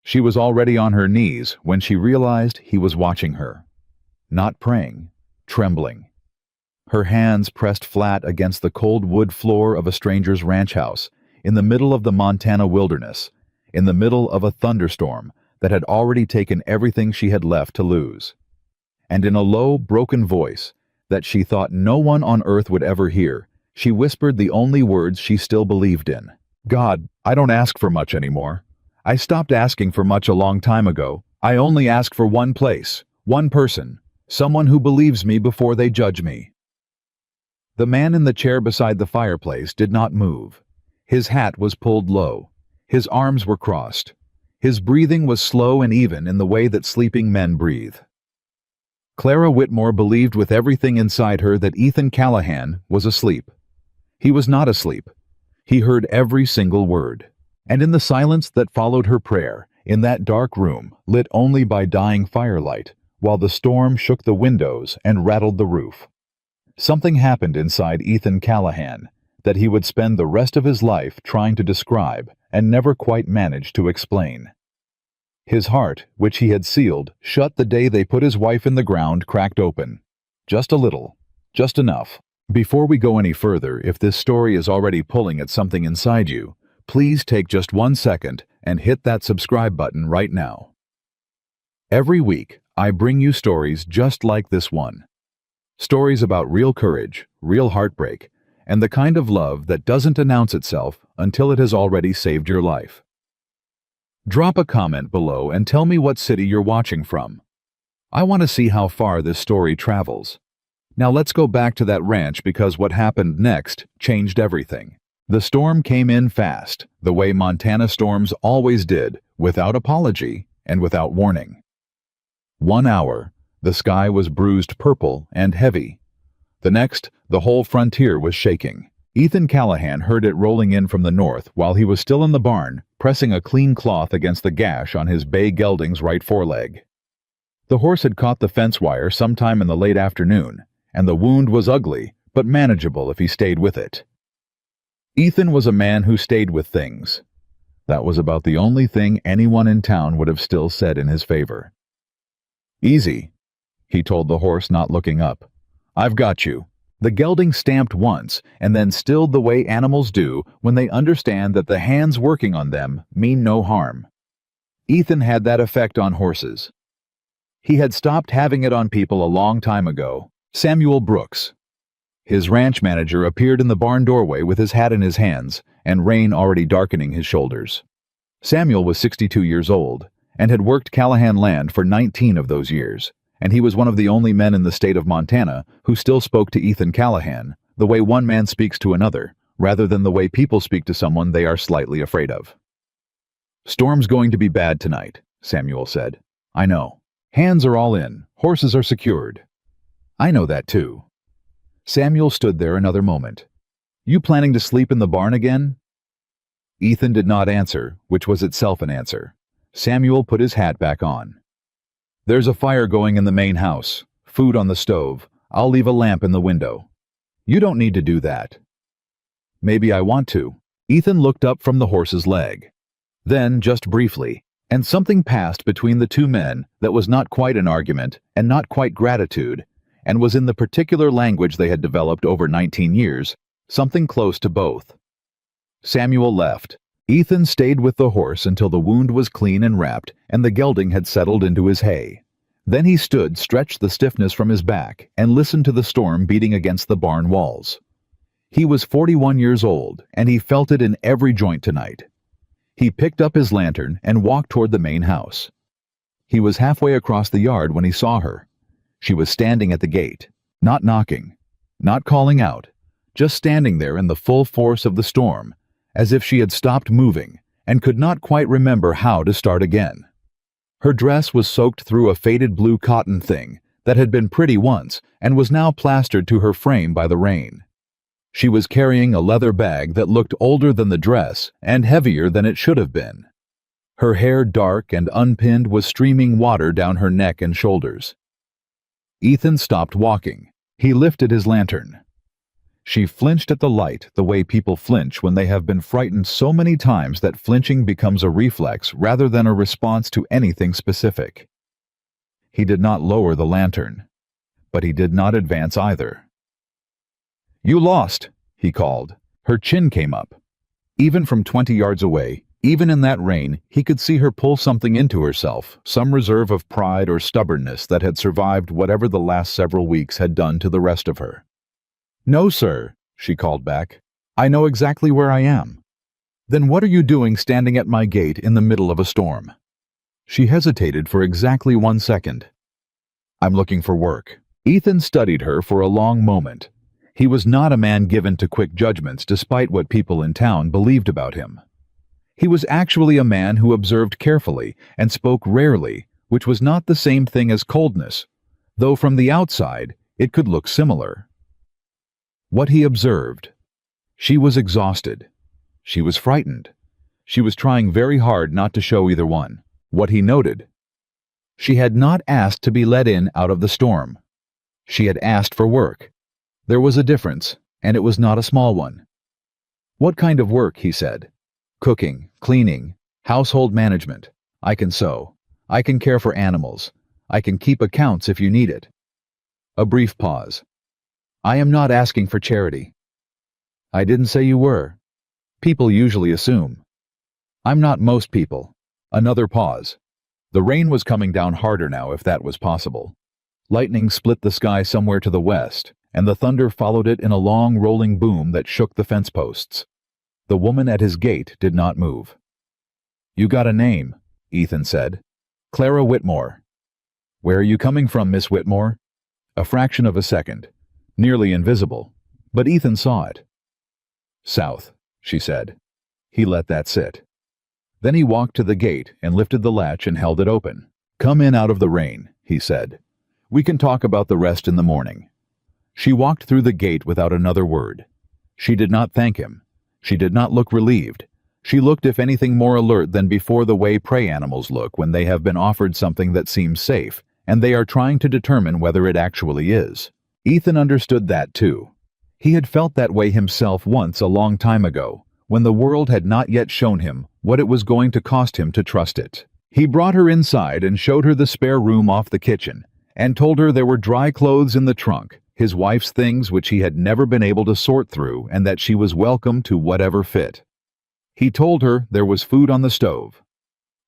She was already on her knees when she realized he was watching her. Not praying, trembling. Her hands pressed flat against the cold wood floor of a stranger's ranch house, in the middle of the Montana wilderness, in the middle of a thunderstorm that had already taken everything she had left to lose. And in a low, broken voice that she thought no one on earth would ever hear, she whispered the only words she still believed in. God, I don't ask for much anymore. I stopped asking for much a long time ago. I only ask for one place, one person, someone who believes me before they judge me. The man in the chair beside the fireplace did not move. His hat was pulled low. His arms were crossed. His breathing was slow and even in the way that sleeping men breathe. Clara Whitmore believed with everything inside her that Ethan Callahan was asleep. He was not asleep. He heard every single word. And in the silence that followed her prayer, in that dark room, lit only by dying firelight, while the storm shook the windows and rattled the roof, something happened inside Ethan Callahan that he would spend the rest of his life trying to describe and never quite manage to explain. His heart, which he had sealed shut the day they put his wife in the ground, cracked open. Just a little. Just enough. Before we go any further, if this story is already pulling at something inside you, please take just 1 second and hit that subscribe button right now. Every week, I bring you stories just like this one. Stories about real courage, real heartbreak, and the kind of love that doesn't announce itself until it has already saved your life. Drop a comment below and tell me what city you're watching from. I want to see how far this story travels. Now let's go back to that ranch because what happened next changed everything. The storm came in fast, the way Montana storms always did, without apology and without warning. 1 hour, the sky was bruised purple and heavy. The next, the whole frontier was shaking. Ethan Callahan heard it rolling in from the north while he was still in the barn, pressing a clean cloth against the gash on his bay gelding's right foreleg. The horse had caught the fence wire sometime in the late afternoon, and the wound was ugly, but manageable if he stayed with it. Ethan was a man who stayed with things. That was about the only thing anyone in town would have still said in his favor. Easy, he told the horse, not looking up. I've got you. The gelding stamped once and then stilled the way animals do when they understand that the hands working on them mean no harm. Ethan had that effect on horses. He had stopped having it on people a long time ago. Samuel Brooks. His ranch manager appeared in the barn doorway with his hat in his hands and rain already darkening his shoulders. Samuel was 62 years old and had worked Callahan land for 19 of those years, and he was one of the only men in the state of Montana who still spoke to Ethan Callahan the way one man speaks to another, rather than the way people speak to someone they are slightly afraid of. Storm's going to be bad tonight, Samuel said. I know. Hands are all in. Horses are secured. I know that too. Samuel stood there another moment. You planning to sleep in the barn again? Ethan did not answer, which was itself an answer. Samuel put his hat back on. There's a fire going in the main house. Food on the stove. I'll leave a lamp in the window. You don't need to do that. Maybe I want to. Ethan looked up from the horse's leg. Then, just briefly, and something passed between the two men that was not quite an argument and not quite gratitude, and was in the particular language they had developed over 19 years, something close to both. Samuel left. Ethan stayed with the horse until the wound was clean and wrapped and the gelding had settled into his hay. Then he stood, stretched the stiffness from his back, and listened to the storm beating against the barn walls. He was 41 years old, and he felt it in every joint tonight. He picked up his lantern and walked toward the main house. He was halfway across the yard when he saw her. She was standing at the gate, not knocking, not calling out, just standing there in the full force of the storm, as if she had stopped moving and could not quite remember how to start again. Her dress was soaked through a faded blue cotton thing that had been pretty once and was now plastered to her frame by the rain. She was carrying a leather bag that looked older than the dress and heavier than it should have been. Her hair, dark and unpinned, was streaming water down her neck and shoulders. Ethan stopped walking. He lifted his lantern. She flinched at the light the way people flinch when they have been frightened so many times that flinching becomes a reflex rather than a response to anything specific. He did not lower the lantern, but he did not advance either. "You lost," he called. Her chin came up. Even from 20 yards away, even in that rain, he could see her pull something into herself, some reserve of pride or stubbornness that had survived whatever the last several weeks had done to the rest of her. "No, sir," she called back. "I know exactly where I am." "Then what are you doing standing at my gate in the middle of a storm?" She hesitated for exactly 1 second. "I'm looking for work." Ethan studied her for a long moment. He was not a man given to quick judgments despite what people in town believed about him. He was actually a man who observed carefully and spoke rarely, which was not the same thing as coldness, though from the outside it could look similar. What he observed. She was exhausted. She was frightened. She was trying very hard not to show either one. What he noted. She had not asked to be let in out of the storm. She had asked for work. There was a difference, and it was not a small one. "What kind of work?" he said. "Cooking, cleaning, household management. I can sew. I can care for animals. I can keep accounts if you need it." A brief pause. "I am not asking for charity." "I didn't say you were. People usually assume." "I'm not most people." Another pause. The rain was coming down harder now, if that was possible. Lightning split the sky somewhere to the west, and the thunder followed it in a long rolling boom that shook the fence posts. The woman at his gate did not move. "You got a name," Ethan said. "Clara Whitmore." "Where are you coming from, Miss Whitmore?" A fraction of a second. Nearly invisible, but Ethan saw it. "South," she said. He let that sit. Then he walked to the gate and lifted the latch and held it open. "Come in out of the rain," he said. "We can talk about the rest in the morning." She walked through the gate without another word. She did not thank him. She did not look relieved. She looked, if anything, more alert than before, the way prey animals look when they have been offered something that seems safe, and they are trying to determine whether it actually is. Ethan understood that too. He had felt that way himself once a long time ago, when the world had not yet shown him what it was going to cost him to trust it. He brought her inside and showed her the spare room off the kitchen, and told her there were dry clothes in the trunk, his wife's things which he had never been able to sort through, and that she was welcome to whatever fit. He told her there was food on the stove.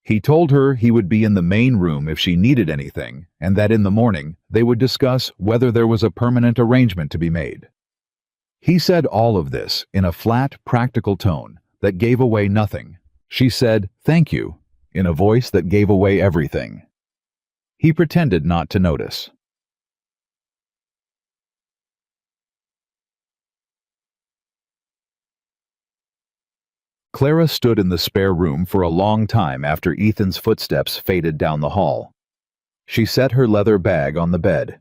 He told her he would be in the main room if she needed anything, and that in the morning they would discuss whether there was a permanent arrangement to be made. He said all of this in a flat, practical tone that gave away nothing. She said, "Thank you," in a voice that gave away everything. He pretended not to notice. Clara stood in the spare room for a long time after Ethan's footsteps faded down the hall. She set her leather bag on the bed.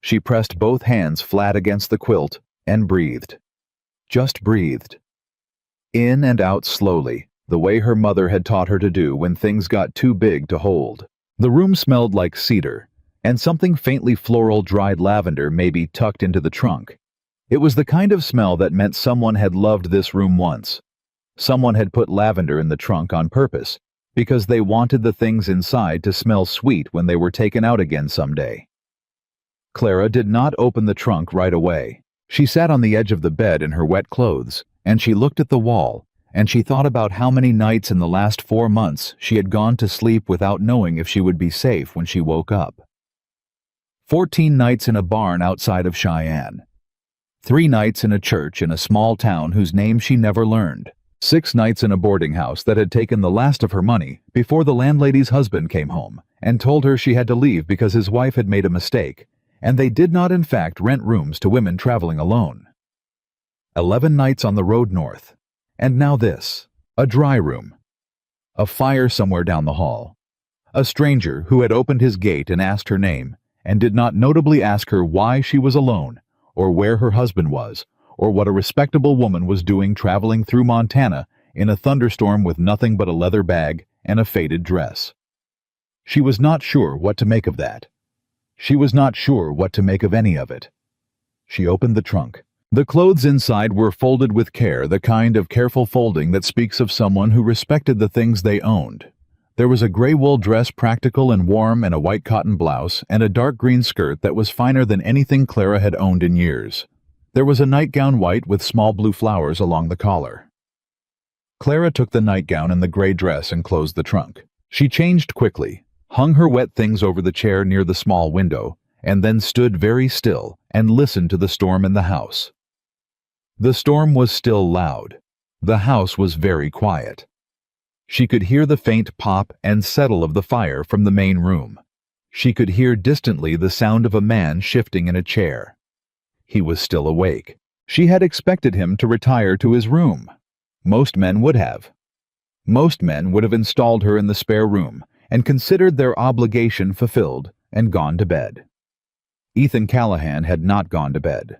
She pressed both hands flat against the quilt and breathed. Just breathed. In and out slowly, the way her mother had taught her to do when things got too big to hold. The room smelled like cedar, and something faintly floral dried lavender maybe tucked into the trunk. It was the kind of smell that meant someone had loved this room once. Someone had put lavender in the trunk on purpose, because they wanted the things inside to smell sweet when they were taken out again someday. Clara did not open the trunk right away. She sat on the edge of the bed in her wet clothes, and she looked at the wall, and she thought about how many nights in the last 4 months she had gone to sleep without knowing if she would be safe when she woke up. 14 nights in a barn outside of Cheyenne. 3 nights in a church in a small town whose name she never learned. 6 nights in a boarding house that had taken the last of her money before the landlady's husband came home and told her she had to leave because his wife had made a mistake, and they did not in fact rent rooms to women traveling alone. 11 nights on the road north. And now this, a dry room. A fire somewhere down the hall. A stranger who had opened his gate and asked her name, and did not notably ask her why she was alone, or where her husband was, or what a respectable woman was doing traveling through Montana in a thunderstorm with nothing but a leather bag and a faded dress. She was not sure what to make of that. She was not sure what to make of any of it. She opened the trunk, The clothes inside were folded with care, the kind of careful folding that speaks of someone who respected the things they owned. There was a gray wool dress, practical and warm, and a white cotton blouse, and a dark green skirt that was finer than anything Clara had owned in years. There was a nightgown, white with small blue flowers along the collar. Clara took the nightgown and the gray dress and closed the trunk. She changed quickly, hung her wet things over the chair near the small window, and then stood very still and listened to the storm in the house. The storm was still loud. The house was very quiet. She could hear the faint pop and settle of the fire from the main room. She could hear distantly the sound of a man shifting in a chair. He was still awake. She had expected him to retire to his room. Most men would have. Most men would have installed her in the spare room and considered their obligation fulfilled and gone to bed. Ethan Callahan had not gone to bed.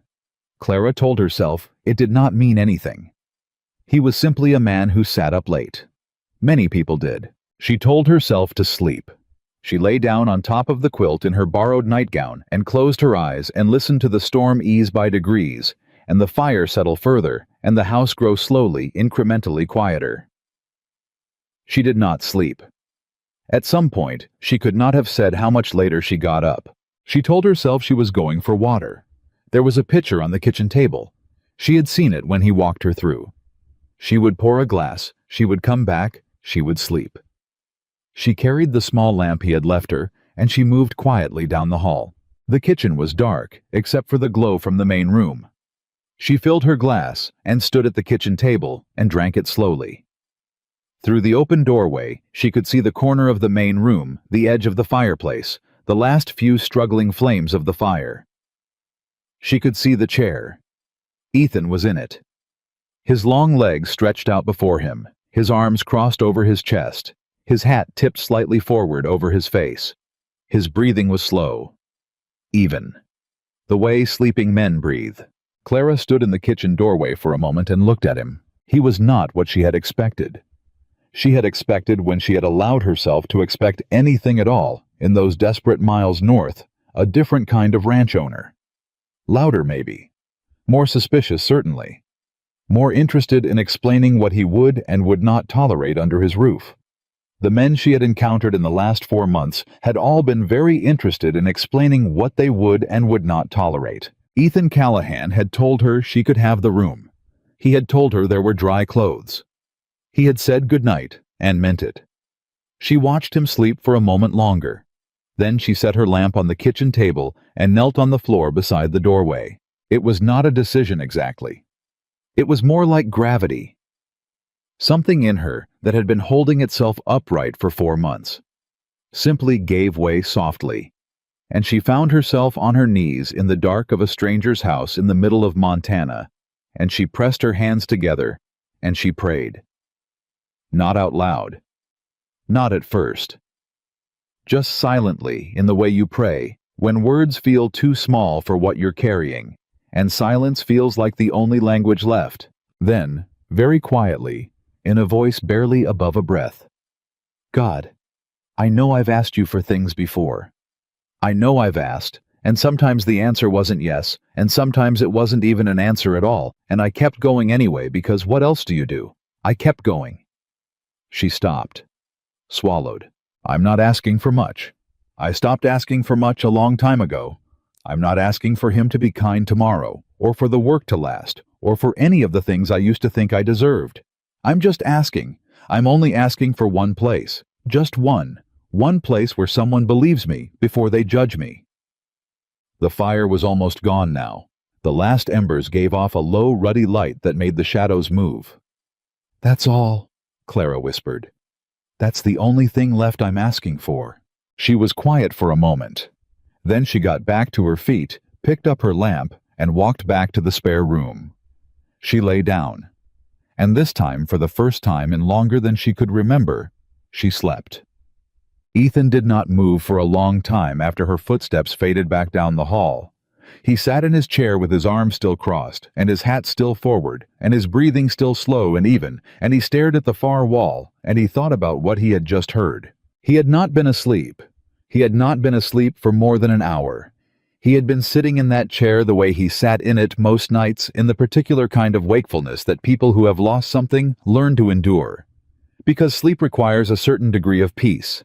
Clara told herself it did not mean anything. He was simply a man who sat up late. Many people did. She told herself to sleep. She lay down on top of the quilt in her borrowed nightgown and closed her eyes and listened to the storm ease by degrees, and the fire settle further, and the house grow slowly, incrementally quieter. She did not sleep. At some point, she could not have said how much later she got up. She told herself she was going for water. There was a pitcher on the kitchen table. She had seen it when he walked her through. She would pour a glass, she would come back, she would sleep. She carried the small lamp he had left her, and she moved quietly down the hall. The kitchen was dark, except for the glow from the main room. She filled her glass and stood at the kitchen table and drank it slowly. Through the open doorway, she could see the corner of the main room, the edge of the fireplace, the last few struggling flames of the fire. She could see the chair. Ethan was in it. His long legs stretched out before him, his arms crossed over his chest, his hat tipped slightly forward over his face. His breathing was slow, even, the way sleeping men breathe. Clara stood in the kitchen doorway for a moment and looked at him. He was not what she had expected. She had expected, when she had allowed herself to expect anything at all in those desperate miles north, a different kind of ranch owner. Louder, maybe. More suspicious, certainly. More interested in explaining what he would and would not tolerate under his roof. The men she had encountered in the last 4 months had all been very interested in explaining what they would and would not tolerate. Ethan Callahan had told her she could have the room. He had told her there were dry clothes. He had said good night and meant it. She watched him sleep for a moment longer. Then she set her lamp on the kitchen table and knelt on the floor beside the doorway. It was not a decision exactly. It was more like gravity. Something in her that had been holding itself upright for 4 months simply gave way softly, and she found herself on her knees in the dark of a stranger's house in the middle of Montana, and she pressed her hands together and she prayed. Not out loud. Not at first. Just silently, in the way you pray, when words feel too small for what you're carrying, and silence feels like the only language left. Then, very quietly, in a voice barely above a breath. God, I know I've asked you for things before. I know I've asked, and sometimes the answer wasn't yes, and sometimes it wasn't even an answer at all, and I kept going anyway because what else do you do? I kept going. She stopped. Swallowed. I'm not asking for much. I stopped asking for much a long time ago. I'm not asking for him to be kind tomorrow, or for the work to last, or for any of the things I used to think I deserved. I'm just asking. I'm only asking for one place. Just one. One place where someone believes me before they judge me. The fire was almost gone now. The last embers gave off a low, ruddy light that made the shadows move. That's all, Clara whispered. That's the only thing left I'm asking for. She was quiet for a moment. Then she got back to her feet, picked up her lamp, and walked back to the spare room. She lay down. And this time, for the first time in longer than she could remember, she slept. Ethan did not move for a long time after her footsteps faded back down the hall. He sat in his chair with his arms still crossed, and his hat still forward, and his breathing still slow and even, and he stared at the far wall, and he thought about what he had just heard. He had not been asleep. He had not been asleep for more than an hour. He had been sitting in that chair the way he sat in it most nights, in the particular kind of wakefulness that people who have lost something learn to endure. Because sleep requires a certain degree of peace.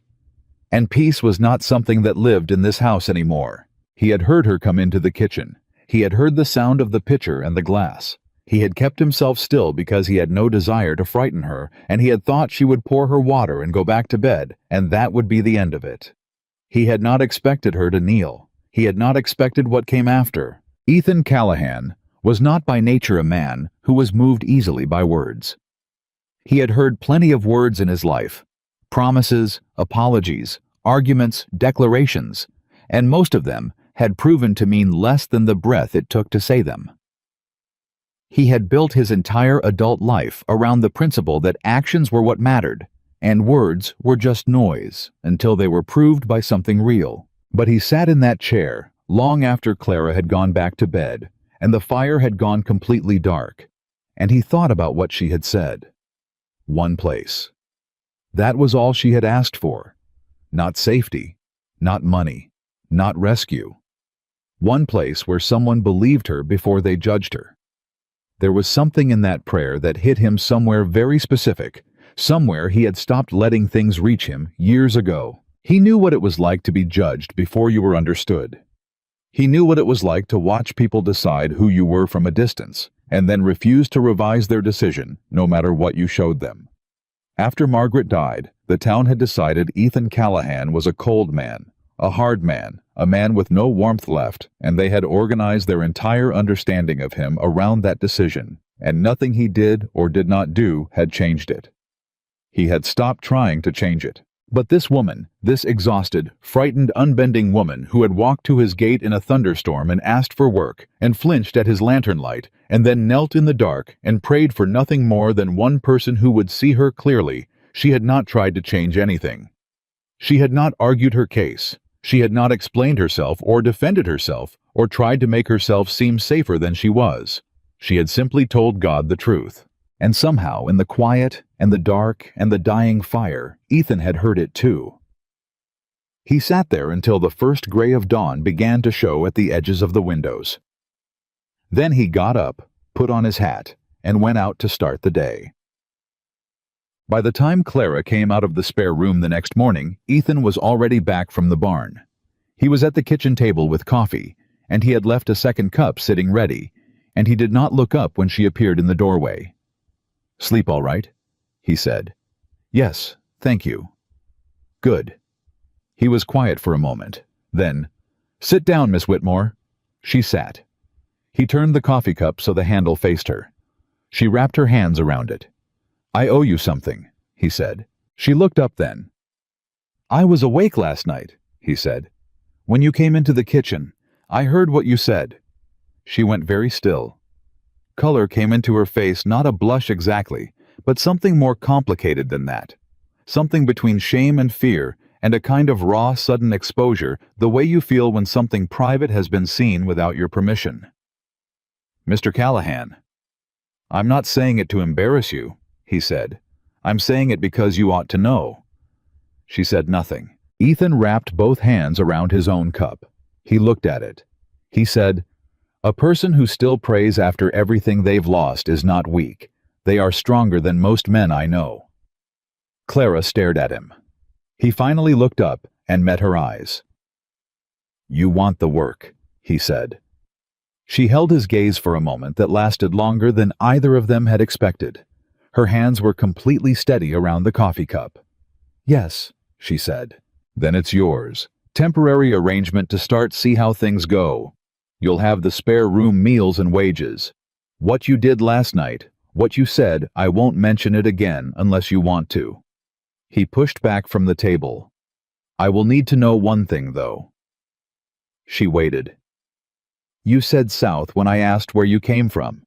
And peace was not something that lived in this house anymore. He had heard her come into the kitchen. He had heard the sound of the pitcher and the glass. He had kept himself still because he had no desire to frighten her, and he had thought she would pour her water and go back to bed, and that would be the end of it. He had not expected her to kneel. He had not expected what came after. Ethan Callahan was not by nature a man who was moved easily by words. He had heard plenty of words in his life. Promises, apologies, arguments, declarations, and most of them had proven to mean less than the breath it took to say them. He had built his entire adult life around the principle that actions were what mattered, and words were just noise until they were proved by something real. But he sat in that chair long after Clara had gone back to bed, and the fire had gone completely dark, and he thought about what she had said. One place. That was all she had asked for. Not safety, not money, not rescue. One place where someone believed her before they judged her. There was something in that prayer that hit him somewhere very specific, somewhere he had stopped letting things reach him years ago. He knew what it was like to be judged before you were understood. He knew what it was like to watch people decide who you were from a distance, and then refuse to revise their decision, no matter what you showed them. After Margaret died, the town had decided Ethan Callahan was a cold man, a hard man, a man with no warmth left, and they had organized their entire understanding of him around that decision, and nothing he did or did not do had changed it. He had stopped trying to change it. But this woman, this exhausted, frightened, unbending woman who had walked to his gate in a thunderstorm and asked for work, and flinched at his lantern light, and then knelt in the dark and prayed for nothing more than one person who would see her clearly, she had not tried to change anything. She had not argued her case. She had not explained herself or defended herself or tried to make herself seem safer than she was. She had simply told God the truth. And somehow, in the quiet and the dark and the dying fire, Ethan had heard it too. He sat there until the first gray of dawn began to show at the edges of the windows. Then he got up, put on his hat, and went out to start the day. By the time Clara came out of the spare room the next morning, Ethan was already back from the barn. He was at the kitchen table with coffee, and he had left a second cup sitting ready, and he did not look up when she appeared in the doorway. "Sleep all right?" he said. "Yes, thank you." "Good." He was quiet for a moment. Then, "Sit down, Miss Whitmore." She sat. He turned the coffee cup so the handle faced her. She wrapped her hands around it. "I owe you something," he said. She looked up then. "I was awake last night," he said. "When you came into the kitchen, I heard what you said." She went very still. Color came into her face, not a blush exactly, but something more complicated than that. Something between shame and fear, and a kind of raw, sudden exposure, the way you feel when something private has been seen without your permission. "Mr. Callahan." "I'm not saying it to embarrass you," he said. "I'm saying it because you ought to know." She said nothing. Ethan wrapped both hands around his own cup. He looked at it. He said, "A person who still prays after everything they've lost is not weak. They are stronger than most men I know." Clara stared at him. He finally looked up and met her eyes. "You want the work," he said. She held his gaze for a moment that lasted longer than either of them had expected. Her hands were completely steady around the coffee cup. "Yes," she said. "Then it's yours. Temporary arrangement to start, see how things go. You'll have the spare room meals and wages. What you did last night, what you said, I won't mention it again unless you want to." He pushed back from the table. "I will need to know one thing, though." She waited. "You said south when I asked where you came from."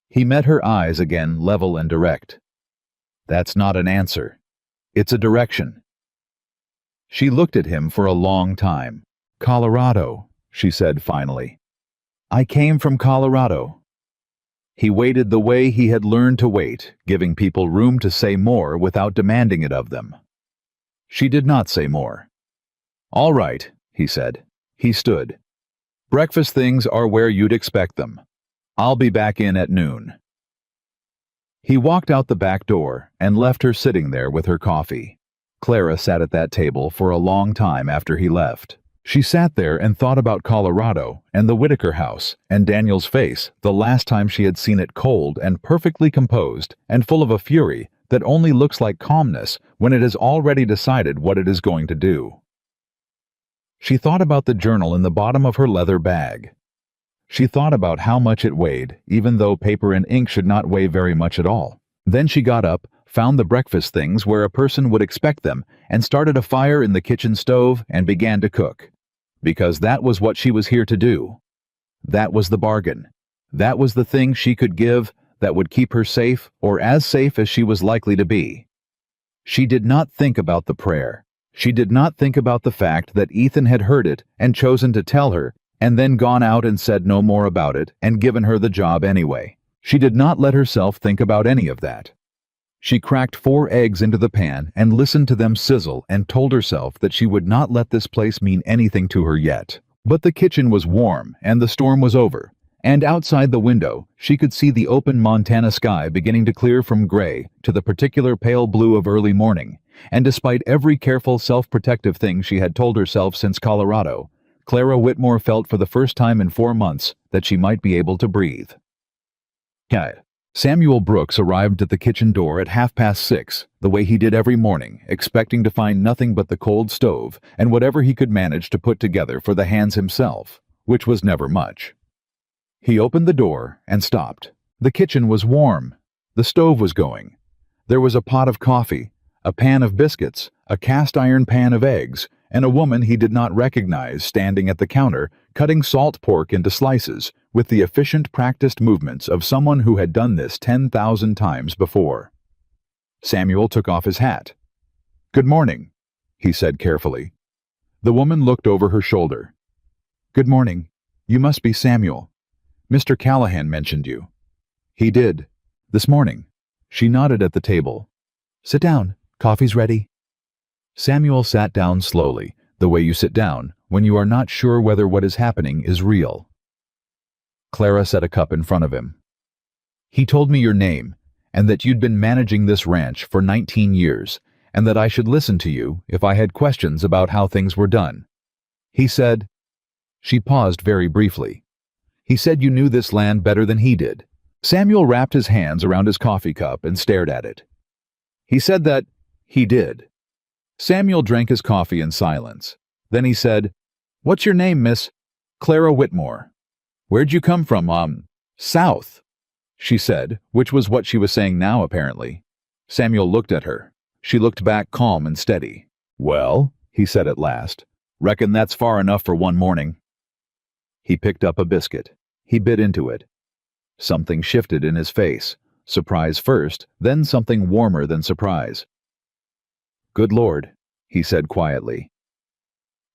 He met her eyes again, level and direct. "That's not an answer. It's a direction." She looked at him for a long time. "Colorado," she said finally. "I came from Colorado." He waited the way he had learned to wait, giving people room to say more without demanding it of them. She did not say more. "All right," he said. He stood. Breakfast things are where you'd expect them. I'll be back in at noon." He walked out the back door and left her sitting there with her coffee. Clara sat at that table for a long time after he left. She sat there and thought about Colorado and the Whitaker house and Daniel's face the last time she had seen it, cold and perfectly composed and full of a fury that only looks like calmness when it has already decided what it is going to do. She thought about the journal in the bottom of her leather bag. She thought about how much it weighed, even though paper and ink should not weigh very much at all. Then she got up, found the breakfast things where a person would expect them, and started a fire in the kitchen stove and began to cook. Because that was what she was here to do. That was the bargain. That was the thing she could give that would keep her safe, or as safe as she was likely to be. She did not think about the prayer. She did not think about the fact that Ethan had heard it and chosen to tell her, and then gone out and said no more about it and given her the job anyway. She did not let herself think about any of that. She cracked 4 eggs into the pan and listened to them sizzle and told herself that she would not let this place mean anything to her yet. But the kitchen was warm and the storm was over, and outside the window she could see the open Montana sky beginning to clear from gray to the particular pale blue of early morning, and despite every careful self-protective thing she had told herself since Colorado, Clara Whitmore felt for the first time in 4 months that she might be able to breathe. Samuel Brooks arrived at the kitchen door at 6:30, the way he did every morning, expecting to find nothing but the cold stove and whatever he could manage to put together for the hands himself, which was never much. He opened the door and stopped. The kitchen was warm. The stove was going. There was a pot of coffee, a pan of biscuits, a cast-iron pan of eggs, and a woman he did not recognize standing at the counter, cutting salt pork into slices with the efficient, practiced movements of someone who had done this 10,000 times before. Samuel took off his hat. "Good morning," he said carefully. The woman looked over her shoulder. "Good morning. You must be Samuel. Mr. Callahan mentioned you." "He did. This morning." She nodded at the table. "Sit down. Coffee's ready." Samuel sat down slowly, the way you sit down when you are not sure whether what is happening is real. Clara set a cup in front of him. "He told me your name, and that you'd been managing this ranch for 19 years, and that I should listen to you if I had questions about how things were done. He said—" She paused very briefly. "He said you knew this land better than he did." Samuel wrapped his hands around his coffee cup and stared at it. "He said that he did." Samuel drank his coffee in silence. Then he said, "What's your name, Miss?" "Clara Whitmore." "Where'd you come from, south?" she said, which was what she was saying now, apparently. Samuel looked at her. She looked back calm and steady. "Well," he said at last, "reckon that's far enough for one morning." He picked up a biscuit. He bit into it. Something shifted in his face. Surprise first, then something warmer than surprise. "Good Lord," he said quietly.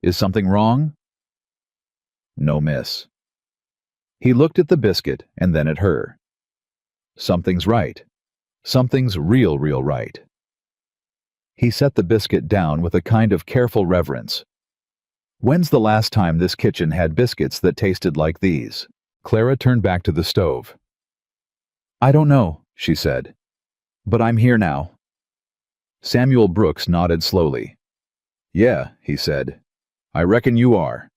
"Is something wrong?" "No, miss." He looked at the biscuit and then at her. "Something's right. Something's real right." He set the biscuit down with a kind of careful reverence. "When's the last time this kitchen had biscuits that tasted like these?" Clara turned back to the stove. "I don't know," she said. "But I'm here now." Samuel Brooks nodded slowly. "Yeah," he said. "I reckon you are."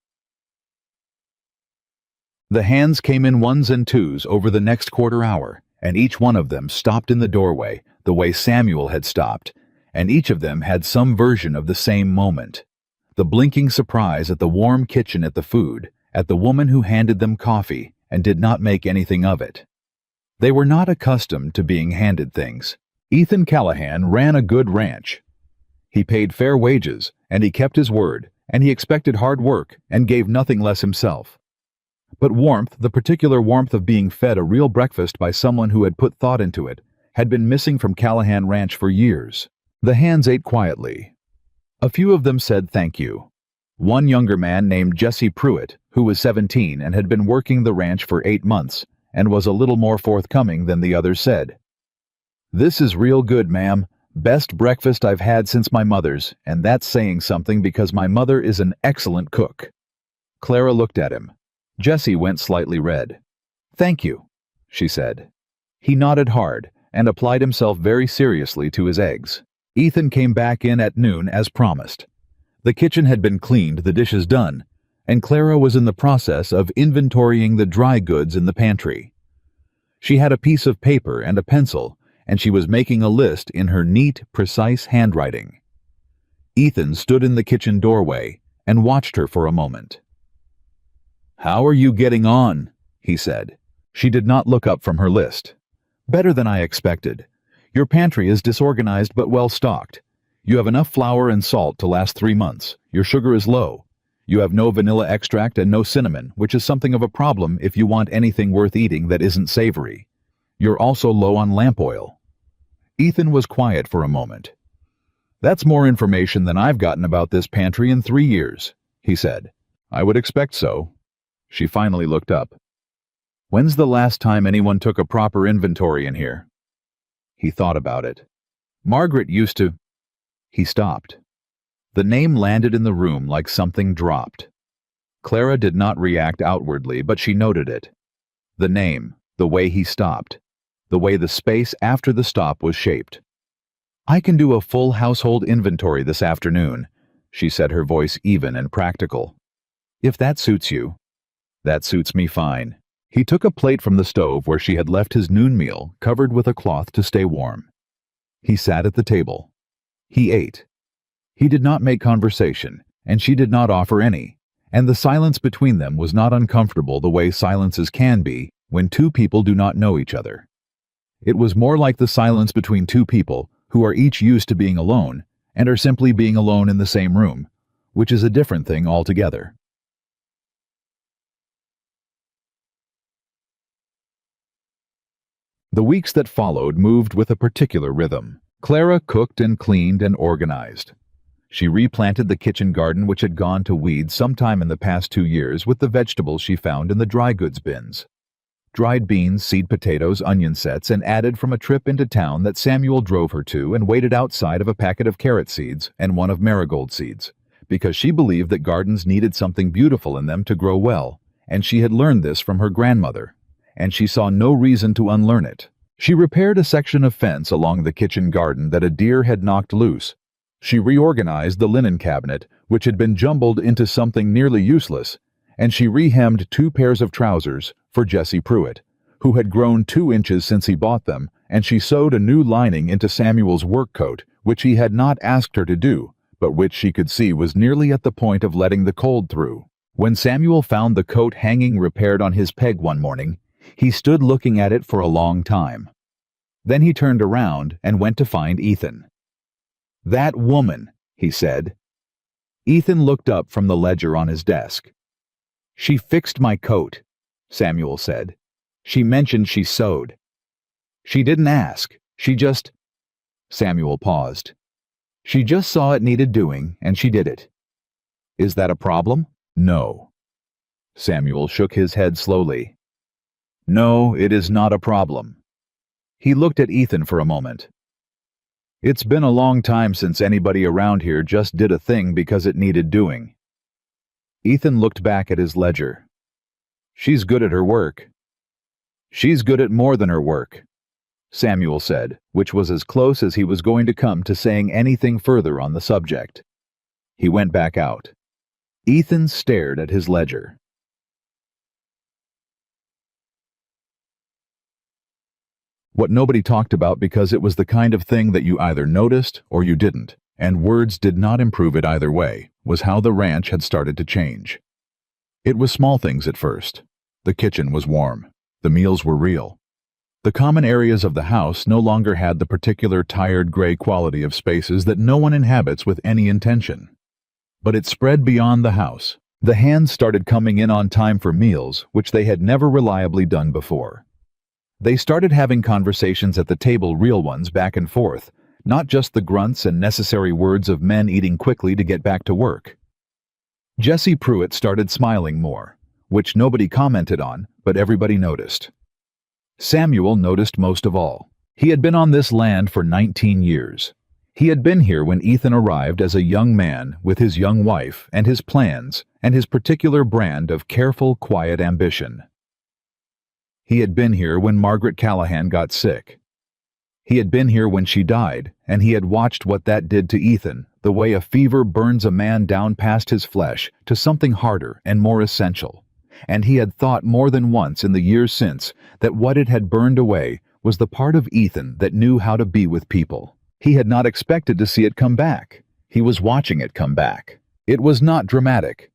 The hands came in ones and twos over the next quarter hour, and each one of them stopped in the doorway, the way Samuel had stopped, and each of them had some version of the same moment. The blinking surprise at the warm kitchen, at the food, at the woman who handed them coffee and did not make anything of it. They were not accustomed to being handed things. Ethan Callahan ran a good ranch. He paid fair wages, and he kept his word, and he expected hard work, and gave nothing less himself. But warmth, the particular warmth of being fed a real breakfast by someone who had put thought into it, had been missing from Callahan Ranch for years. The hands ate quietly. A few of them said thank you. One younger man named Jesse Pruitt, who was 17 and had been working the ranch for 8 months, and was a little more forthcoming than the others, said, "This is real good, ma'am. Best breakfast I've had since my mother's, and that's saying something because my mother is an excellent cook." Clara looked at him. Jessie went slightly red. "Thank you," she said. He nodded hard and applied himself very seriously to his eggs. Ethan came back in at noon as promised. The kitchen had been cleaned, the dishes done, and Clara was in the process of inventorying the dry goods in the pantry. She had a piece of paper and a pencil, and she was making a list in her neat, precise handwriting. Ethan stood in the kitchen doorway and watched her for a moment. "How are you getting on?" he said. She did not look up from her list. "Better than I expected. Your pantry is disorganized but well stocked. You have enough flour and salt to last 3 months. Your sugar is low. You have no vanilla extract and no cinnamon, which is something of a problem if you want anything worth eating that isn't savory. You're also low on lamp oil." Ethan was quiet for a moment. "That's more information than I've gotten about this pantry in 3 years, he said. "I would expect so." She finally looked up. "When's the last time anyone took a proper inventory in here?" He thought about it. "Margaret used to—" He stopped. The name landed in the room like something dropped. Clara did not react outwardly, but she noted it. The name, the way he stopped, the way the space after the stop was shaped. "I can do a full household inventory this afternoon," she said, her voice even and practical. "If that suits you." "That suits me fine." He took a plate from the stove where she had left his noon meal, covered with a cloth to stay warm. He sat at the table. He ate. He did not make conversation, and she did not offer any, and the silence between them was not uncomfortable the way silences can be when two people do not know each other. It was more like the silence between two people who are each used to being alone and are simply being alone in the same room, which is a different thing altogether. The weeks that followed moved with a particular rhythm. Clara cooked and cleaned and organized. She replanted the kitchen garden, which had gone to weeds sometime in the past 2 years, with the vegetables she found in the dry goods bins. Dried beans, seed potatoes, onion sets, and added from a trip into town that Samuel drove her to, and waited outside of a packet of carrot seeds and one of marigold seeds, because she believed that gardens needed something beautiful in them to grow well, and she had learned this from her grandmother, and she saw no reason to unlearn it. She repaired a section of fence along the kitchen garden that a deer had knocked loose. She reorganized the linen cabinet, which had been jumbled into something nearly useless, and she rehemmed 2 pairs of trousers for Jessie Pruitt, who had grown 2 inches since he bought them, and she sewed a new lining into Samuel's work coat, which he had not asked her to do, but which she could see was nearly at the point of letting the cold through. When Samuel found the coat hanging repaired on his peg one morning, he stood looking at it for a long time. Then he turned around and went to find Ethan. "That woman," he said. Ethan looked up from the ledger on his desk. "She fixed my coat," Samuel said. "She mentioned she sewed. She didn't ask. She just—" Samuel paused. "She just saw it needed doing, and she did it. Is that a problem?" "No." Samuel shook his head slowly. "No, it is not a problem." He looked at Ethan for a moment. "It's been a long time since anybody around here just did a thing because it needed doing." Ethan looked back at his ledger. "She's good at her work." "She's good at more than her work," Samuel said, which was as close as he was going to come to saying anything further on the subject. He went back out. Ethan stared at his ledger. What nobody talked about, because it was the kind of thing that you either noticed or you didn't, and words did not improve it either way, was how the ranch had started to change. It was small things at first. The kitchen was warm. The meals were real. The common areas of the house no longer had the particular tired gray quality of spaces that no one inhabits with any intention. But it spread beyond the house. The hands started coming in on time for meals, which they had never reliably done before. They started having conversations at the table, real ones, back and forth, not just the grunts and necessary words of men eating quickly to get back to work. Jessie Pruitt started smiling more, which nobody commented on, but everybody noticed. Samuel noticed most of all. He had been on this land for 19 years. He had been here when Ethan arrived as a young man with his young wife and his plans and his particular brand of careful, quiet ambition. He had been here when Margaret Callahan got sick. He had been here when she died, and he had watched what that did to Ethan, the way a fever burns a man down past his flesh to something harder and more essential. And he had thought more than once in the years since that what it had burned away was the part of Ethan that knew how to be with people. He had not expected to see it come back. He was watching it come back. It was not dramatic.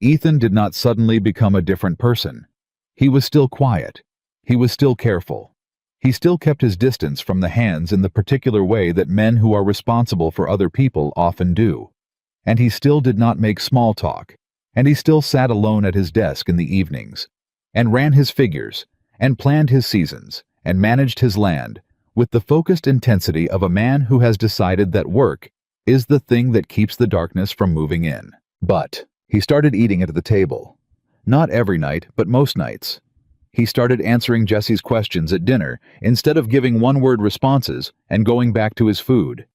Ethan did not suddenly become a different person. He was still quiet. He was still careful. He still kept his distance from the hands in the particular way that men who are responsible for other people often do. And he still did not make small talk. And he still sat alone at his desk in the evenings, and ran his figures, and planned his seasons, and managed his land, with the focused intensity of a man who has decided that work is the thing that keeps the darkness from moving in. But he started eating at the table. Not every night, but most nights. He started answering Jesse's questions at dinner instead of giving one-word responses and going back to his food.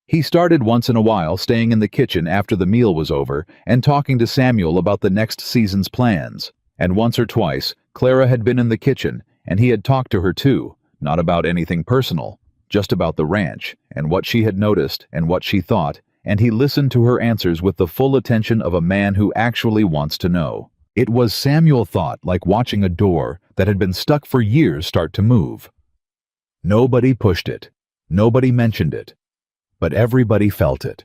He started once in a while staying in the kitchen after the meal was over and talking to Samuel about the next season's plans. And once or twice, Clara had been in the kitchen and he had talked to her too, not about anything personal, just about the ranch and what she had noticed and what she thought, and he listened to her answers with the full attention of a man who actually wants to know. It was, Samuel thought, like watching a door that had been stuck for years start to move. Nobody pushed it. Nobody mentioned it. But everybody felt it.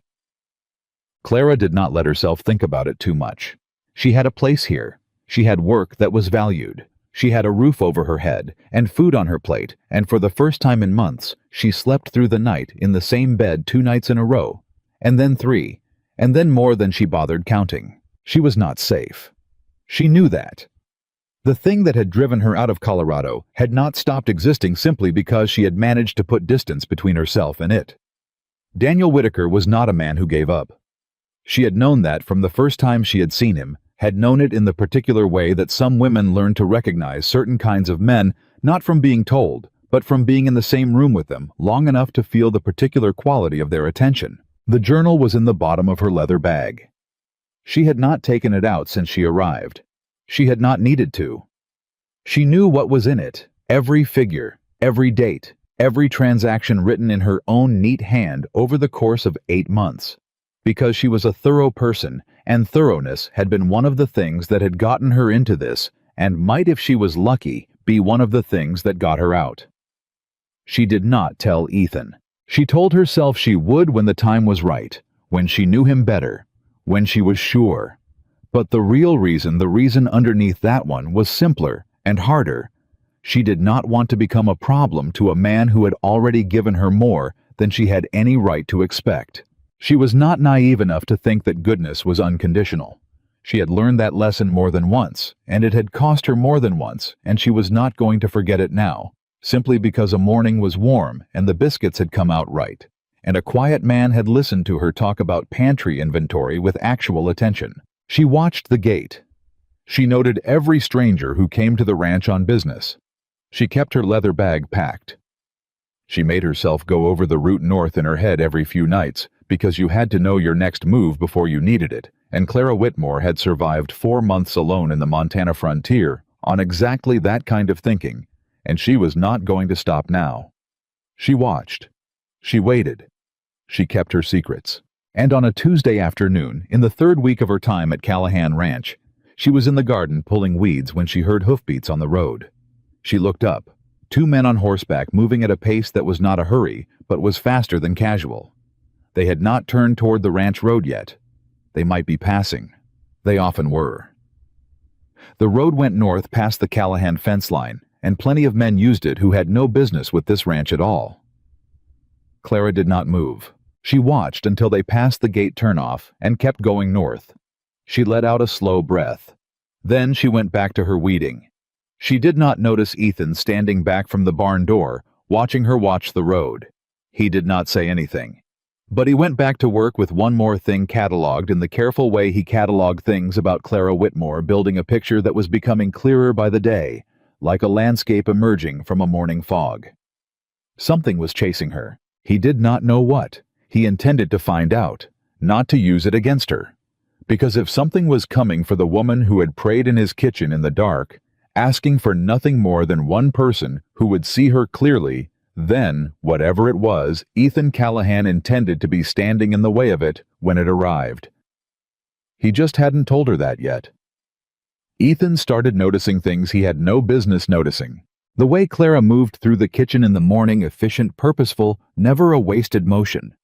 Clara did not let herself think about it too much. She had a place here. She had work that was valued. She had a roof over her head and food on her plate, and for the first time in months, she slept through the night in the same bed 2 nights in a row, and then 3, and then more than she bothered counting. She was not safe. She knew that. The thing that had driven her out of Colorado had not stopped existing simply because she had managed to put distance between herself and it. Daniel Whitaker was not a man who gave up. She had known that from the first time she had seen him, had known it in the particular way that some women learn to recognize certain kinds of men, not from being told, but from being in the same room with them long enough to feel the particular quality of their attention. The journal was in the bottom of her leather bag. She had not taken it out since she arrived. She had not needed to. She knew what was in it, every figure, every date, every transaction written in her own neat hand over the course of 8 months. Because she was a thorough person, and thoroughness had been one of the things that had gotten her into this, and might, if she was lucky, be one of the things that got her out. She did not tell Ethan. She told herself she would when the time was right, when she knew him better, when she was sure. But the reason underneath that one was simpler and harder. She did not want to become a problem to a man who had already given her more than she had any right to expect. She was not naive enough to think that goodness was unconditional. She had learned that lesson more than once, and it had cost her more than once, and she was not going to forget it now, simply because a morning was warm and the biscuits had come out right, and a quiet man had listened to her talk about pantry inventory with actual attention. She watched the gate. She noted every stranger who came to the ranch on business. She kept her leather bag packed. She made herself go over the route north in her head every few nights, because you had to know your next move before you needed it, and Clara Whitmore had survived 4 months alone in the Montana frontier on exactly that kind of thinking, and she was not going to stop now. She watched. She waited. She kept her secrets. And on a Tuesday afternoon, in the 3rd week of her time at Callahan Ranch, she was in the garden pulling weeds when she heard hoofbeats on the road. She looked up. 2 men on horseback moving at a pace that was not a hurry, but was faster than casual. They had not turned toward the ranch road yet. They might be passing. They often were. The road went north past the Callahan fence line, and plenty of men used it who had no business with this ranch at all. Clara did not move. She watched until they passed the gate turnoff and kept going north. She let out a slow breath. Then she went back to her weeding. She did not notice Ethan standing back from the barn door, watching her watch the road. He did not say anything. But he went back to work with one more thing cataloged in the careful way he cataloged things about Clara Whitmore, building a picture that was becoming clearer by the day, like a landscape emerging from a morning fog. Something was chasing her. He did not know what. He intended to find out, not to use it against her. Because if something was coming for the woman who had prayed in his kitchen in the dark, asking for nothing more than one person who would see her clearly, then, whatever it was, Ethan Callahan intended to be standing in the way of it when it arrived. He just hadn't told her that yet. Ethan started noticing things he had no business noticing. The way Clara moved through the kitchen in the morning, efficient, purposeful, never a wasted motion.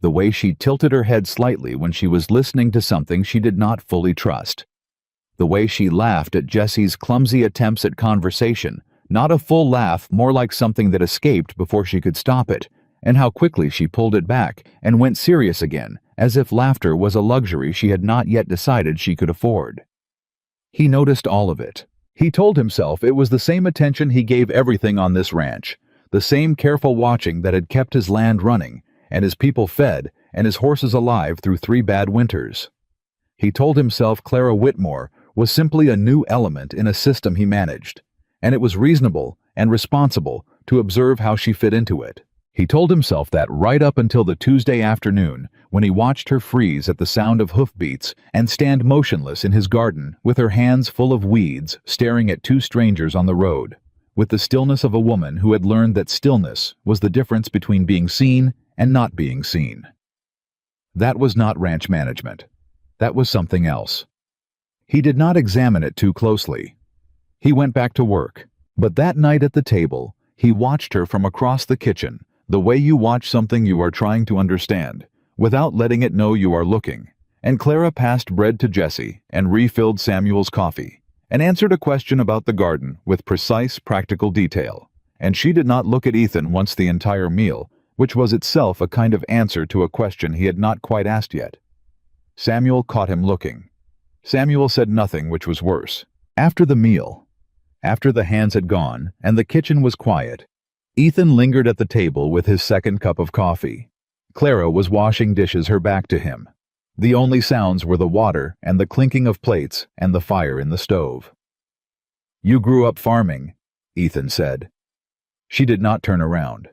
The way she tilted her head slightly when she was listening to something she did not fully trust. The way she laughed at Jesse's clumsy attempts at conversation, not a full laugh, more like something that escaped before she could stop it, and how quickly she pulled it back and went serious again, as if laughter was a luxury she had not yet decided she could afford. He noticed all of it. He told himself it was the same attention he gave everything on this ranch, the same careful watching that had kept his land running, and his people fed, and his horses alive through 3 bad winters. He told himself Clara Whitmore was simply a new element in a system he managed, and it was reasonable and responsible to observe how she fit into it. He told himself that right up until the Tuesday afternoon, when he watched her freeze at the sound of hoofbeats and stand motionless in his garden with her hands full of weeds, staring at 2 strangers on the road, with the stillness of a woman who had learned that stillness was the difference between being seen and not being seen. That was not ranch management. That was something else. He did not examine it too closely. He went back to work, but that night at the table, he watched her from across the kitchen, the way you watch something you are trying to understand, without letting it know you are looking, and Clara passed bread to Jesse and refilled Samuel's coffee, and answered a question about the garden with precise, practical detail, and she did not look at Ethan once the entire meal, which was itself a kind of answer to a question he had not quite asked yet. Samuel caught him looking. Samuel said nothing, which was worse. After the meal, after the hands had gone and the kitchen was quiet, Ethan lingered at the table with his second cup of coffee. Clara was washing dishes, her back to him. The only sounds were the water and the clinking of plates and the fire in the stove. "You grew up farming," Ethan said. She did not turn around.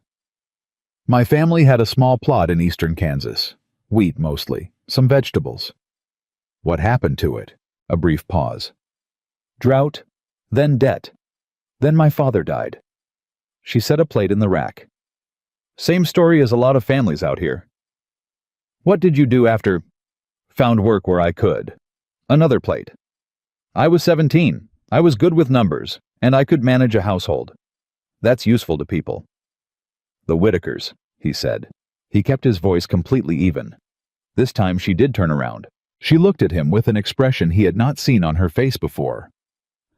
"My family had a small plot in eastern Kansas. Wheat mostly, some vegetables." "What happened to it?" A brief pause. "Drought, then debt. Then my father died." She set a plate in the rack. "Same story as a lot of families out here." "What did you do after?" "Found work where I could." Another plate. "I was 17. I was good with numbers, and I could manage a household. That's useful to people." "The Whitakers," he said. He kept his voice completely even. This time she did turn around. She looked at him with an expression he had not seen on her face before.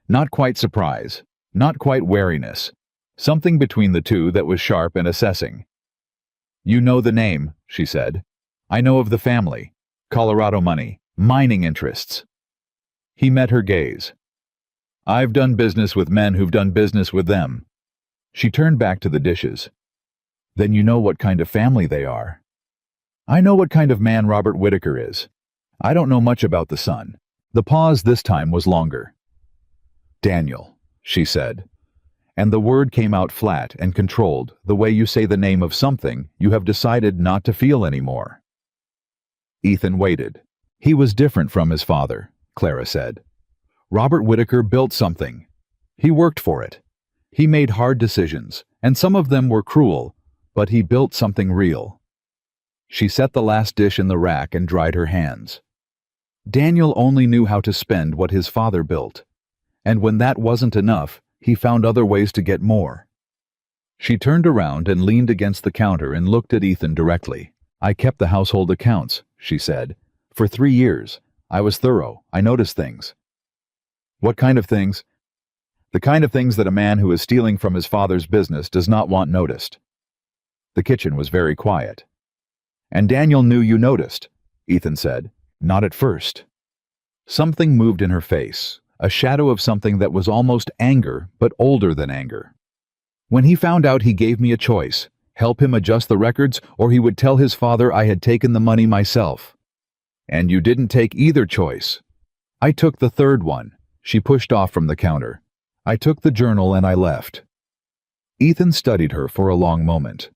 Not quite surprise, not quite wariness. Something between the two that was sharp and assessing. "You know the name," she said. "I know of the family. Colorado money, mining interests." He met her gaze. "I've done business with men who've done business with them." She turned back to the dishes. "Then you know what kind of family they are." "I know what kind of man Robert Whitaker is. I don't know much about the son." The pause this time was longer. "Daniel," she said. And the word came out flat and controlled, the way you say the name of something you have decided not to feel anymore. Ethan waited. He was different from his father, Clara said. Robert Whitaker built something. He worked for it. He made hard decisions, and some of them were cruel, but he built something real. She set the last dish in the rack and dried her hands. Daniel only knew how to spend what his father built, and when that wasn't enough, he found other ways to get more. She turned around and leaned against the counter and looked at Ethan directly. "I kept the household accounts," she said. "For 3 years. I was thorough. I noticed things." "What kind of things?" "The kind of things that a man who is stealing from his father's business does not want noticed." The kitchen was very quiet. "And Daniel knew you noticed," Ethan said. "Not at first." Something moved in her face, a shadow of something that was almost anger, but older than anger. "When he found out, he gave me a choice. Help him adjust the records, or he would tell his father I had taken the money myself. And you didn't take either choice." "I took the third one." She pushed off from the counter. "I took the journal and I left." Ethan studied her for a long moment.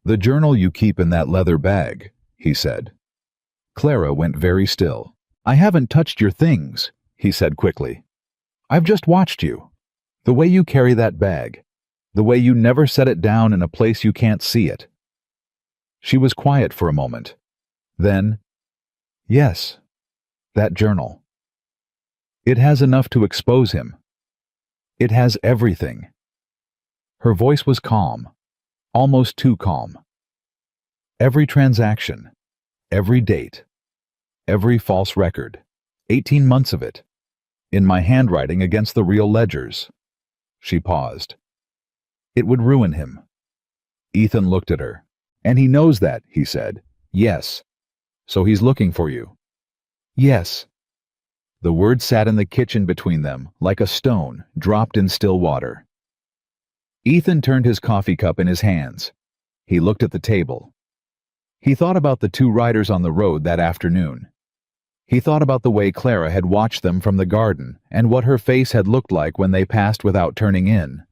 "The journal you keep in that leather bag," he said. Clara went very still. "I haven't touched your things," he said quickly. "I've just watched you. The way you carry that bag. The way you never set it down in a place you can't see it." She was quiet for a moment. Then, "Yes, that journal. It has enough to expose him. It has everything." Her voice was calm, almost too calm. Every transaction, every date, every false record, 18 months of it, in my handwriting against the real ledgers. She paused. "It would ruin him." Ethan looked at her. "And he knows that," he said. "Yes. So he's looking for you." "Yes." The word sat in the kitchen between them, like a stone dropped in still water. Ethan turned his coffee cup in his hands. He looked at the table. He thought about the two riders on the road that afternoon. He thought about the way Clara had watched them from the garden and what her face had looked like when they passed without turning in.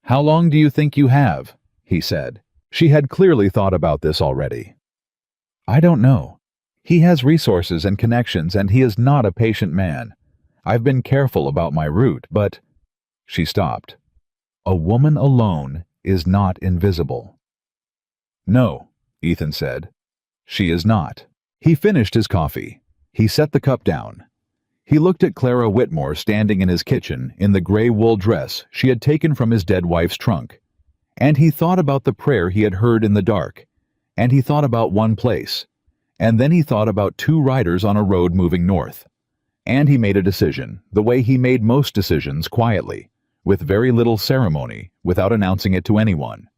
"How long do you think you have?" he said. She had clearly thought about this already. "I don't know. He has resources and connections, and he is not a patient man. I've been careful about my route, but—" She stopped. "A woman alone is not invisible." "No," Ethan said. "She is not." He finished his coffee. He set the cup down. He looked at Clara Whitmore standing in his kitchen in the gray wool dress she had taken from his dead wife's trunk. And he thought about the prayer he had heard in the dark. And he thought about one place. And then he thought about two riders on a road moving north. And he made a decision, the way he made most decisions, quietly, with very little ceremony, without announcing it to anyone.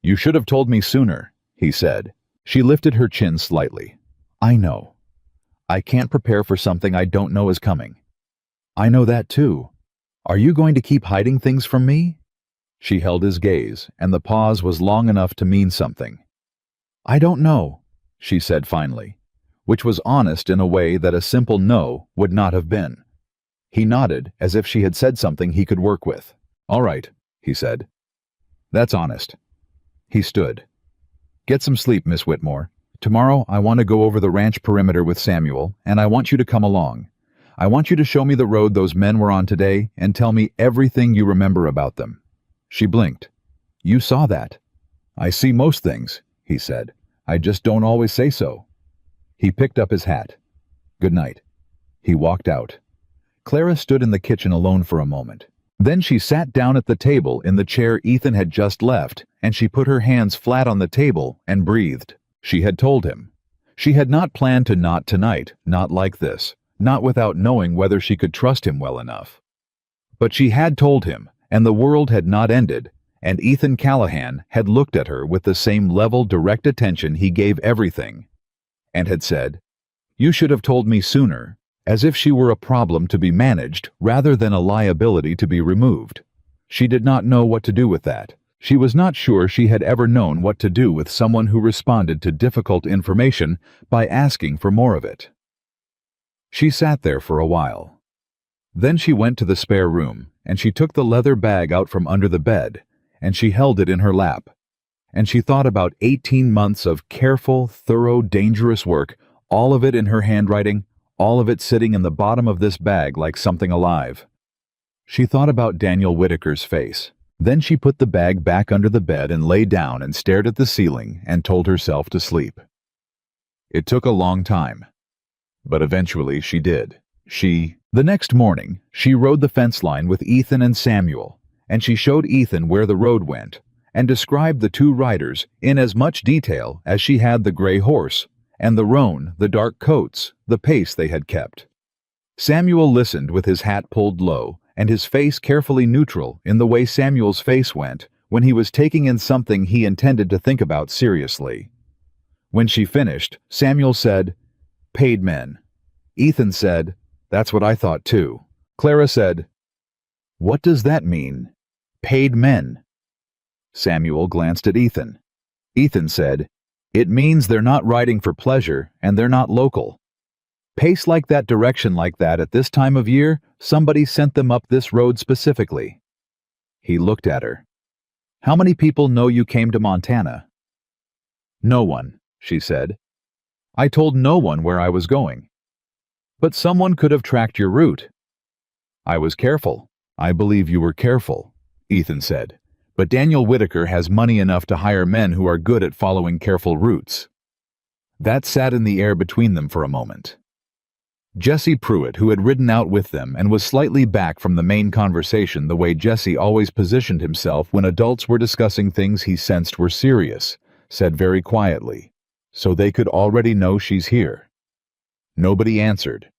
"You should have told me sooner," he said. She lifted her chin slightly. "I know. I can't prepare for something I don't know is coming." "I know that too. Are you going to keep hiding things from me?" She held his gaze, and the pause was long enough to mean something. "I don't know," she said finally, which was honest in a way that a simple no would not have been. He nodded, as if she had said something he could work with. "All right," he said. "That's honest." He stood. "Get some sleep, Miss Whitmore. Tomorrow I want to go over the ranch perimeter with Samuel, and I want you to come along. I want you to show me the road those men were on today and tell me everything you remember about them." She blinked. "You saw that." "I see most things," he said. "I just don't always say so." He picked up his hat. "Good night." He walked out. Clara stood in the kitchen alone for a moment. Then she sat down at the table in the chair Ethan had just left, and she put her hands flat on the table and breathed. She had told him. She had not planned to not tonight, not like this, not without knowing whether she could trust him well enough. But she had told him, and the world had not ended, and Ethan Callahan had looked at her with the same level direct attention he gave everything, and had said, "You should have told me sooner," as if she were a problem to be managed rather than a liability to be removed. She did not know what to do with that. She was not sure she had ever known what to do with someone who responded to difficult information by asking for more of it. She sat there for a while. Then she went to the spare room, and she took the leather bag out from under the bed, and she held it in her lap. And she thought about 18 months of careful, thorough, dangerous work, all of it in her handwriting, all of it sitting in the bottom of this bag like something alive. She thought about Daniel Whitaker's face. Then she put the bag back under the bed and lay down and stared at the ceiling and told herself to sleep. It took a long time, but eventually she did. The next morning, she rode the fence line with Ethan and Samuel, and she showed Ethan where the road went, and described the two riders in as much detail as she had the gray horse, and the roan, the dark coats, the pace they had kept. Samuel listened with his hat pulled low, and his face carefully neutral in the way Samuel's face went when he was taking in something he intended to think about seriously. When she finished, Samuel said, "Paid men." Ethan said, "That's what I thought too." Clara said, "What does that mean? Paid men?" Samuel glanced at Ethan. Ethan said, "It means they're not riding for pleasure and they're not local. Pace like that, direction like that at this time of year, somebody sent them up this road specifically." He looked at her. How many people know you came to Montana? No one, she said. I told no one where I was going. But someone could have tracked your route. I was careful. I believe you were careful, Ethan said. But Daniel Whitaker has money enough to hire men who are good at following careful routes. That sat in the air between them for a moment. Jesse Pruitt, who had ridden out with them and was slightly back from the main conversation the way Jesse always positioned himself when adults were discussing things he sensed were serious, said very quietly, "So they could already know she's here." Nobody answered,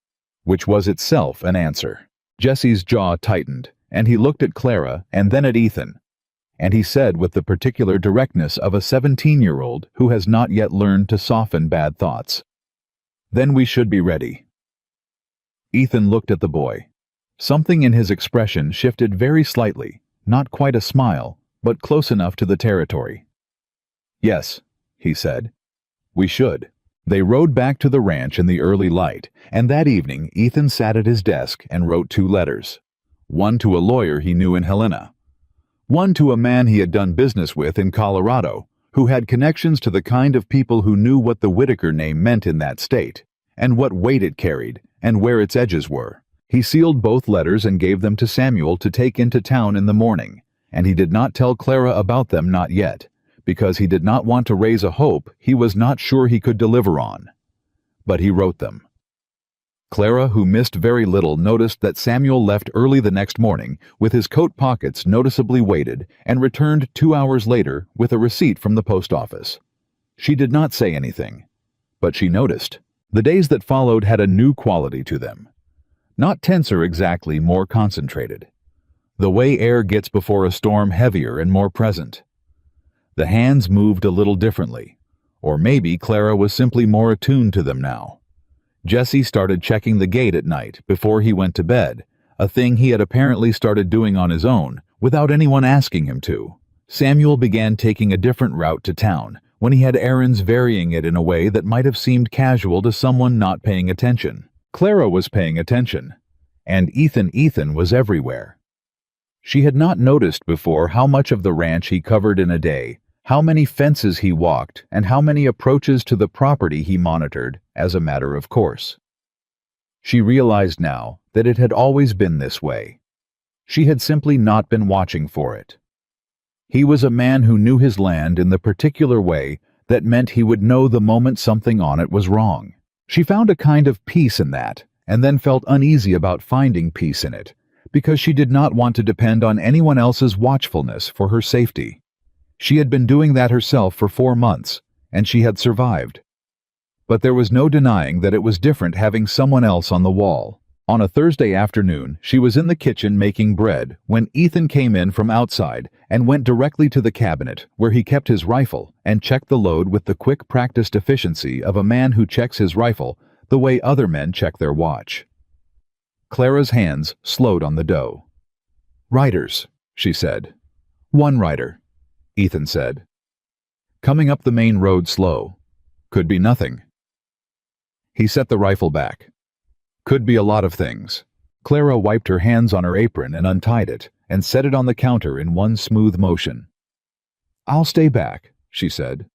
which was itself an answer. Jesse's jaw tightened, and he looked at Clara and then at Ethan, and he said with the particular directness of a 17-year-old who has not yet learned to soften bad thoughts, "Then we should be ready." Ethan looked at the boy. Something in his expression shifted very slightly, not quite a smile, but close enough to the territory. "Yes," he said. "We should." They rode back to the ranch in the early light, and that evening Ethan sat at his desk and wrote 2 letters. One to a lawyer he knew in Helena. One to a man he had done business with in Colorado, who had connections to the kind of people who knew what the Whitaker name meant in that state, and what weight it carried, and where its edges were. He sealed both letters and gave them to Samuel to take into town in the morning, and he did not tell Clara about them not yet, because he did not want to raise a hope he was not sure he could deliver on. But he wrote them. Clara, who missed very little, noticed that Samuel left early the next morning with his coat pockets noticeably weighted and returned 2 hours later with a receipt from the post office. She did not say anything, but she noticed. The days that followed had a new quality to them. Not tenser exactly, more concentrated. The way air gets before a storm, heavier and more present. The hands moved a little differently, or maybe Clara was simply more attuned to them now. Jesse started checking the gate at night before he went to bed, a thing he had apparently started doing on his own, without anyone asking him to. Samuel began taking a different route to town, when he had errands, varying it in a way that might have seemed casual to someone not paying attention. Clara was paying attention, and Ethan was everywhere. She had not noticed before how much of the ranch he covered in a day, how many fences he walked, and how many approaches to the property he monitored as a matter of course. She realized now that it had always been this way. She had simply not been watching for it. He was a man who knew his land in the particular way that meant he would know the moment something on it was wrong. She found a kind of peace in that, and then felt uneasy about finding peace in it, because she did not want to depend on anyone else's watchfulness for her safety. She had been doing that herself for 4 months, and she had survived. But there was no denying that it was different having someone else on the wall. On a Thursday afternoon, she was in the kitchen making bread when Ethan came in from outside and went directly to the cabinet where he kept his rifle and checked the load with the quick, practiced efficiency of a man who checks his rifle the way other men check their watch. Clara's hands slowed on the dough. "Riders," she said. "1 rider," Ethan said. "Coming up the main road slow. Could be nothing." He set the rifle back. "Could be a lot of things." Clara wiped her hands on her apron and untied it, and set it on the counter in one smooth motion. "I'll stay back," she said.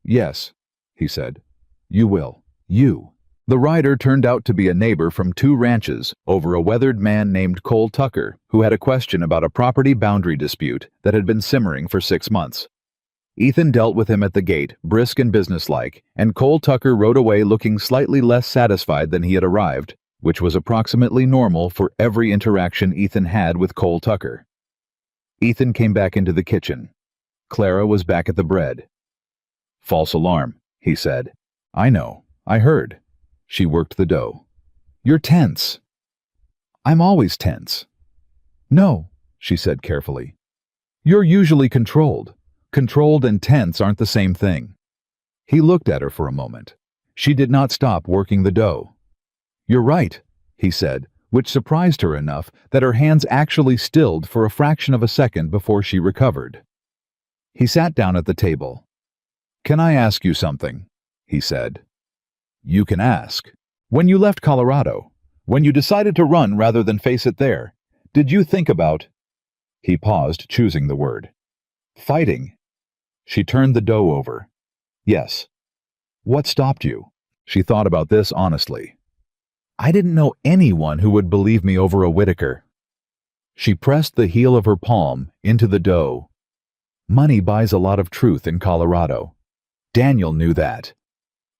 "Yes," he said. "You will. You." The rider turned out to be a neighbor from 2 ranches over a weathered man named Cole Tucker, who had a question about a property boundary dispute that had been simmering for 6 months. Ethan dealt with him at the gate, brisk and businesslike, and Cole Tucker rode away looking slightly less satisfied than he had arrived, which was approximately normal for every interaction Ethan had with Cole Tucker. Ethan came back into the kitchen. Clara was back at the bread. "False alarm," he said. "I know. I heard." She worked the dough. "You're tense." "I'm always tense." "No," she said carefully. "You're usually controlled. Controlled and tense aren't the same thing." He looked at her for a moment. She did not stop working the dough. "You're right," he said, which surprised her enough that her hands actually stilled for a fraction of a second before she recovered. He sat down at the table. "Can I ask you something?" he said. "You can ask. When you left Colorado, when you decided to run rather than face it there, did you think about—" He paused, choosing the word. Fighting. She turned the dough over. Yes. What stopped you? She thought about this honestly. I didn't know anyone who would believe me over a Whitaker. She pressed the heel of her palm into the dough. Money buys a lot of truth in Colorado. Daniel knew that.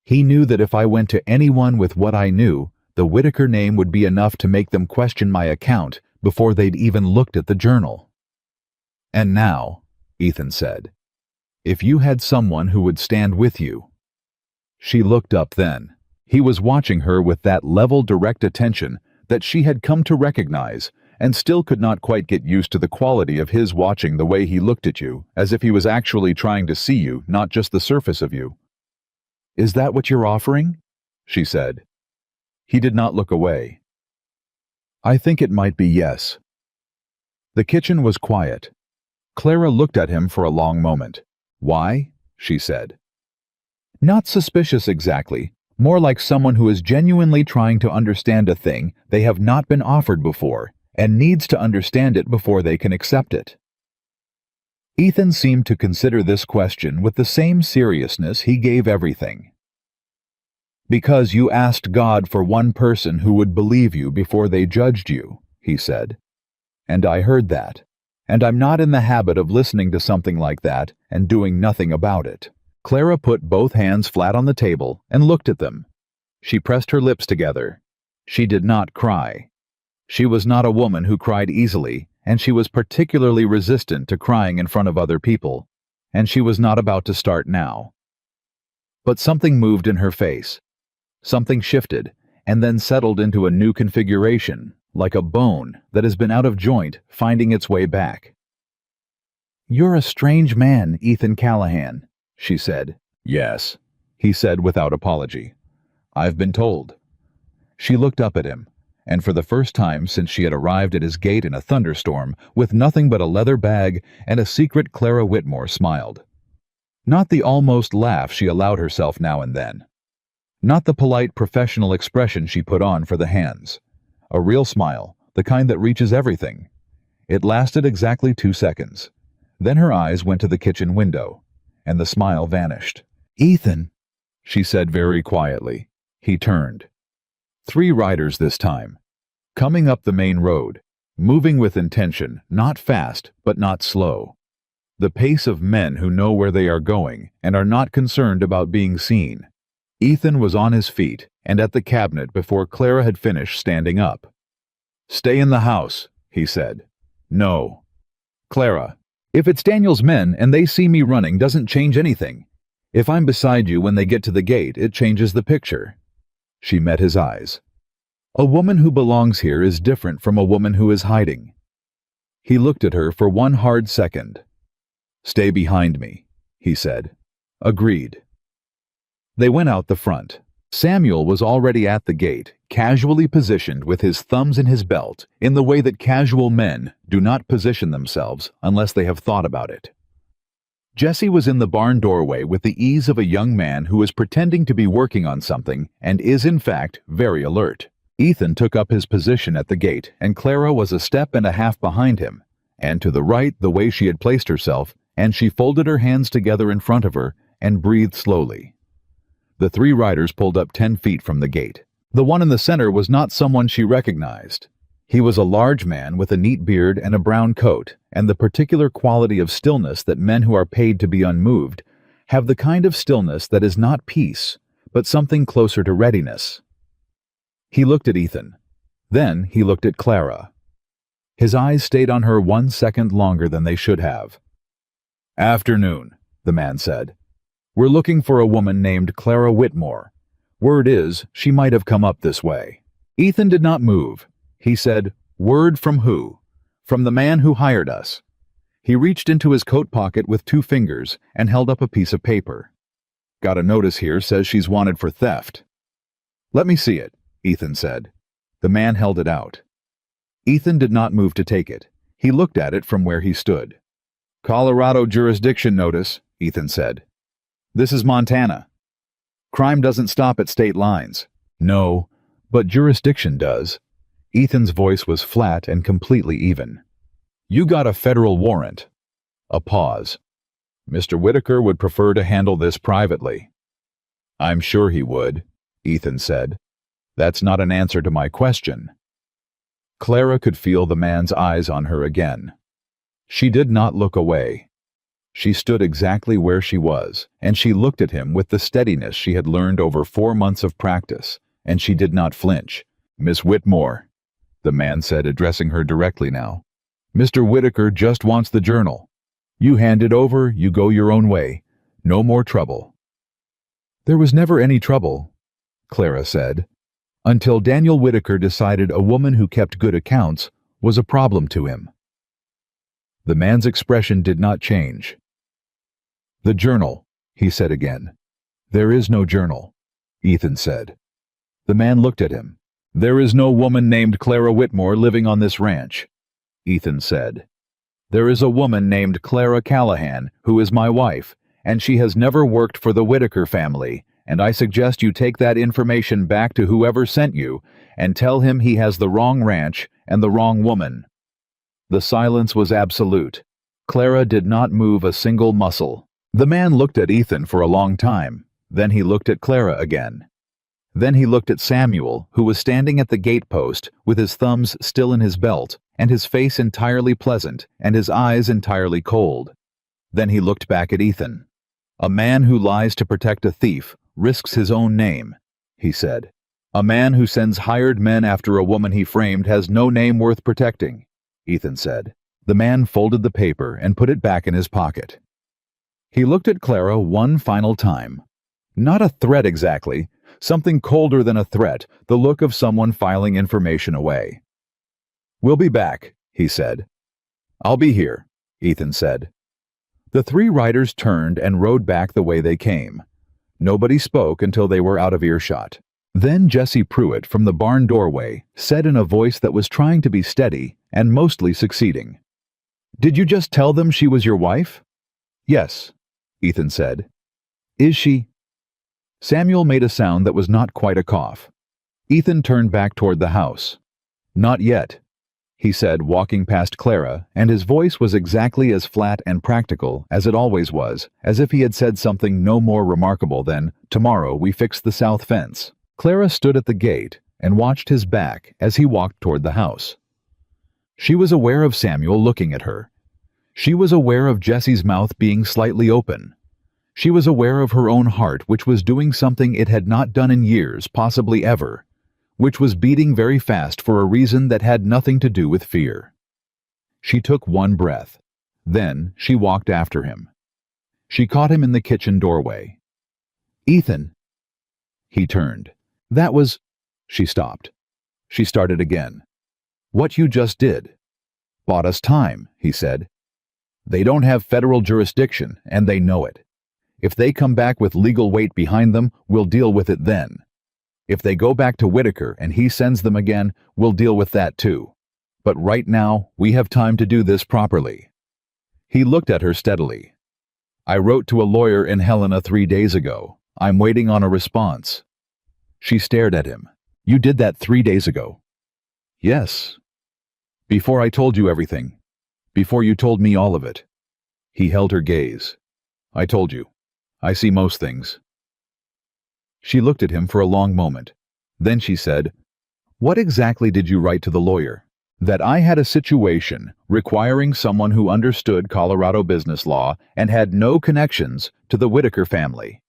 He knew that if I went to anyone with what I knew, the Whitaker name would be enough to make them question my account before they'd even looked at the journal. And now, Ethan said, if you had someone who would stand with you. She looked up then. He was watching her with that level direct attention that she had come to recognize, and still could not quite get used to the quality of his watching the way he looked at you, as if he was actually trying to see you, not just the surface of you. Is that what you're offering? She said. He did not look away. I think it might be yes. The kitchen was quiet. Clara looked at him for a long moment. Why? She said. Not suspicious exactly, more like someone who is genuinely trying to understand a thing they have not been offered before, and needs to understand it before they can accept it. Ethan seemed to consider this question with the same seriousness he gave everything. Because you asked God for one person who would believe you before they judged you, he said. And I heard that, and I'm not in the habit of listening to something like that and doing nothing about it. Clara put both hands flat on the table and looked at them. She pressed her lips together. She did not cry. She was not a woman who cried easily, and she was particularly resistant to crying in front of other people, and she was not about to start now. But something moved in her face. Something shifted, and then settled into a new configuration, like a bone that has been out of joint finding its way back. You're a strange man, Ethan Callahan, she said. Yes, he said without apology. I've been told. She looked up at him, and for the first time since she had arrived at his gate in a thunderstorm, with nothing but a leather bag and a secret, Clara Whitmore smiled. Not the almost laugh she allowed herself now and then. Not the polite professional expression she put on for the hands. A real smile, the kind that reaches everything. It lasted exactly 2 seconds. Then her eyes went to the kitchen window, and the smile vanished. Ethan, she said very quietly. He turned. 3 riders this time. Coming up the main road, moving with intention, not fast, but not slow. The pace of men who know where they are going and are not concerned about being seen. Ethan was on his feet and at the cabinet before Clara had finished standing up. Stay in the house, he said. No. Clara, if it's Daniel's men and they see me running doesn't change anything. If I'm beside you when they get to the gate, it changes the picture. She met his eyes. A woman who belongs here is different from a woman who is hiding. He looked at her for one hard second. Stay behind me, he said. Agreed. They went out the front. Samuel was already at the gate, casually positioned with his thumbs in his belt, in the way that casual men do not position themselves unless they have thought about it. Jesse was in the barn doorway with the ease of a young man who is pretending to be working on something and is in fact very alert. Ethan took up his position at the gate, and Clara was a step and a half behind him, and to the right the way she had placed herself, and she folded her hands together in front of her and breathed slowly. The 3 riders pulled up 10 feet from the gate. The one in the center was not someone she recognized. He was a large man with a neat beard and a brown coat, and the particular quality of stillness that men who are paid to be unmoved have, the kind of stillness that is not peace, but something closer to readiness. He looked at Ethan. Then he looked at Clara. His eyes stayed on her 1 second longer than they should have. Afternoon, the man said. We're looking for a woman named Clara Whitmore. Word is, she might have come up this way. Ethan did not move. He said, Word from who? From the man who hired us. He reached into his coat pocket with 2 fingers and held up a piece of paper. Got a notice here, says she's wanted for theft. Let me see it, Ethan said. The man held it out. Ethan did not move to take it. He looked at it from where he stood. Colorado jurisdiction notice, Ethan said. This is Montana. Crime doesn't stop at state lines. No, but jurisdiction does. Ethan's voice was flat and completely even. You got a federal warrant. A pause. Mr. Whitaker would prefer to handle this privately. I'm sure he would, Ethan said. That's not an answer to my question. Clara could feel the man's eyes on her again. She did not look away. She stood exactly where she was, and she looked at him with the steadiness she had learned over 4 months of practice, and she did not flinch. Miss Whitmore, the man said, addressing her directly now. Mr. Whitaker just wants the journal. You hand it over, you go your own way. No more trouble. There was never any trouble, Clara said, until Daniel Whitaker decided a woman who kept good accounts was a problem to him. The man's expression did not change. The journal, he said again. There is no journal, Ethan said. The man looked at him. There is no woman named Clara Whitmore living on this ranch, Ethan said. There is a woman named Clara Callahan who is my wife, and she has never worked for the Whitaker family, and I suggest you take that information back to whoever sent you and tell him he has the wrong ranch and the wrong woman. The silence was absolute. Clara did not move a single muscle. The man looked at Ethan for a long time. Then he looked at Clara again. Then he looked at Samuel, who was standing at the gatepost with his thumbs still in his belt, and his face entirely pleasant, and his eyes entirely cold. Then he looked back at Ethan. A man who lies to protect a thief risks his own name, he said. A man who sends hired men after a woman he framed has no name worth protecting, Ethan said. The man folded the paper and put it back in his pocket. He looked at Clara one final time. Not a threat exactly, something colder than a threat, the look of someone filing information away. We'll be back, he said. I'll be here, Ethan said. The 3 riders turned and rode back the way they came. Nobody spoke until they were out of earshot. Then Jesse Pruitt from the barn doorway said in a voice that was trying to be steady and mostly succeeding, Did you just tell them she was your wife? Yes, Ethan said. Is she? Samuel made a sound that was not quite a cough. Ethan turned back toward the house. Not yet, he said, walking past Clara, and his voice was exactly as flat and practical as it always was, as if he had said something no more remarkable than, tomorrow we fix the south fence. Clara stood at the gate and watched his back as he walked toward the house. She was aware of Samuel looking at her. She was aware of Jesse's mouth being slightly open. She was aware of her own heart, which was doing something it had not done in years, possibly ever, which was beating very fast for a reason that had nothing to do with fear. She took one breath. Then she walked after him. She caught him in the kitchen doorway. Ethan. He turned. That was... She stopped. She started again. What you just did. Bought us time, he said. They don't have federal jurisdiction, and they know it. If they come back with legal weight behind them, we'll deal with it then. If they go back to Whitaker and he sends them again, we'll deal with that too. But right now, we have time to do this properly. He looked at her steadily. I wrote to a lawyer in Helena 3 days ago. I'm waiting on a response. She stared at him. You did that 3 days ago. Yes. Before I told you everything. Before you told me all of it. He held her gaze. I told you. I see most things. She looked at him for a long moment. Then she said, What exactly did you write to the lawyer? That I had a situation requiring someone who understood Colorado business law and had no connections to the Whitaker family.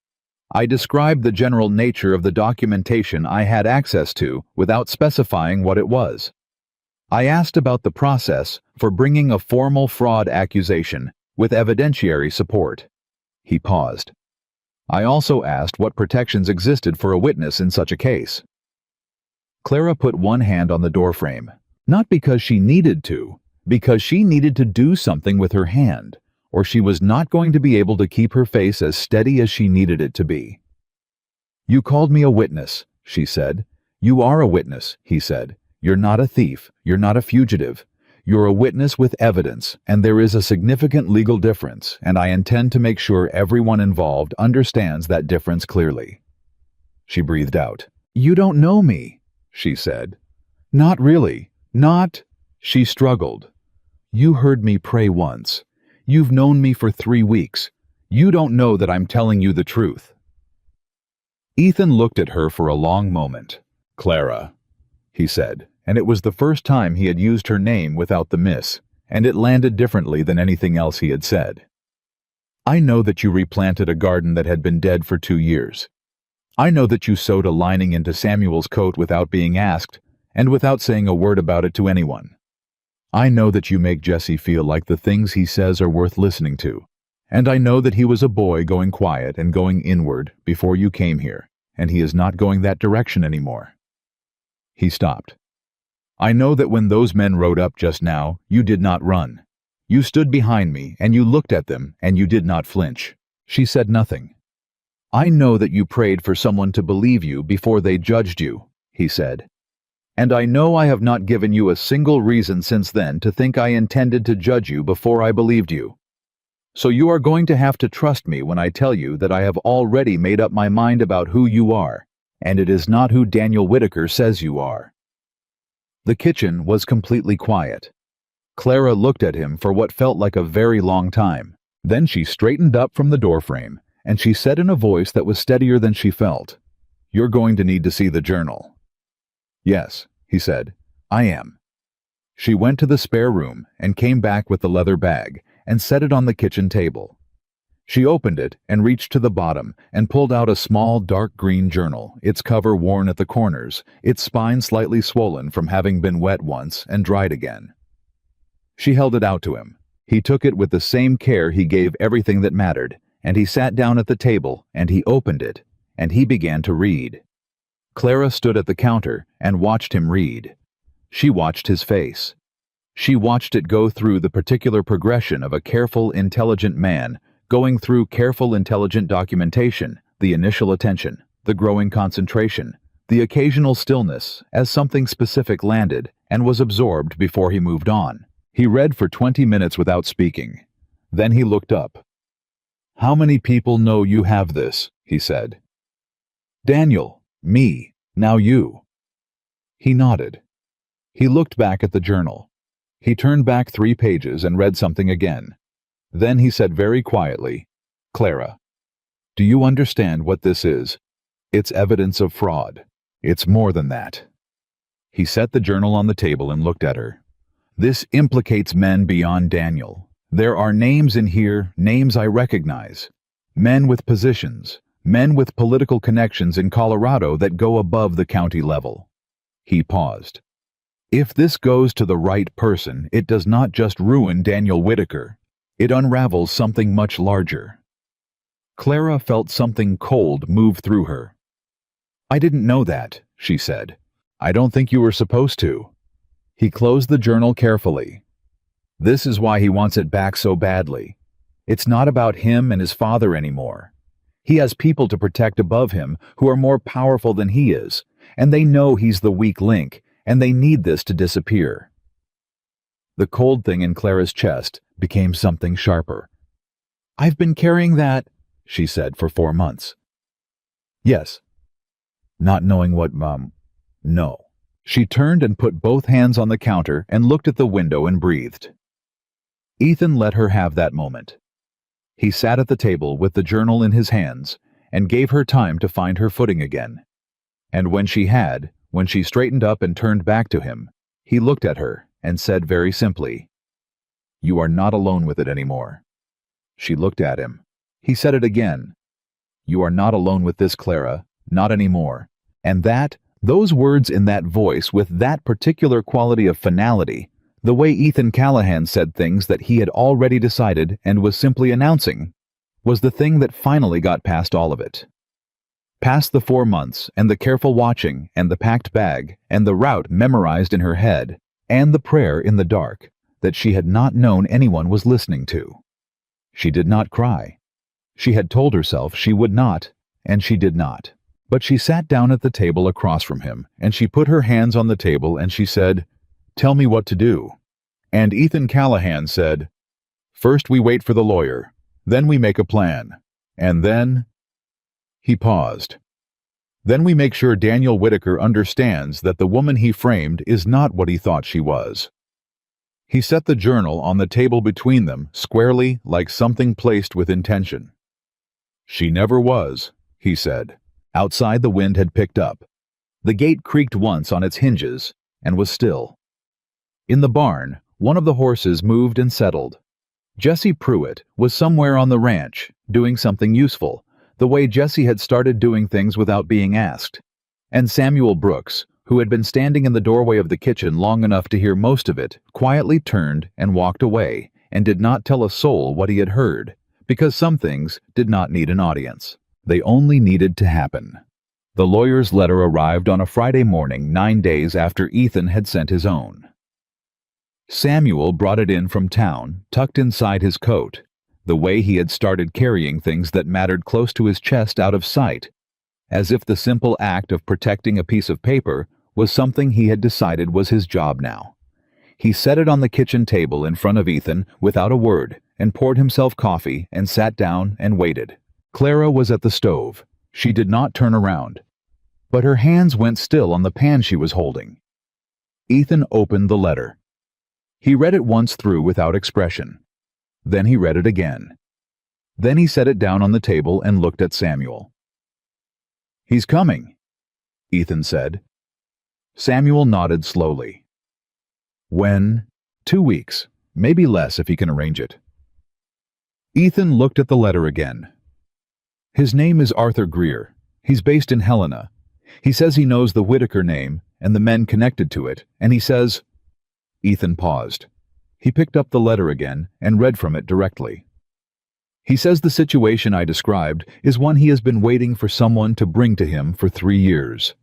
I described the general nature of the documentation I had access to without specifying what it was. I asked about the process for bringing a formal fraud accusation with evidentiary support. He paused. I also asked what protections existed for a witness in such a case. Clara put one hand on the doorframe, not because she needed to, because she needed to do something with her hand, or she was not going to be able to keep her face as steady as she needed it to be. You called me a witness, she said. You are a witness, he said. You're not a thief. You're not a fugitive. You're a witness with evidence, and there is a significant legal difference, and I intend to make sure everyone involved understands that difference clearly. She breathed out. You don't know me, she said. Not really. Not... She struggled. You heard me pray once. You've known me for 3 weeks. You don't know that I'm telling you the truth." Ethan looked at her for a long moment. "Clara," he said, and it was the first time he had used her name without the miss, and it landed differently than anything else he had said. "I know that you replanted a garden that had been dead for 2 years. I know that you sewed a lining into Samuel's coat without being asked, and without saying a word about it to anyone. I know that you make Jesse feel like the things he says are worth listening to, and I know that he was a boy going quiet and going inward before you came here, and he is not going that direction anymore." He stopped. "I know that when those men rode up just now, you did not run. You stood behind me, and you looked at them, and you did not flinch." She said nothing. "I know that you prayed for someone to believe you before they judged you," he said. "And I know I have not given you a single reason since then to think I intended to judge you before I believed you. So you are going to have to trust me when I tell you that I have already made up my mind about who you are, and it is not who Daniel Whitaker says you are." The kitchen was completely quiet. Clara looked at him for what felt like a very long time. Then she straightened up from the doorframe, and she said in a voice that was steadier than she felt, "You're going to need to see the journal." "Yes," he said, "I am." She went to the spare room and came back with the leather bag and set it on the kitchen table. She opened it and reached to the bottom and pulled out a small dark green journal, its cover worn at the corners, its spine slightly swollen from having been wet once and dried again. She held it out to him. He took it with the same care he gave everything that mattered, and he sat down at the table and he opened it, and he began to read. Clara stood at the counter and watched him read. She watched his face. She watched it go through the particular progression of a careful, intelligent man, going through careful, intelligent documentation, the initial attention, the growing concentration, the occasional stillness, as something specific landed and was absorbed before he moved on. He read for 20 minutes without speaking. Then he looked up. "How many people know you have this?" he said. "Daniel, me, now you." He nodded. He looked back at the journal. He turned back 3 pages and read something again. Then he said very quietly, "Clara, do you understand what this is? It's evidence of fraud. It's more than that." He set the journal on the table and looked at her. "This implicates men beyond Daniel. There are names in here, names I recognize. Men with positions, men with political connections in Colorado that go above the county level." He paused. "If this goes to the right person, it does not just ruin Daniel Whitaker. It unravels something much larger." Clara felt something cold move through her. "I didn't know that," she said. "I don't think you were supposed to." He closed the journal carefully. "This is why he wants it back so badly. It's not about him and his father anymore. He has people to protect above him who are more powerful than he is, and they know he's the weak link, and they need this to disappear." The cold thing in Clara's chest became something sharper. "I've been carrying that," she said, "for 4 months. "Yes." Not knowing what, no. She turned and put both hands on the counter and looked at the window and breathed. Ethan let her have that moment. He sat at the table with the journal in his hands and gave her time to find her footing again. And when she straightened up and turned back to him, he looked at her and said very simply, "You are not alone with it anymore." She looked at him. He said it again. "You are not alone with this, Clara, not anymore." And those words in that voice with that particular quality of finality, the way Ethan Callahan said things that he had already decided and was simply announcing, was the thing that finally got past all of it. Past the 4 months, and the careful watching, and the packed bag, and the route memorized in her head, and the prayer in the dark that she had not known anyone was listening to. She did not cry. She had told herself she would not, and she did not. But she sat down at the table across from him, and she put her hands on the table and she said, "Tell me what to do." And Ethan Callahan said, "First we wait for the lawyer, then we make a plan, and then—" He paused. "Then we make sure Daniel Whitaker understands that the woman he framed is not what he thought she was." He set the journal on the table between them, squarely, like something placed with intention. She never was, he said. Outside, the wind had picked up. The gate creaked once on its hinges and was still. In the barn, one of the horses moved and settled. Jesse Pruitt was somewhere on the ranch, doing something useful, the way Jesse had started doing things without being asked. And Samuel Brooks, who had been standing in the doorway of the kitchen long enough to hear most of it, quietly turned and walked away, and did not tell a soul what he had heard, because some things did not need an audience. They only needed to happen. The lawyer's letter arrived on a Friday morning 9 days after Ethan had sent his own. Samuel brought it in from town, tucked inside his coat, the way he had started carrying things that mattered close to his chest out of sight, as if the simple act of protecting a piece of paper was something he had decided was his job now. He set it on the kitchen table in front of Ethan without a word and poured himself coffee and sat down and waited. Clara was at the stove. She did not turn around, but her hands went still on the pan she was holding. Ethan opened the letter. He read it once through without expression. Then he read it again. Then he set it down on the table and looked at Samuel. "He's coming," Ethan said. Samuel nodded slowly. "When?" "2 weeks, maybe less if he can arrange it." Ethan looked at the letter again. "His name is Arthur Greer. He's based in Helena. He says he knows the Whitaker name and the men connected to it, and he says—" Ethan paused. He picked up the letter again and read from it directly. "He says the situation I described is one he has been waiting for someone to bring to him for 3 years.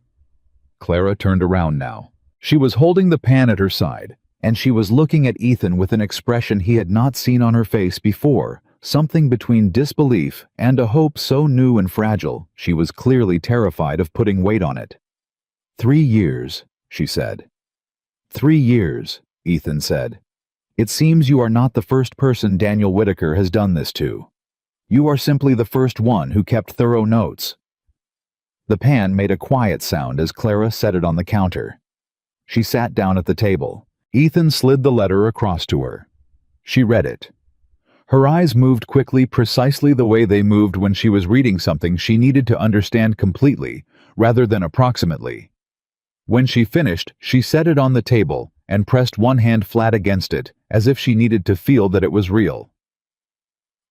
Clara turned around now. She was holding the pan at her side, and she was looking at Ethan with an expression he had not seen on her face before, something between disbelief and a hope so new and fragile she was clearly terrified of putting weight on it. 3 years, she said. 3 years, Ethan said. It seems you are not the first person Daniel Whitaker has done this to. You are simply the first one who kept thorough notes. The pan made a quiet sound as Clara set it on the counter. She sat down at the table. Ethan slid the letter across to her. She read it. Her eyes moved quickly, precisely the way they moved when she was reading something she needed to understand completely, rather than approximately. When she finished, she set it on the table and pressed one hand flat against it, as if she needed to feel that it was real.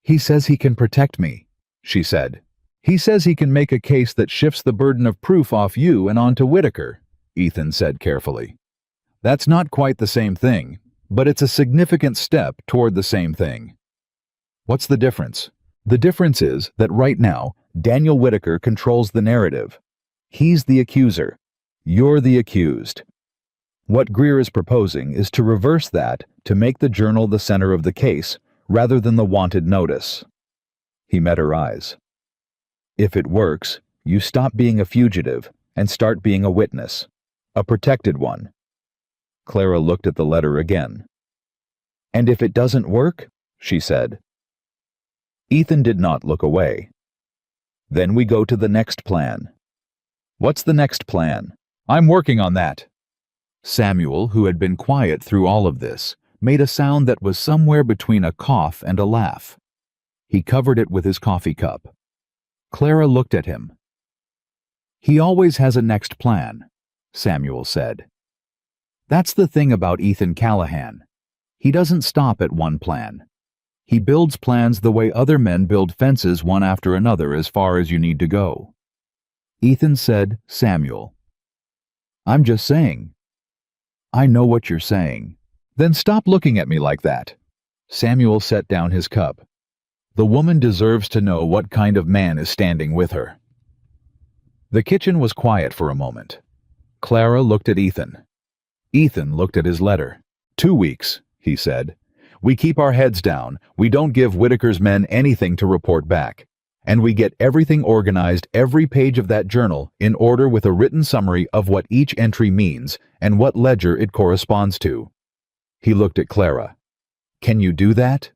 "He says he can protect me," she said. "He says he can make a case that shifts the burden of proof off you and onto Whitaker," Ethan said carefully. "That's not quite the same thing, but it's a significant step toward the same thing." "What's the difference?" "The difference is that right now, Daniel Whitaker controls the narrative. He's the accuser. You're the accused. What Greer is proposing is to reverse that, to make the journal the center of the case, rather than the wanted notice." He met her eyes. "If it works, you stop being a fugitive and start being a witness, a protected one." Clara looked at the letter again. "And if it doesn't work?" she said. Ethan did not look away. "Then we go to the next plan." "What's the next plan?" "I'm working on that." Samuel, who had been quiet through all of this, made a sound that was somewhere between a cough and a laugh. He covered it with his coffee cup. Clara looked at him. "He always has a next plan," Samuel said. "That's the thing about Ethan Callahan. He doesn't stop at one plan. He builds plans the way other men build fences one after another as far as you need to go." Ethan said, "Samuel." "I'm just saying." "I know what you're saying." "Then stop looking at me like that." Samuel set down his cup. "The woman deserves to know what kind of man is standing with her." The kitchen was quiet for a moment. Clara looked at Ethan. Ethan looked at his letter. 2 weeks, he said. "We keep our heads down, we don't give Whitaker's men anything to report back, and we get everything organized, every page of that journal, in order with a written summary of what each entry means and what ledger it corresponds to." He looked at Clara. "Can you do that?"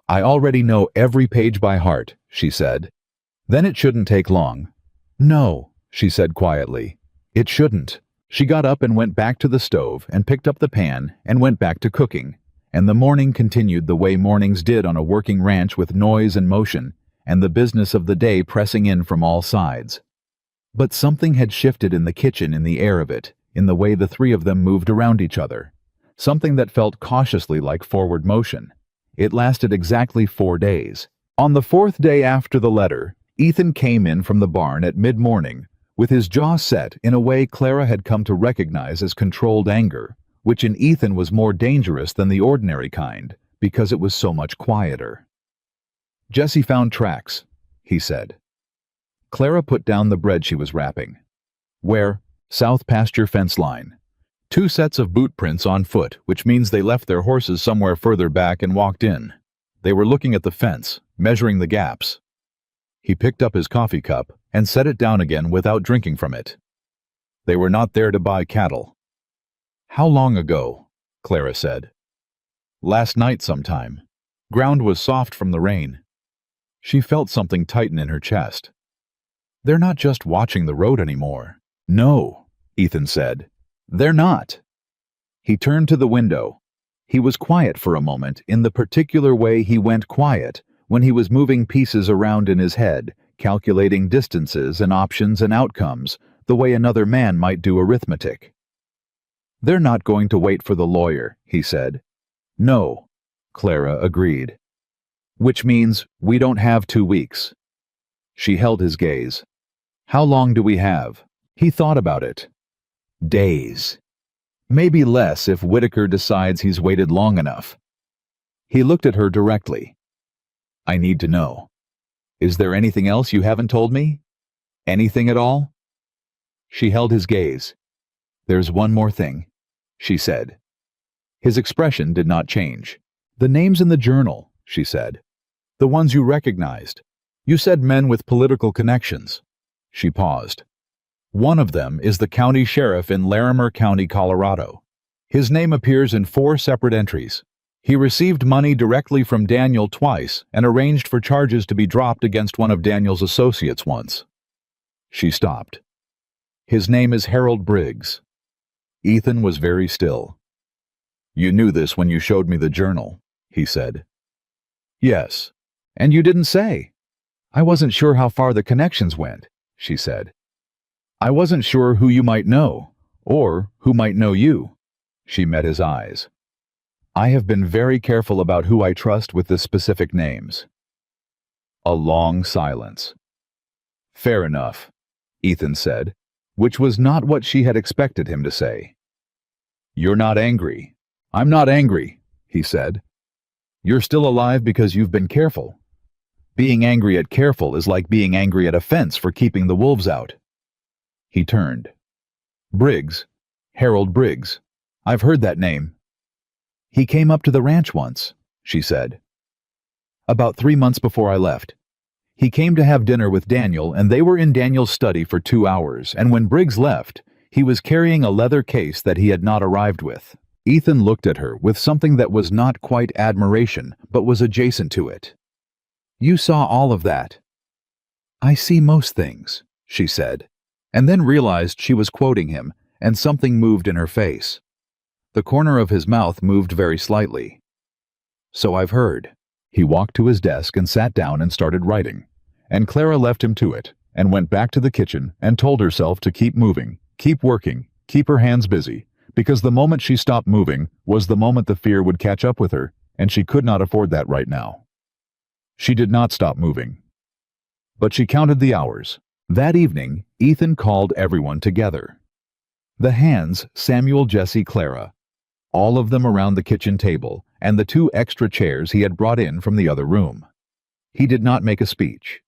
"I already know every page by heart," she said. "Then it shouldn't take long." "No," she said quietly. "It shouldn't." She got up and went back to the stove and picked up the pan and went back to cooking, and the morning continued the way mornings did on a working ranch with noise and motion, and the business of the day pressing in from all sides. But something had shifted in the kitchen, in the air of it, in the way the three of them moved around each other. Something that felt cautiously like forward motion. It lasted exactly 4 days. On the 4th day after the letter, Ethan came in from the barn at mid-morning, with his jaw set in a way Clara had come to recognize as controlled anger, which in Ethan was more dangerous than the ordinary kind, because it was so much quieter. "Jesse found tracks," he said. Clara put down the bread she was wrapping. "Where?" "South pasture fence line. 2 sets of boot prints on foot, which means they left their horses somewhere further back and walked in. They were looking at the fence, measuring the gaps." He picked up his coffee cup and set it down again without drinking from it. "They were not there to buy cattle." "How long ago?" Clara said. "Last night sometime. Ground was soft from the rain." She felt something tighten in her chest. "They're not just watching the road anymore." "No," Ethan said. "They're not." He turned to the window. He was quiet for a moment in the particular way he went quiet when he was moving pieces around in his head, calculating distances and options and outcomes, the way another man might do arithmetic. "They're not going to wait for the lawyer," he said. "No," Clara agreed. "Which means we don't have 2 weeks." She held his gaze. "How long do we have?" He thought about it. "Days. Maybe less if Whitaker decides he's waited long enough." He looked at her directly. "I need to know. Is there anything else you haven't told me? Anything at all?" She held his gaze. "There's one more thing," she said. His expression did not change. "The names in the journal," she said. "The ones you recognized. You said men with political connections." She paused. "One of them is the county sheriff in Larimer County, Colorado. His name appears in 4 separate entries. He received money directly from Daniel twice and arranged for charges to be dropped against one of Daniel's associates once." She stopped. "His name is Harold Briggs." Ethan was very still. "You knew this when you showed me the journal," he said. "Yes. And you didn't say." "I wasn't sure how far the connections went," she said. "I wasn't sure who you might know, or who might know you." She met his eyes. "I have been very careful about who I trust with the specific names." A long silence. "Fair enough," Ethan said, which was not what she had expected him to say. "You're not angry." "I'm not angry," he said. "You're still alive because you've been careful. Being angry at careful is like being angry at a fence for keeping the wolves out." He turned. "Briggs. Harold Briggs. I've heard that name." "He came up to the ranch once," she said. "About 3 months before I left. He came to have dinner with Daniel, and they were in Daniel's study for 2 hours, and when Briggs left, he was carrying a leather case that he had not arrived with." Ethan looked at her with something that was not quite admiration, but was adjacent to it. "You saw all of that." "I see most things," she said, and then realized she was quoting him, and something moved in her face. The corner of his mouth moved very slightly. "So I've heard." He walked to his desk and sat down and started writing, and Clara left him to it, and went back to the kitchen and told herself to keep moving, keep working, keep her hands busy, because the moment she stopped moving was the moment the fear would catch up with her, and she could not afford that right now. She did not stop moving. But she counted the hours. That evening, Ethan called everyone together. The hands, Samuel, Jesse, Clara, all of them around the kitchen table, and the 2 extra chairs he had brought in from the other room. He did not make a speech.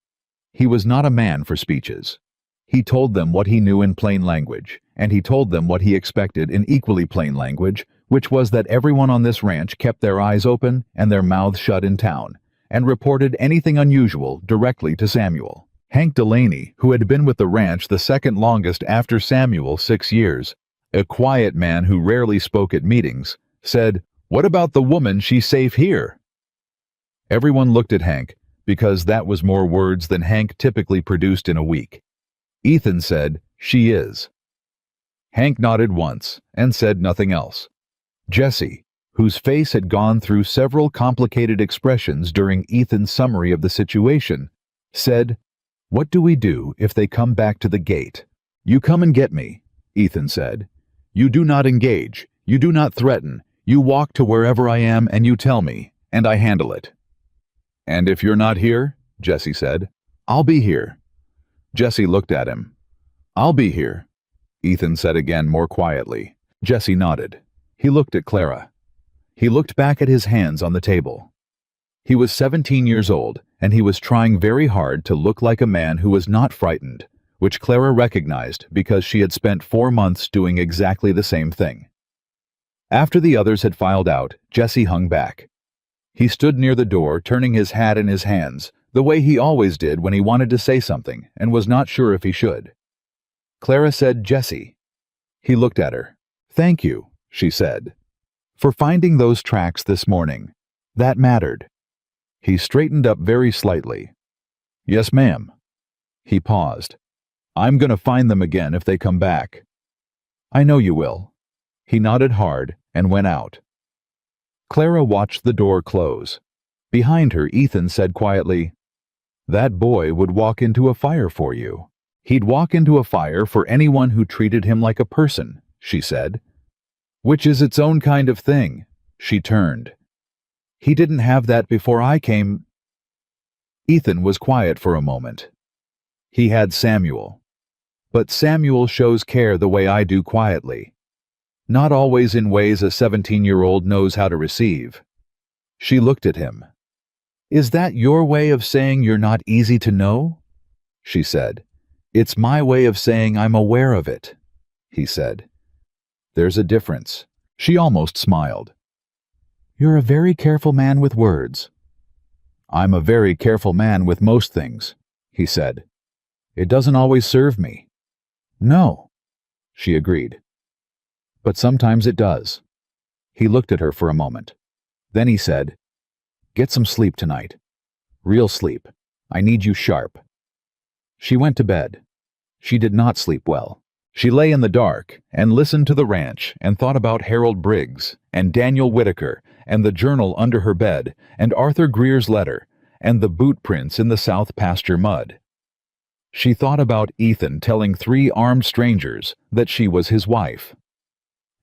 He was not a man for speeches. He told them what he knew in plain language, and he told them what he expected in equally plain language, which was that everyone on this ranch kept their eyes open and their mouths shut in town, and reported anything unusual directly to Samuel. Hank Delaney, who had been with the ranch the second longest after Samuel, 6 years, a quiet man who rarely spoke at meetings, said, "What about the woman? She's safe here." Everyone looked at Hank, because that was more words than Hank typically produced in a week. Ethan said, "She is." Hank nodded once and said nothing else. Jesse, whose face had gone through several complicated expressions during Ethan's summary of the situation, said, "What do we do if they come back to the gate?" "You come and get me," Ethan said. "You do not engage. You do not threaten. You walk to wherever I am and you tell me, and I handle it." "And if you're not here," Jesse said, "I'll be here." Jesse looked at him. "I'll be here," Ethan said again more quietly. Jesse nodded. He looked at Clara. He looked back at his hands on the table. He was 17 years old, and he was trying very hard to look like a man who was not frightened, which Clara recognized because she had spent 4 months doing exactly the same thing. After the others had filed out, Jesse hung back. He stood near the door, turning his hat in his hands, the way he always did when he wanted to say something and was not sure if he should. Clara said, "Jesse." He looked at her. "Thank you," she said, "for finding those tracks this morning. That mattered." He straightened up very slightly. "Yes, ma'am." He paused. "I'm going to find them again if they come back." "I know you will." He nodded hard and went out. Clara watched the door close. Behind her, Ethan said quietly, "That boy would walk into a fire for you. He'd walk into a fire for anyone who treated him like a person," she said. "Which is its own kind of thing." She turned. "He didn't have that before I came." Ethan was quiet for a moment. He had Samuel. But Samuel shows care the way I do quietly. Not always in ways a 17-year-old knows how to receive. She looked at him. "Is that your way of saying you're not easy to know?" She said. "It's my way of saying I'm aware of it," he said. "There's a difference." She almost smiled. "You're a very careful man with words." "I'm a very careful man with most things," he said. "It doesn't always serve me." "No," she agreed. "But sometimes it does." He looked at her for a moment. Then he said, "Get some sleep tonight. Real sleep. I need you sharp." She went to bed. She did not sleep well. She lay in the dark and listened to the ranch and thought about Harold Briggs and Daniel Whitaker and the journal under her bed and Arthur Greer's letter and the boot prints in the south pasture mud. She thought about Ethan telling 3 armed strangers that she was his wife.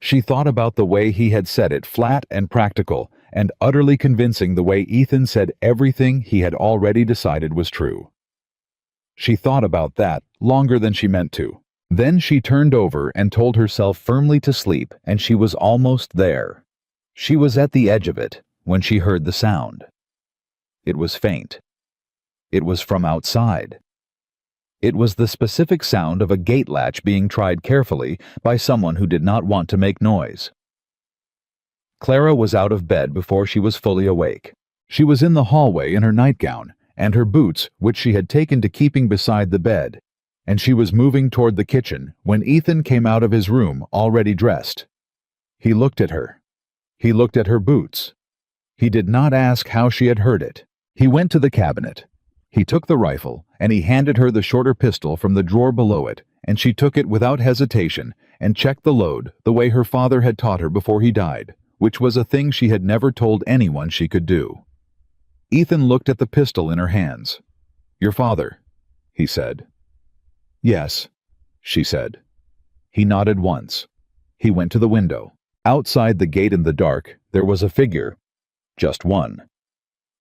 She thought about the way he had said it flat and practical and utterly convincing, the way Ethan said everything he had already decided was true. She thought about that longer than she meant to. Then she turned over and told herself firmly to sleep, and she was almost there. She was at the edge of it when she heard the sound. It was faint. It was from outside. It was the specific sound of a gate latch being tried carefully by someone who did not want to make noise. Clara was out of bed before she was fully awake. She was in the hallway in her nightgown and her boots, which she had taken to keeping beside the bed, and she was moving toward the kitchen when Ethan came out of his room already dressed. He looked at her. He looked at her boots. He did not ask how she had heard it. He went to the cabinet. He took the rifle, and he handed her the shorter pistol from the drawer below it, and she took it without hesitation and checked the load the way her father had taught her before he died, which was a thing she had never told anyone she could do. Ethan looked at the pistol in her hands. "Your father," he said. "Yes," she said. He nodded once. He went to the window. Outside the gate in the dark, there was a figure. Just one.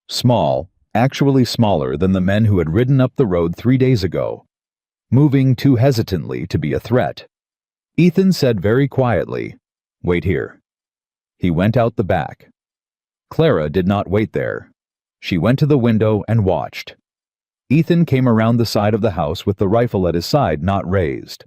Small, actually smaller than the men who had ridden up the road 3 days ago. Moving too hesitantly to be a threat. Ethan said very quietly, "Wait here." He went out the back. Clara did not wait there. She went to the window and watched. Ethan came around the side of the house with the rifle at his side not raised.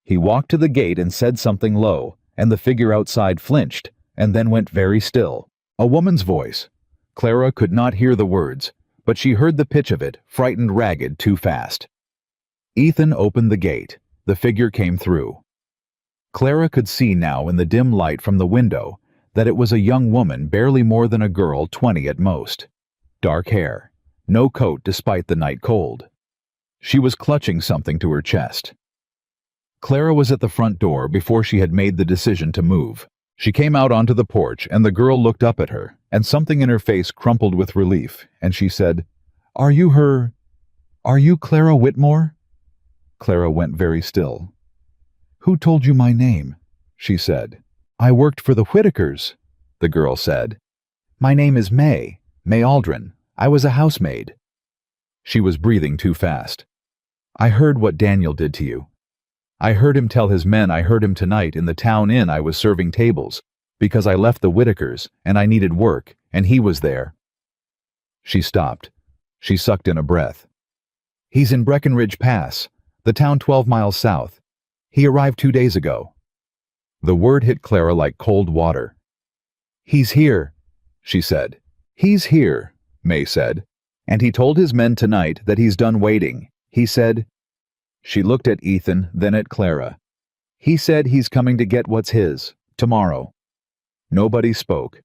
He walked to the gate and said something low, and the figure outside flinched, and then went very still. A woman's voice. Clara could not hear the words, but she heard the pitch of it, frightened ragged too fast. Ethan opened the gate. The figure came through. Clara could see now in the dim light from the window that it was a young woman, barely more than a girl, 20 at most. Dark hair. No coat despite the night cold. She was clutching something to her chest. Clara was at the front door before she had made the decision to move. She came out onto the porch, and the girl looked up at her, and something in her face crumpled with relief, and she said, "Are you her?" "Are you Clara Whitmore?" Clara went very still. "Who told you my name?" she said. "I worked for the Whitakers," the girl said. "My name is May Aldrin. I was a housemaid." She was breathing too fast. "I heard what Daniel did to you. I heard him tell his men I heard him tonight in the town inn I was serving tables, because I left the Whitakers and I needed work, and he was there." She stopped. She sucked in a breath. "He's in Breckenridge Pass, the town 12 miles south. He arrived 2 days ago." The word hit Clara like cold water. "He's here," she said. "He's here," May said. "And he told his men tonight that he's done waiting. He said—" She looked at Ethan, then at Clara. "He said he's coming to get what's his, tomorrow." Nobody spoke.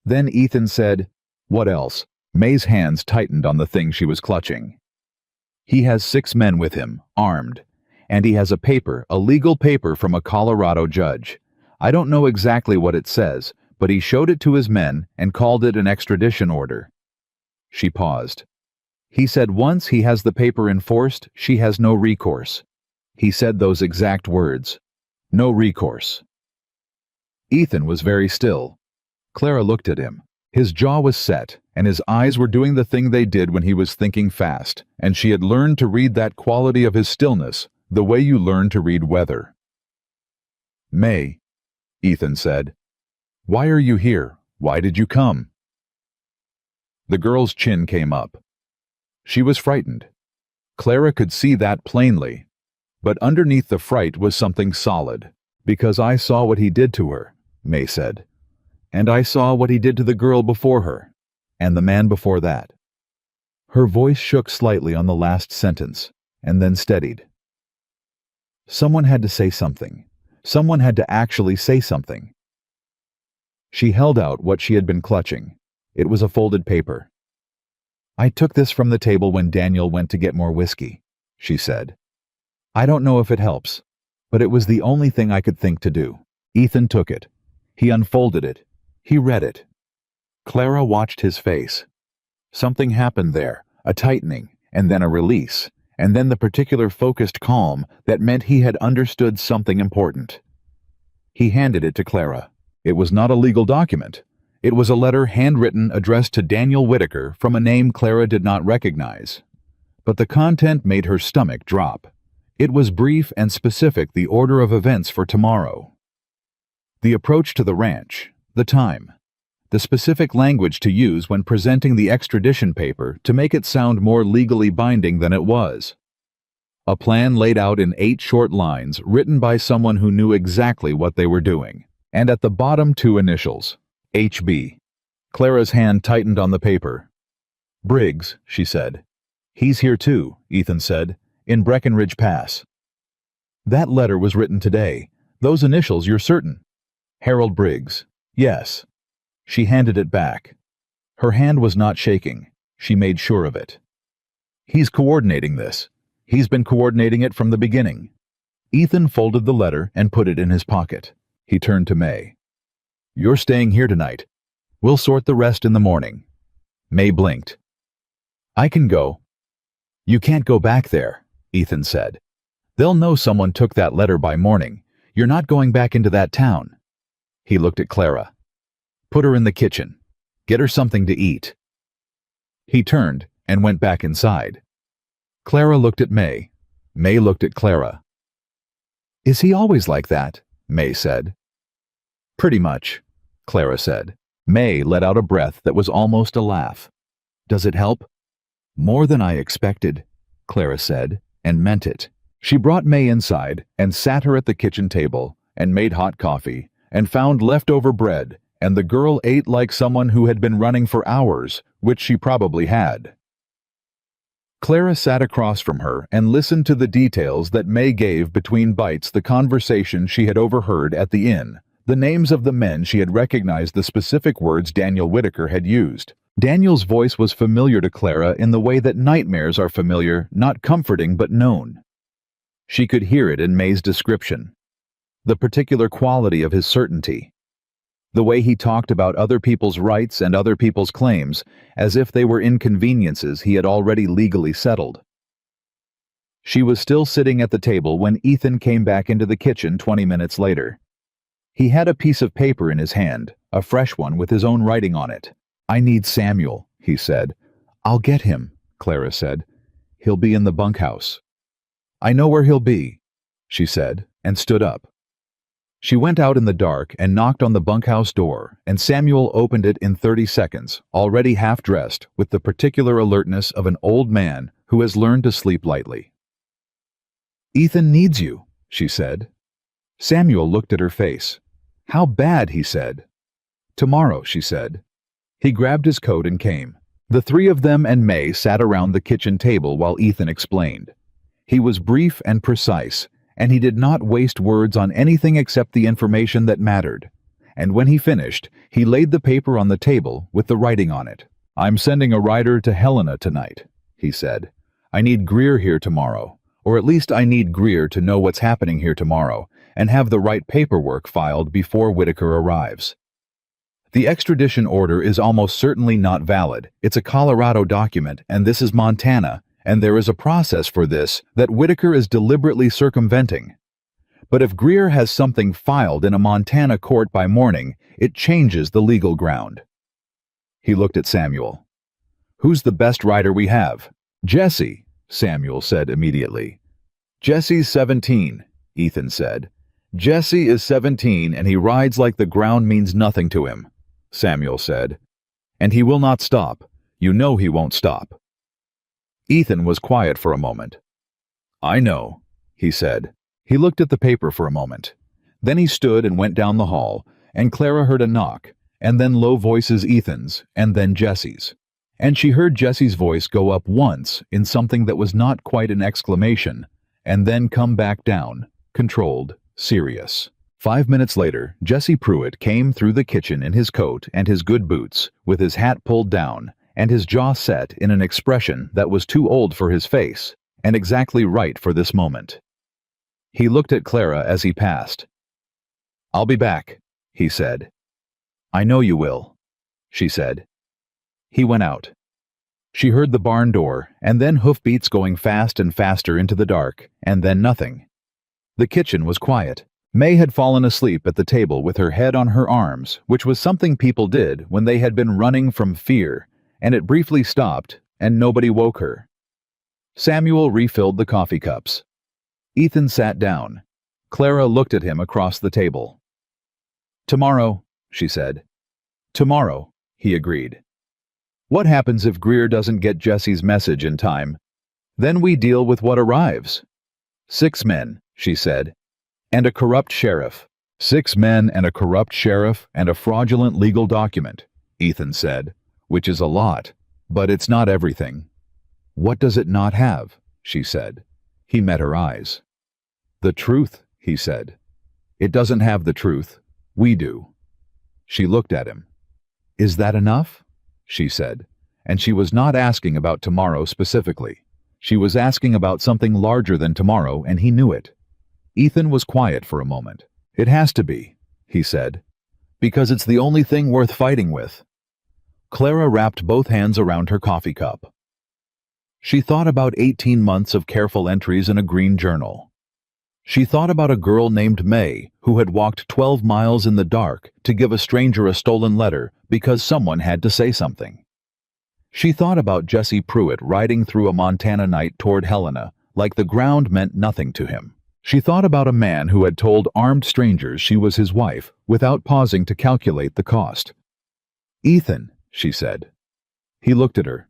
Then Ethan said, "What else?" May's hands tightened on the thing she was clutching. "He has 6 men with him, armed. And he has a legal paper from a Colorado judge. I don't know exactly what it says, but he showed it to his men and called it an extradition order." She paused. "He said once he has the paper enforced, she has no recourse. He said those exact words. No recourse." Ethan was very still. Clara looked at him. His jaw was set, and his eyes were doing the thing they did when he was thinking fast, and she had learned to read that quality of his stillness the way you learn to read weather. "May," Ethan said, "why are you here? Why did you come?" The girl's chin came up. She was frightened. Clara could see that plainly. But underneath the fright was something solid. "Because I saw what he did to her," May said. "And I saw what he did to the girl before her, and the man before that." Her voice shook slightly on the last sentence, and then steadied. Someone had to say something. Someone had to actually say something. She held out what she had been clutching. It was a folded paper. "I took this from the table when Daniel went to get more whiskey," she said. "I don't know if it helps, but it was the only thing I could think to do." Ethan took it. He unfolded it. He read it. Clara watched his face. Something happened there, a tightening, and then a release, and then the particular focused calm that meant he had understood something important. He handed it to Clara. It was not a legal document. It was a letter handwritten addressed to Daniel Whitaker from a name Clara did not recognize. But the content made her stomach drop. It was brief and specific, the order of events for tomorrow. The approach to the ranch, the time, the specific language to use when presenting the extradition paper to make it sound more legally binding than it was. A plan laid out in 8 short lines written by someone who knew exactly what they were doing. And at the bottom 2 initials, HB. Clara's hand tightened on the paper. "Briggs," she said. "He's here too," Ethan said, "in Breckenridge Pass." "That letter was written today. Those initials, you're certain?" "Harold Briggs. Yes." She handed it back. Her hand was not shaking. She made sure of it. "He's coordinating this. He's been coordinating it from the beginning." Ethan folded the letter and put it in his pocket. He turned to May. "You're staying here tonight. We'll sort the rest in the morning." May blinked. "I can go." "You can't go back there," Ethan said. "They'll know someone took that letter by morning. You're not going back into that town." He looked at Clara. "Put her in the kitchen. Get her something to eat." He turned and went back inside. Clara looked at May. May looked at Clara. "Is he always like that?" May said. "Pretty much," Clara said. May let out a breath that was almost a laugh. "Does it help?" "More than I expected," Clara said, and meant it. She brought May inside and sat her at the kitchen table and made hot coffee and found leftover bread, and the girl ate like someone who had been running for hours, which she probably had. Clara sat across from her and listened to the details that May gave between bites, the conversation she had overheard at the inn, the names of the men she had recognized, the specific words Daniel Whitaker had used. Daniel's voice was familiar to Clara in the way that nightmares are familiar, not comforting but known. She could hear it in May's description. The particular quality of his certainty. The way he talked about other people's rights and other people's claims, as if they were inconveniences he had already legally settled. She was still sitting at the table when Ethan came back into the kitchen 20 minutes later. He had a piece of paper in his hand, a fresh one with his own writing on it. "I need Samuel," he said. "I'll get him," Clara said. "He'll be in the bunkhouse." "I know where he'll be," she said, and stood up. She went out in the dark and knocked on the bunkhouse door, and Samuel opened it in 30 seconds, already half-dressed, with the particular alertness of an old man who has learned to sleep lightly. "Ethan needs you," she said. Samuel looked at her face. "How bad?" he said. "Tomorrow," she said. He grabbed his coat and came. The three of them and May sat around the kitchen table while Ethan explained. He was brief and precise, and he did not waste words on anything except the information that mattered. And when he finished, he laid the paper on the table with the writing on it. "I'm sending a rider to Helena tonight," he said. "I need Greer here tomorrow, or at least I need Greer to know what's happening here tomorrow and have the right paperwork filed before Whitaker arrives. The extradition order is almost certainly not valid. It's a Colorado document, and this is Montana, and there is a process for this that Whitaker is deliberately circumventing. But if Greer has something filed in a Montana court by morning, it changes the legal ground." He looked at Samuel. "Who's the best rider we have?" "Jesse," Samuel said immediately. "Jesse's 17, Ethan said. "Jesse is 17 and he rides like the ground means nothing to him," Samuel said. "And he will not stop. You know he won't stop." Ethan was quiet for a moment. "I know," he said. He looked at the paper for a moment. Then he stood and went down the hall, and Clara heard a knock, and then low voices Ethan's, and then Jesse's. And she heard Jesse's voice go up once in something that was not quite an exclamation, and then come back down, controlled, serious. 5 minutes later, Jesse Pruitt came through the kitchen in his coat and his good boots, with his hat pulled down, and his jaw set in an expression that was too old for his face, and exactly right for this moment. He looked at Clara as he passed. "I'll be back," he said. "I know you will," she said. He went out. She heard the barn door, and then hoofbeats going fast and faster into the dark, and then nothing. The kitchen was quiet. May had fallen asleep at the table with her head on her arms, which was something people did when they had been running from fear, and it briefly stopped, and nobody woke her. Samuel refilled the coffee cups. Ethan sat down. Clara looked at him across the table. "Tomorrow," she said. "Tomorrow," he agreed. "What happens if Greer doesn't get Jesse's message in time? Then we deal with what arrives." "6 men," she said, "and a corrupt sheriff." "6 men and a corrupt sheriff and a fraudulent legal document," Ethan said, "which is a lot, but it's not everything." "What does it not have?" she said. He met her eyes. "The truth," he said. "It doesn't have the truth. We do." She looked at him. "Is that enough?" she said, and she was not asking about tomorrow specifically. She was asking about something larger than tomorrow, and he knew it. Ethan was quiet for a moment. "It has to be," he said, "because it's the only thing worth fighting with." Clara wrapped both hands around her coffee cup. She thought about 18 months of careful entries in a green journal. She thought about a girl named May who had walked 12 miles in the dark to give a stranger a stolen letter because someone had to say something. She thought about Jesse Pruitt riding through a Montana night toward Helena, like the ground meant nothing to him. She thought about a man who had told armed strangers she was his wife without pausing to calculate the cost. "Ethan," she said. He looked at her.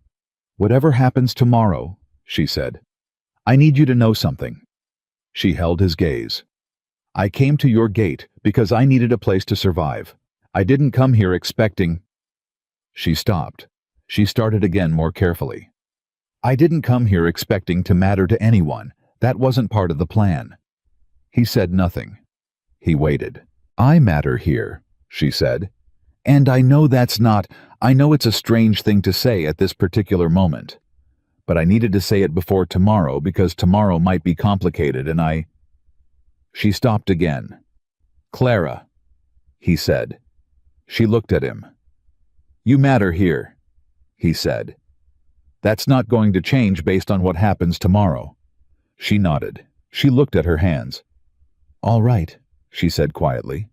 "Whatever happens tomorrow," she said, "I need you to know something." She held his gaze. "I came to your gate because I needed a place to survive. I didn't come here expecting—" She stopped. She started again more carefully. "I didn't come here expecting to matter to anyone. That wasn't part of the plan." He said nothing. He waited. "I matter here," she said. "And I know I know it's a strange thing to say at this particular moment. But I needed to say it before tomorrow because tomorrow might be complicated and I—" She stopped again. "Clara," he said. She looked at him. "You matter here," he said. "That's not going to change based on what happens tomorrow." She nodded. She looked at her hands. "All right," she said quietly.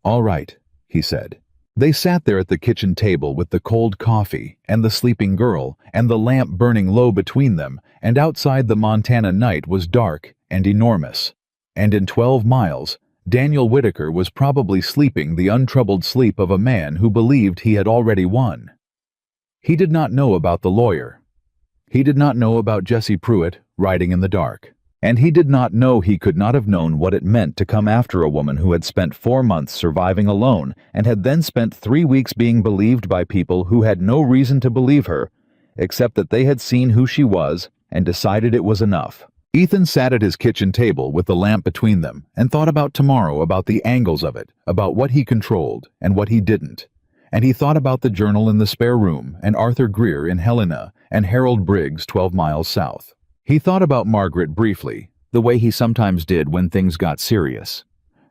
"All right," he said. They sat there at the kitchen table with the cold coffee, and the sleeping girl, and the lamp burning low between them, and outside the Montana night was dark and enormous. And in 12 miles, Daniel Whitaker was probably sleeping the untroubled sleep of a man who believed he had already won. He did not know about the lawyer. He did not know about Jesse Pruitt riding in the dark. And he did not know he could not have known what it meant to come after a woman who had spent 4 months surviving alone and had then spent 3 weeks being believed by people who had no reason to believe her, except that they had seen who she was and decided it was enough. Ethan sat at his kitchen table with the lamp between them and thought about tomorrow, about the angles of it, about what he controlled and what he didn't. And he thought about the journal in the spare room and Arthur Greer in Helena and Harold Briggs 12 miles south. He thought about Margaret briefly, the way he sometimes did when things got serious.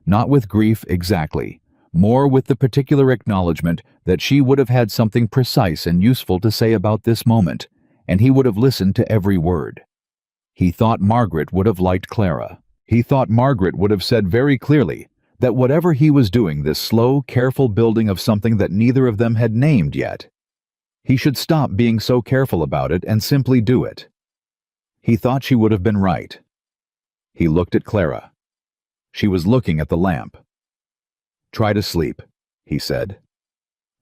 Not with grief exactly, more with the particular acknowledgement that she would have had something precise and useful to say about this moment, and he would have listened to every word. He thought Margaret would have liked Clara. He thought Margaret would have said very clearly that whatever he was doing, this slow, careful building of something that neither of them had named yet, he should stop being so careful about it and simply do it. He thought she would have been right. He looked at Clara. She was looking at the lamp. "Try to sleep," he said.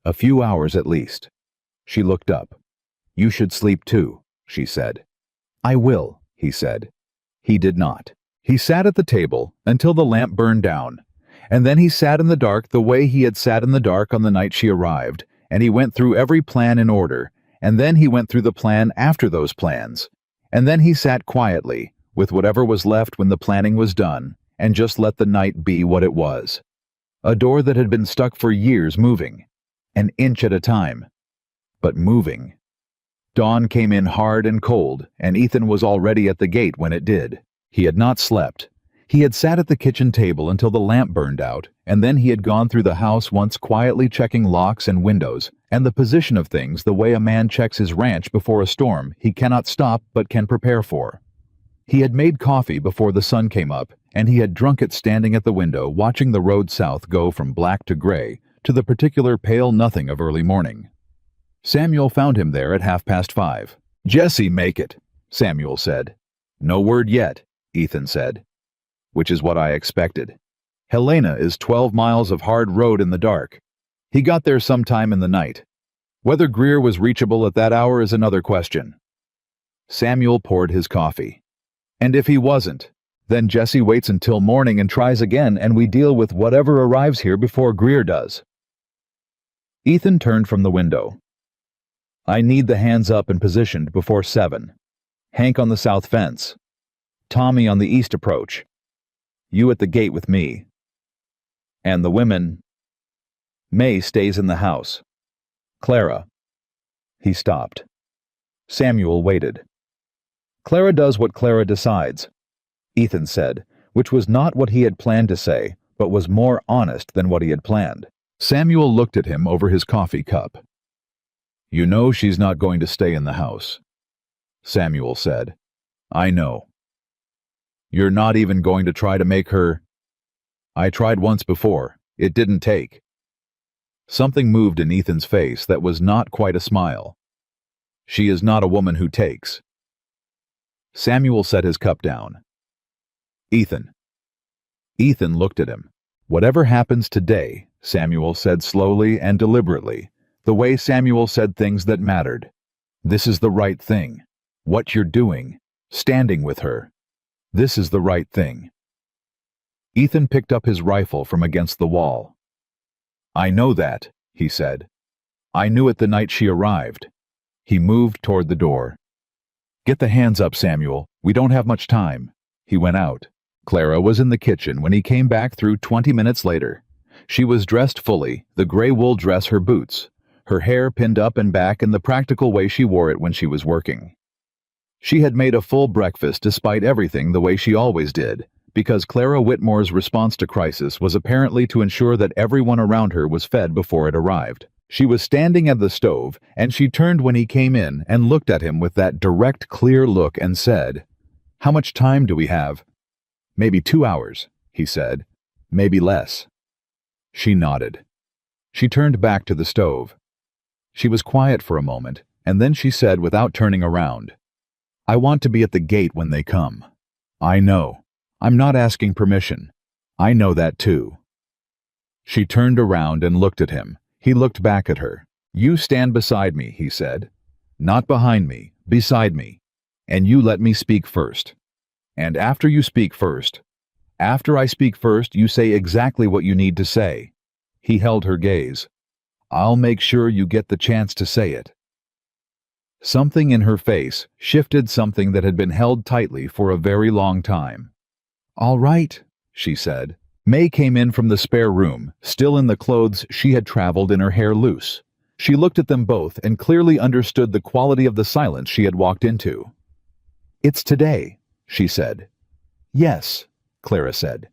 "A few hours at least." She looked up. "You should sleep too," she said. "I will," he said. He did not. He sat at the table until the lamp burned down, and then he sat in the dark the way he had sat in the dark on the night she arrived, and he went through every plan in order, and then he went through the plan after those plans. And then he sat quietly, with whatever was left when the planning was done, and just let the night be what it was. A door that had been stuck for years moving, an inch at a time, but moving. Dawn came in hard and cold, and Ethan was already at the gate when it did. He had not slept. He had sat at the kitchen table until the lamp burned out, and then he had gone through the house once quietly checking locks and windows, and the position of things the way a man checks his ranch before a storm he cannot stop but can prepare for. He had made coffee before the sun came up, and he had drunk it standing at the window watching the road south go from black to gray to the particular pale nothing of early morning. Samuel found him there at 5:30. "Jesse, make it," Samuel said. "No word yet," Ethan said. "Which is what I expected. Helena is 12 miles of hard road in the dark. He got there sometime in the night. Whether Greer was reachable at that hour is another question." Samuel poured his coffee. "And if he wasn't, then Jesse waits until morning and tries again, and we deal with whatever arrives here before Greer does." Ethan turned from the window. "I need the hands up and positioned before 7. Hank on the south fence. Tommy on the east approach. You at the gate with me. And the women. May stays in the house. Clara." He stopped. Samuel waited. "Clara does what Clara decides," Ethan said, which was not what he had planned to say, but was more honest than what he had planned. Samuel looked at him over his coffee cup. "You know she's not going to stay in the house," Samuel said. "I know. You're not even going to try to make her—" "I tried once before. It didn't take." Something moved in Ethan's face that was not quite a smile. "She is not a woman who takes." Samuel set his cup down. "Ethan." Ethan looked at him. "Whatever happens today," Samuel said slowly and deliberately, the way Samuel said things that mattered. "This is the right thing. What you're doing, standing with her. This is the right thing." Ethan picked up his rifle from against the wall. "I know that," he said. "I knew it the night she arrived." He moved toward the door. "Get the hands up, Samuel. We don't have much time." He went out. Clara was in the kitchen when he came back through 20 minutes later. She was dressed fully, the gray wool dress, her boots, her hair pinned up and back in the practical way she wore it when she was working. She had made a full breakfast despite everything the way she always did, because Clara Whitmore's response to crisis was apparently to ensure that everyone around her was fed before it arrived. She was standing at the stove, and she turned when he came in and looked at him with that direct, clear look and said, How much time do we have? Maybe 2 hours, he said. Maybe less. She nodded. She turned back to the stove. She was quiet for a moment, and then she said without turning around, I want to be at the gate when they come. I know. I'm not asking permission. I know that too. She turned around and looked at him. He looked back at her. You stand beside me, he said. Not behind me, beside me. And you let me speak first. And after you speak first, after I speak first, you say exactly what you need to say. He held her gaze. I'll make sure you get the chance to say it. Something in her face shifted something that had been held tightly for a very long time. All right, she said. May came in from the spare room, still in the clothes she had traveled in, her hair loose. She looked at them both and clearly understood the quality of the silence she had walked into. It's today, she said. Yes, Clara said.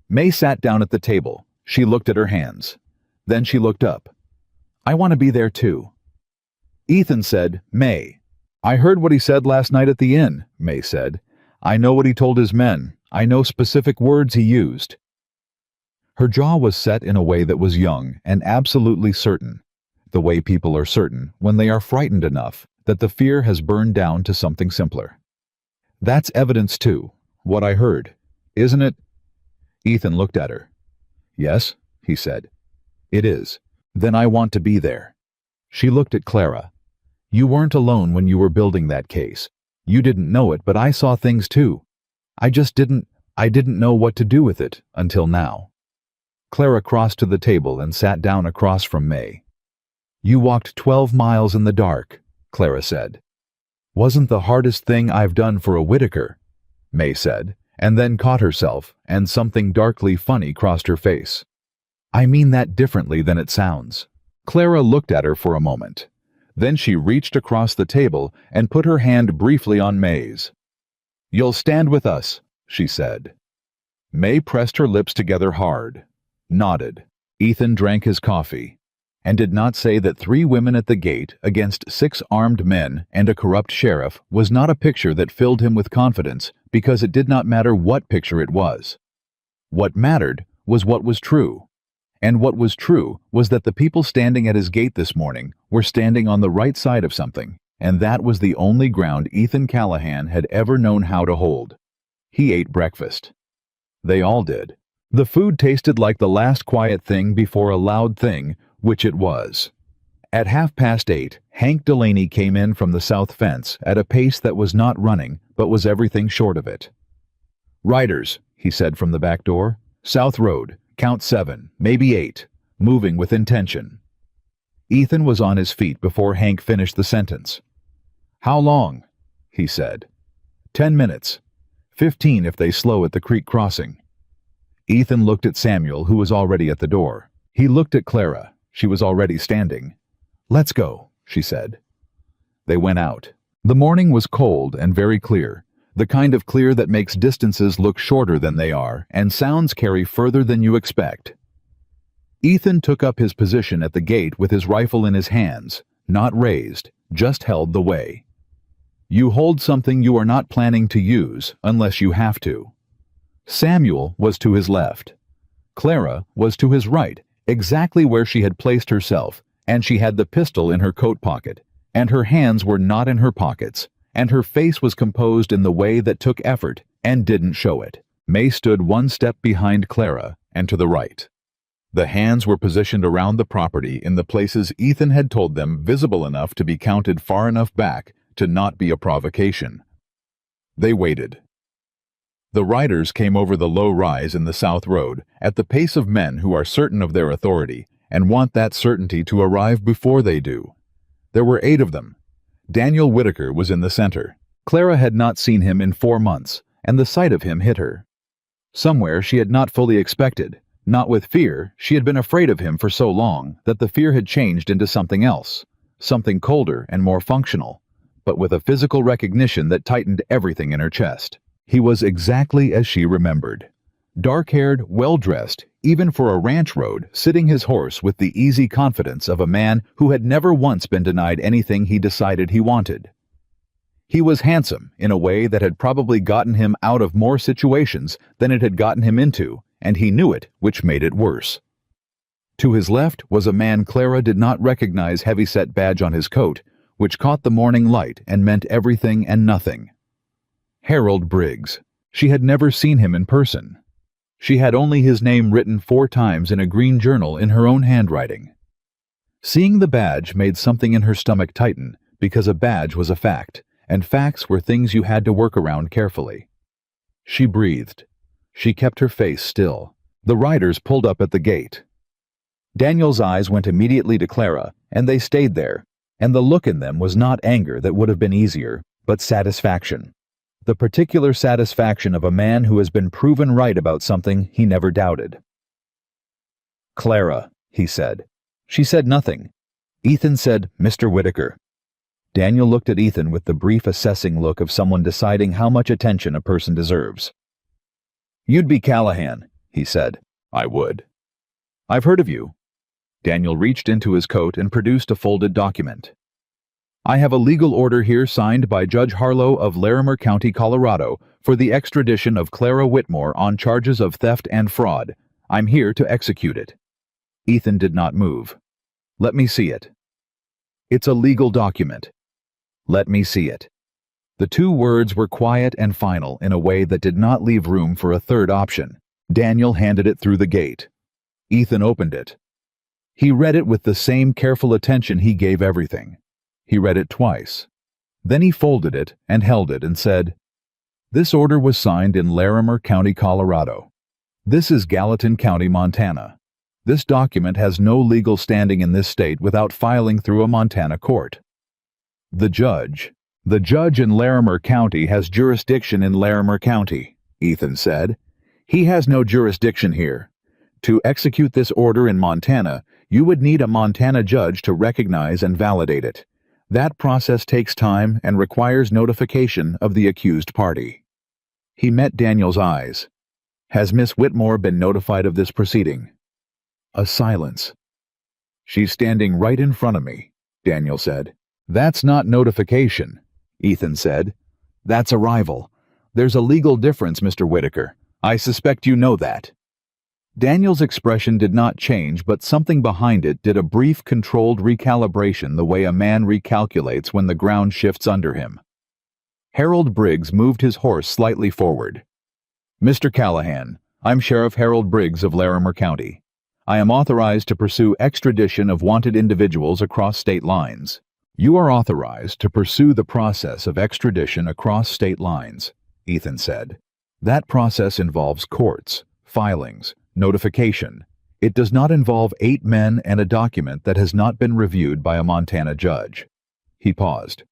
May sat down at the table. She looked at her hands. Then she looked up. I want to be there too. Ethan said, May. I heard what he said last night at the inn, May said. I know what he told his men. I know specific words he used. Her jaw was set in a way that was young and absolutely certain. The way people are certain when they are frightened enough that the fear has burned down to something simpler. That's evidence too, what I heard, isn't it? Ethan looked at her. Yes, he said. It is. Then I want to be there. She looked at Clara. You weren't alone when you were building that case. You didn't know it, but I saw things too. I didn't know what to do with it until now. Clara crossed to the table and sat down across from May. You walked 12 miles in the dark, Clara said. Wasn't the hardest thing I've done for a Whitaker, May said, and then caught herself, and something darkly funny crossed her face. I mean that differently than it sounds. Clara looked at her for a moment. Then she reached across the table and put her hand briefly on May's. You'll stand with us, she said. May pressed her lips together hard, nodded. Ethan drank his coffee, and did not say that 3 women at the gate against 6 armed men and a corrupt sheriff was not a picture that filled him with confidence, because it did not matter what picture it was. What mattered was what was true. And what was true was that the people standing at his gate this morning were standing on the right side of something, and that was the only ground Ethan Callahan had ever known how to hold. He ate breakfast. They all did. The food tasted like the last quiet thing before a loud thing, which it was. At 8:30, Hank Delaney came in from the south fence at a pace that was not running, but was everything short of it. Riders, he said from the back door. South Road. Count 7, maybe 8, moving with intention. Ethan was on his feet before Hank finished the sentence. How long? He said. 10 minutes. 15 if they slow at the creek crossing. Ethan looked at Samuel, who was already at the door. He looked at Clara. She was already standing. Let's go, she said. They went out. The morning was cold and very clear. The kind of clear that makes distances look shorter than they are, and sounds carry further than you expect. Ethan took up his position at the gate with his rifle in his hands, not raised, just held the way. You hold something you are not planning to use unless you have to. Samuel was to his left. Clara was to his right, exactly where she had placed herself, and she had the pistol in her coat pocket, and her hands were not in her pockets, and her face was composed in the way that took effort and didn't show it. May stood 1 step behind Clara and to the right. The hands were positioned around the property in the places Ethan had told them, visible enough to be counted far enough back to not be a provocation. They waited. The riders came over the low rise in the South Road at the pace of men who are certain of their authority and want that certainty to arrive before they do. There were 8 of them. Daniel Whitaker was in the center. Clara had not seen him in 4 months, and the sight of him hit her. Somewhere she had not fully expected, not with fear. She had been afraid of him for so long that the fear had changed into something else, something colder and more functional, but with a physical recognition that tightened everything in her chest. He was exactly as she remembered. Dark-haired, well-dressed, even for a ranch road, sitting his horse with the easy confidence of a man who had never once been denied anything he decided he wanted. He was handsome in a way that had probably gotten him out of more situations than it had gotten him into, and he knew it, which made it worse. To his left was a man Clara did not recognize heavyset badge on his coat, which caught the morning light and meant everything and nothing. Harold Briggs. She had never seen him in person. She had only his name written 4 times in a green journal in her own handwriting. Seeing the badge made something in her stomach tighten, because a badge was a fact, and facts were things you had to work around carefully. She breathed. She kept her face still. The riders pulled up at the gate. Daniel's eyes went immediately to Clara, and they stayed there, and the look in them was not anger that would have been easier, but satisfaction. The particular satisfaction of a man who has been proven right about something he never doubted. "Clara," he said. She said nothing. Ethan said, "Mr. Whitaker." Daniel looked at Ethan with the brief assessing look of someone deciding how much attention a person deserves. "You'd be Callahan," he said. "I would." "I've heard of you." Daniel reached into his coat and produced a folded document. "I have a legal order here signed by Judge Harlow of Larimer County, Colorado, for the extradition of Clara Whitmore on charges of theft and fraud. I'm here to execute it." Ethan did not move. "Let me see it." "It's a legal document." "Let me see it." The 2 words were quiet and final in a way that did not leave room for a third option. Daniel handed it through the gate. Ethan opened it. He read it with the same careful attention he gave everything. He read it twice. Then he folded it and held it and said, "This order was signed in Larimer County, Colorado. This is Gallatin County, Montana. This document has no legal standing in this state without filing through a Montana court. The judge in Larimer County has jurisdiction in Larimer County," Ethan said. "He has no jurisdiction here. To execute this order in Montana, you would need a Montana judge to recognize and validate it. That process takes time and requires notification of the accused party." He met Daniel's eyes. "Has Miss Whitmore been notified of this proceeding?" A silence. "She's standing right in front of me," Daniel said. "That's not notification," Ethan said. "That's arrival. There's a legal difference, Mr. Whitaker. I suspect you know that." Daniel's expression did not change, but something behind it did a brief, controlled recalibration the way a man recalculates when the ground shifts under him. Harold Briggs moved his horse slightly forward. "Mr. Callahan, I'm Sheriff Harold Briggs of Larimer County. I am authorized to pursue extradition of wanted individuals across state lines." "You are authorized to pursue the process of extradition across state lines," Ethan said. "That process involves courts, filings, notification. It does not involve 8 men and a document that has not been reviewed by a Montana judge." He paused.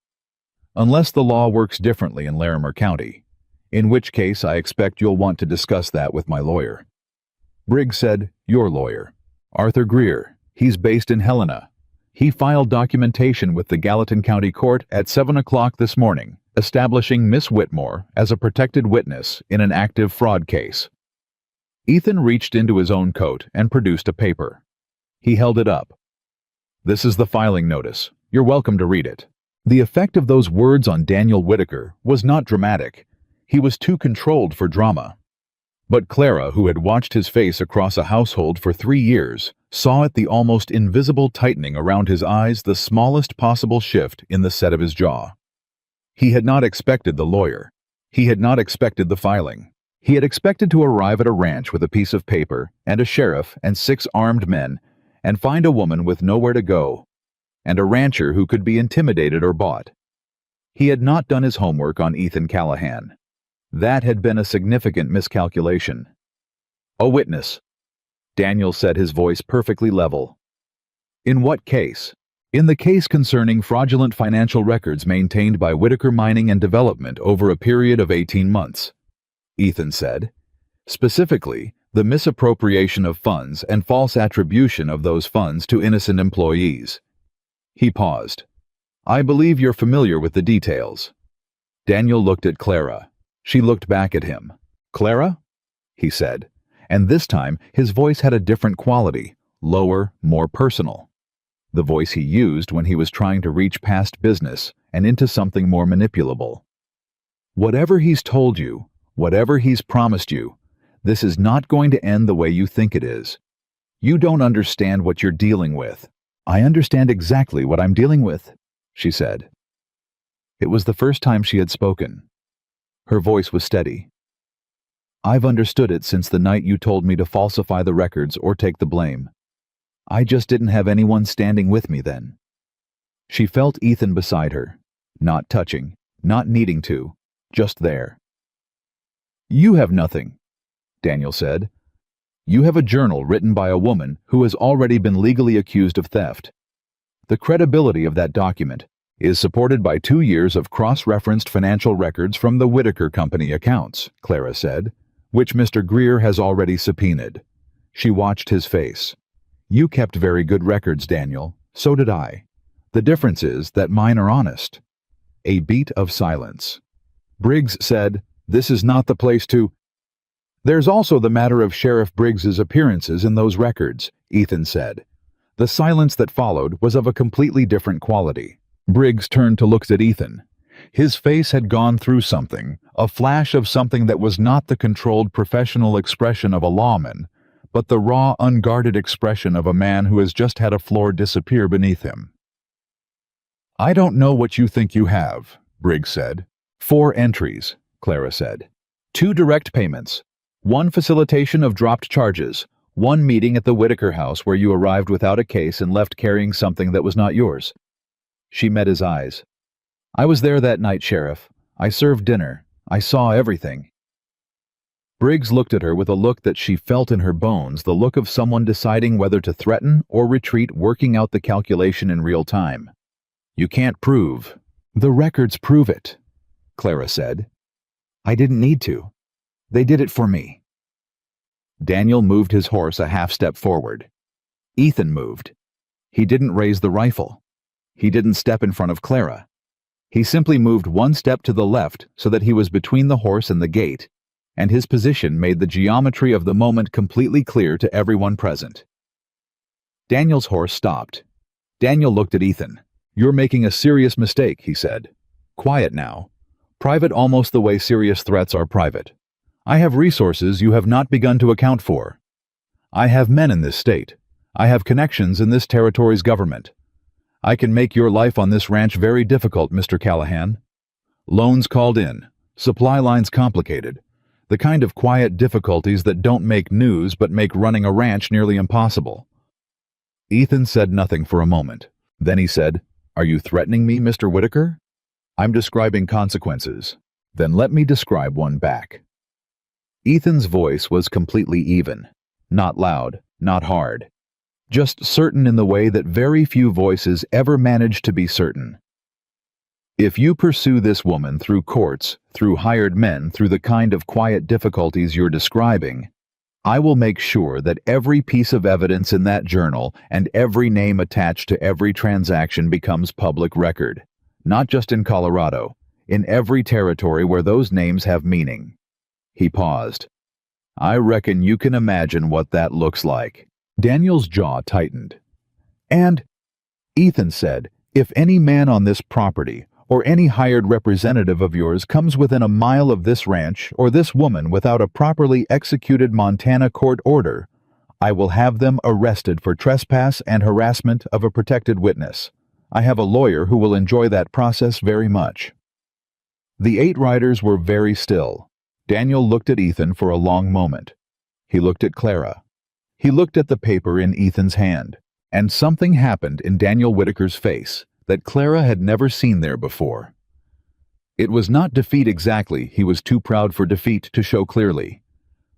"Unless the law works differently in Larimer County, in which case I expect you'll want to discuss that with my lawyer." Briggs said, "Your lawyer." "Arthur Greer. He's based in Helena. He filed documentation with the Gallatin County Court at 7 o'clock this morning, establishing Miss Whitmore as a protected witness in an active fraud case." Ethan reached into his own coat and produced a paper. He held it up. "This is the filing notice. You're welcome to read it." The effect of those words on Daniel Whitaker was not dramatic. He was too controlled for drama. But Clara, who had watched his face across a household for 3 years, saw at the almost invisible tightening around his eyes the smallest possible shift in the set of his jaw. He had not expected the lawyer. He had not expected the filing. He had expected to arrive at a ranch with a piece of paper and a sheriff and 6 armed men and find a woman with nowhere to go and a rancher who could be intimidated or bought. He had not done his homework on Ethan Callahan. That had been a significant miscalculation. "A witness," Daniel said, his voice perfectly level. "In what case?" "In the case concerning fraudulent financial records maintained by Whitaker Mining and Development over a period of 18 months. Ethan said. "Specifically, the misappropriation of funds and false attribution of those funds to innocent employees." He paused. "I believe you're familiar with the details." Daniel looked at Clara. She looked back at him. "Clara?" he said, and this time his voice had a different quality, lower, more personal. The voice he used when he was trying to reach past business and into something more manipulable. Whatever he's told you, whatever he's promised you, this is not going to end the way you think it is. You don't understand what you're dealing with. I understand exactly what I'm dealing with, she said. It was the first time she had spoken. Her voice was steady. I've understood it since the night you told me to falsify the records or take the blame. I just didn't have anyone standing with me then. She felt Ethan beside her, not touching, not needing to, just there. You have nothing, Daniel said. You have a journal written by a woman who has already been legally accused of theft. The credibility of that document is supported by 2 years of cross-referenced financial records from the Whitaker Company accounts, Clara said, which Mr. Greer has already subpoenaed. She watched his face. You kept very good records, Daniel. So did I. The difference is that mine are honest. A beat of silence. Briggs said, This is not the place to... There's also the matter of Sheriff Briggs's appearances in those records, Ethan said. The silence that followed was of a completely different quality. Briggs turned to look at Ethan. His face had gone through something, a flash of something that was not the controlled professional expression of a lawman, but the raw, unguarded expression of a man who has just had a floor disappear beneath him. I don't know what you think you have, Briggs said. 4 entries, Clara said. 2 direct payments. 1 facilitation of dropped charges. 1 meeting at the Whitaker house where you arrived without a case and left carrying something that was not yours. She met his eyes. I was there that night, Sheriff. I served dinner. I saw everything. Briggs looked at her with a look that she felt in her bones, the look of someone deciding whether to threaten or retreat, working out the calculation in real time. You can't prove. The records prove it, Clara said. I didn't need to. They did it for me. Daniel moved his horse a half step forward. Ethan moved. He didn't raise the rifle. He didn't step in front of Clara. He simply moved 1 step to the left so that he was between the horse and the gate, and his position made the geometry of the moment completely clear to everyone present. Daniel's horse stopped. Daniel looked at Ethan. You're making a serious mistake, he said. Quiet now. Private almost the way serious threats are private. I have resources you have not begun to account for. I have men in this state. I have connections in this territory's government. I can make your life on this ranch very difficult, Mr. Callahan. Loans called in, supply lines complicated, the kind of quiet difficulties that don't make news but make running a ranch nearly impossible. Ethan said nothing for a moment. Then he said, Are you threatening me, Mr. Whitaker? I'm describing consequences. Then let me describe one back. Ethan's voice was completely even, not loud, not hard. Just certain in the way that very few voices ever manage to be certain. If you pursue this woman through courts, through hired men, through the kind of quiet difficulties you're describing, I will make sure that every piece of evidence in that journal and every name attached to every transaction becomes public record, not just in Colorado, in every territory where those names have meaning. He paused. I reckon you can imagine what that looks like. Daniel's jaw tightened. And, Ethan said, if any man on this property or any hired representative of yours comes within a mile of this ranch or this woman without a properly executed Montana court order, I will have them arrested for trespass and harassment of a protected witness. I have a lawyer who will enjoy that process very much. The 8 riders were very still. Daniel looked at Ethan for a long moment. He looked at Clara. He looked at the paper in Ethan's hand, and something happened in Daniel Whitaker's face that Clara had never seen there before. It was not defeat exactly, he was too proud for defeat to show clearly,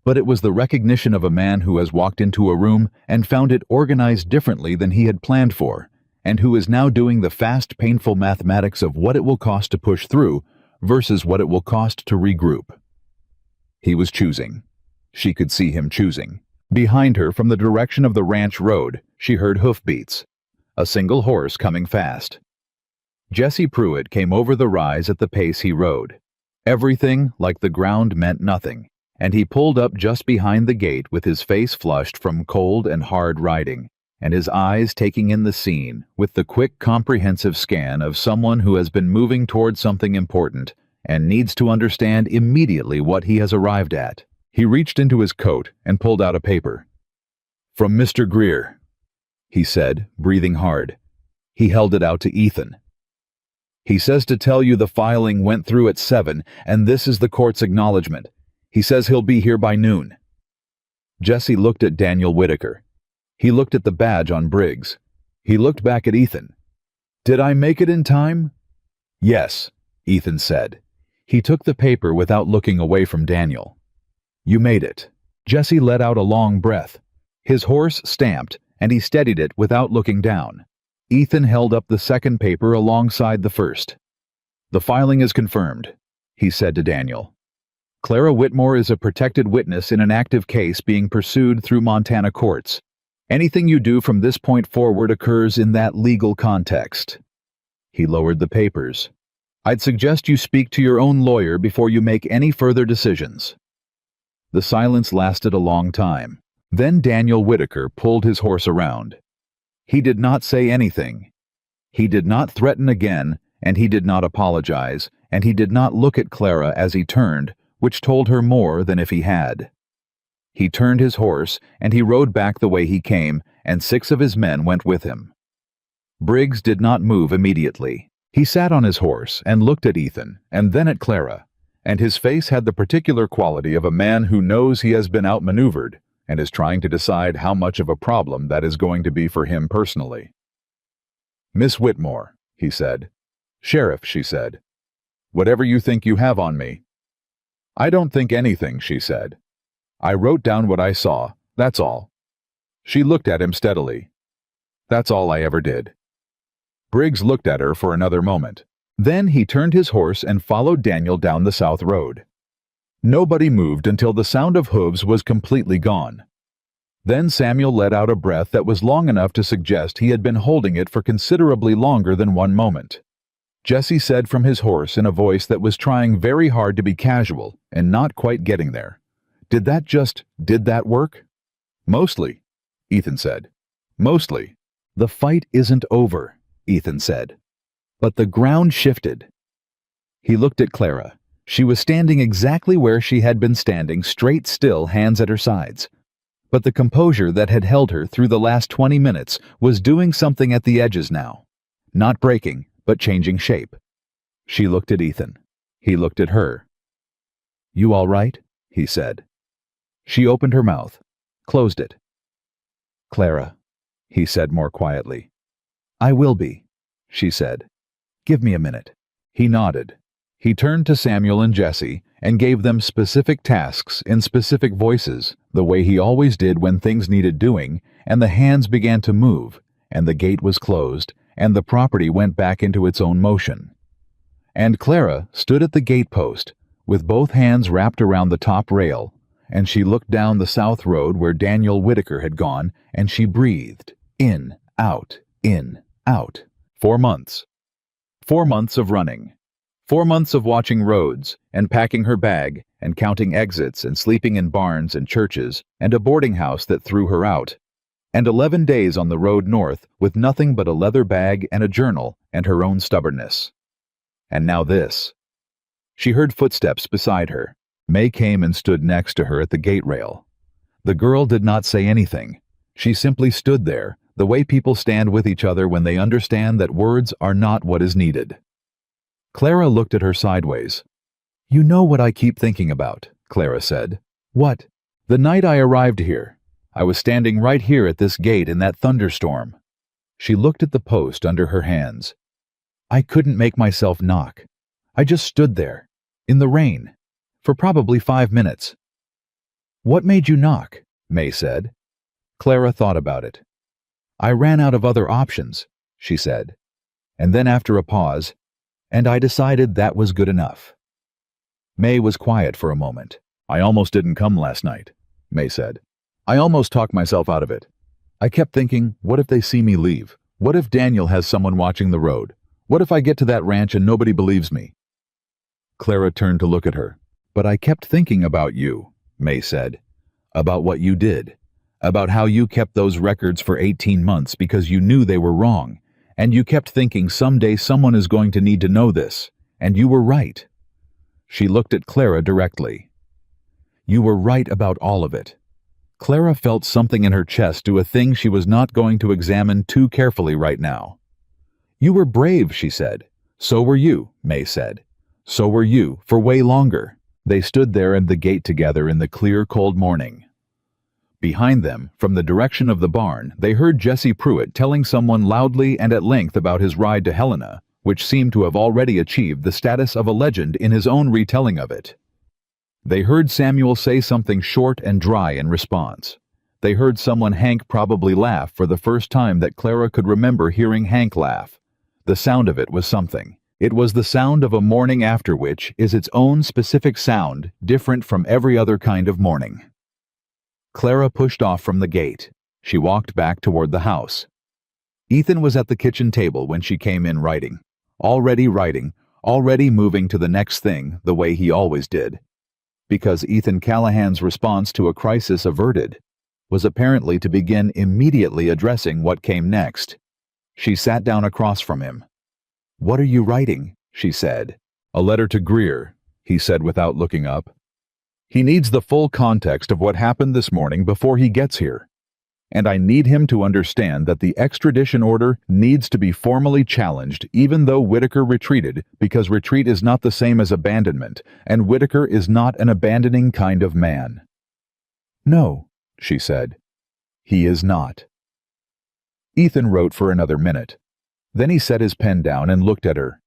but it was the recognition of a man who has walked into a room and found it organized differently than he had planned for, and who is now doing the fast, painful mathematics of what it will cost to push through versus what it will cost to regroup. He was choosing. She could see him choosing. Behind her, from the direction of the ranch road, she heard hoofbeats. A single horse coming fast. Jesse Pruitt came over the rise at the pace he rode. Everything, like the ground, meant nothing, and he pulled up just behind the gate with his face flushed from cold and hard riding. and his eyes taking in the scene with the quick, comprehensive scan of someone who has been moving toward something important and needs to understand immediately what he has arrived at. He reached into his coat and pulled out a paper. "From Mr. Greer," he said, breathing hard. He held it out to Ethan. "He says to tell you the filing went through at 7, and this is the court's acknowledgement. He says he'll be here by noon." Jesse looked at Daniel Whitaker. He looked at the badge on Briggs. He looked back at Ethan. "Did I make it in time?" "Yes," Ethan said. He took the paper without looking away from Daniel. "You made it." Jesse let out a long breath. His horse stamped, and he steadied it without looking down. Ethan held up the second paper alongside the first. "The filing is confirmed," he said to Daniel. "Clara Whitmore is a protected witness in an active case being pursued through Montana courts. Anything you do from this point forward occurs in that legal context." He lowered the papers. "I'd suggest you speak to your own lawyer before you make any further decisions." The silence lasted a long time. Then Daniel Whitaker pulled his horse around. He did not say anything. He did not threaten again, and he did not apologize, and he did not look at Clara as he turned, which told her more than if he had. He turned his horse, and he rode back the way he came, and 6 of his men went with him. Briggs did not move immediately. He sat on his horse and looked at Ethan, and then at Clara, and his face had the particular quality of a man who knows he has been outmaneuvered and is trying to decide how much of a problem that is going to be for him personally. "Miss Whitmore," he said. "Sheriff," she said. "Whatever you think you have on me." "I don't think anything," she said. "I wrote down what I saw, that's all." She looked at him steadily. "That's all I ever did." Briggs looked at her for another moment. Then he turned his horse and followed Daniel down the south road. Nobody moved until the sound of hooves was completely gone. Then Samuel let out a breath that was long enough to suggest he had been holding it for considerably longer than 1 moment. Jesse said from his horse in a voice that was trying very hard to be casual and not quite getting there, "Did that work?" "Mostly," Ethan said. "Mostly." "The fight isn't over," Ethan said. But the ground shifted. He looked at Clara. She was standing exactly where she had been standing, straight still, hands at her sides. But the composure that had held her through the last 20 minutes was doing something at the edges now. Not breaking, but changing shape. She looked at Ethan. He looked at her. "You all right?" he said. She opened her mouth, closed it. "Clara," he said more quietly. "I will be," she said. "Give me a minute." He nodded. He turned to Samuel and Jesse and gave them specific tasks in specific voices, the way he always did when things needed doing, and the hands began to move, and the gate was closed, and the property went back into its own motion. And Clara stood at the gate post, with both hands wrapped around the top rail, and she looked down the south road where Daniel Whitaker had gone, and she breathed. In, out, in, out. 4 months. 4 months of running. 4 months of watching roads, and packing her bag, and counting exits, and sleeping in barns and churches, and a boarding house that threw her out. And 11 days on the road north with nothing but a leather bag and a journal and her own stubbornness. And now this. She heard footsteps beside her. May came and stood next to her at the gate rail. The girl did not say anything. She simply stood there, the way people stand with each other when they understand that words are not what is needed. Clara looked at her sideways. "You know what I keep thinking about," Clara said. "What?" "The night I arrived here. I was standing right here at this gate in that thunderstorm." She looked at the post under her hands. "I couldn't make myself knock. I just stood there, in the rain, for probably 5 minutes." "What made you knock?" May said. Clara thought about it. "I ran out of other options," she said. And then after a pause, "And I decided that was good enough." May was quiet for a moment. "I almost didn't come last night," May said. "I almost talked myself out of it. I kept thinking, what if they see me leave? What if Daniel has someone watching the road? What if I get to that ranch and nobody believes me?" Clara turned to look at her. "But I kept thinking about you," May said. "About what you did. About how you kept those records for 18 months because you knew they were wrong, and you kept thinking someday someone is going to need to know this, and you were right. She looked at Clara directly. You were right about all of it. Clara felt something in her chest do a thing she was not going to examine too carefully right now. You were brave, she said. So were you, May said. So were you, for way longer. They stood there at the gate together in the clear, cold morning. Behind them, from the direction of the barn, they heard Jesse Pruitt telling someone loudly and at length about his ride to Helena, which seemed to have already achieved the status of a legend in his own retelling of it. They heard Samuel say something short and dry in response. They heard someone Hank probably laugh for the first time that Clara could remember hearing Hank laugh. The sound of it was something. It was the sound of a morning after which is its own specific sound, different from every other kind of morning. Clara pushed off from the gate. She walked back toward the house. Ethan was at the kitchen table when she came in writing, already moving to the next thing the way he always did. Because Ethan Callahan's response to a crisis averted was apparently to begin immediately addressing what came next. She sat down across from him. "What are you writing?" she said. "A letter to Greer," he said without looking up. "He needs the full context of what happened this morning before he gets here. And I need him to understand that the extradition order needs to be formally challenged even though Whitaker retreated, because retreat is not the same as abandonment, and Whitaker is not an abandoning kind of man." "No," she said. "He is not." Ethan wrote for another minute. Then he set his pen down and looked at her.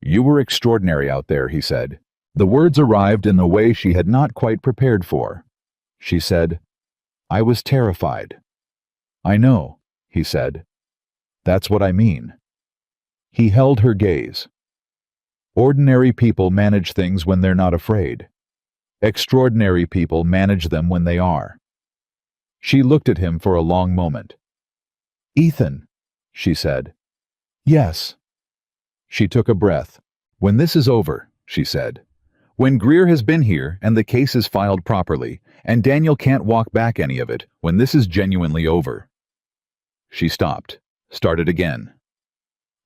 "You were extraordinary out there," he said. The words arrived in a way she had not quite prepared for. She said, "I was terrified." "I know," he said. "That's what I mean." He held her gaze. Ordinary people manage things when they're not afraid. Extraordinary people manage them when they are. She looked at him for a long moment. "Ethan," she said. "Yes." She took a breath. "When this is over," she said. "When Greer has been here and the case is filed properly, and Daniel can't walk back any of it, when this is genuinely over." She stopped, started again.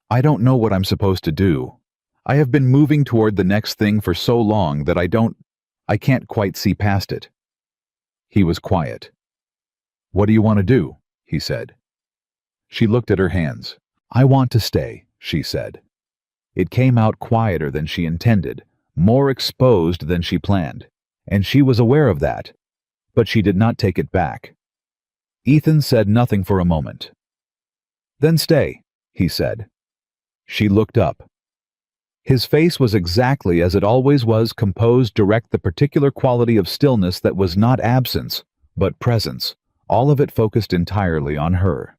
"I don't know what I'm supposed to do. I have been moving toward the next thing for so long that I can't quite see past it." He was quiet. "What do you want to do?" he said. She looked at her hands. "I want to stay," she said. It came out quieter than she intended, more exposed than she planned, and she was aware of that, but she did not take it back. Ethan said nothing for a moment. "Then stay," he said. She looked up. His face was exactly as it always was, composed, direct, the particular quality of stillness that was not absence, but presence, all of it focused entirely on her.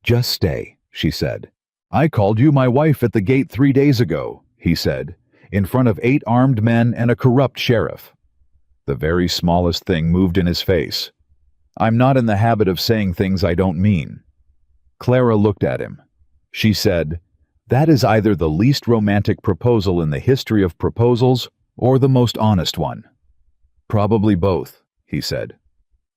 "Just stay," she said. "I called you my wife at the gate 3 days ago," he said, "in front of 8 armed men and a corrupt sheriff." The very smallest thing moved in his face. "I'm not in the habit of saying things I don't mean." Clara looked at him. She said, "That is either the least romantic proposal in the history of proposals or the most honest one." "Probably both," he said.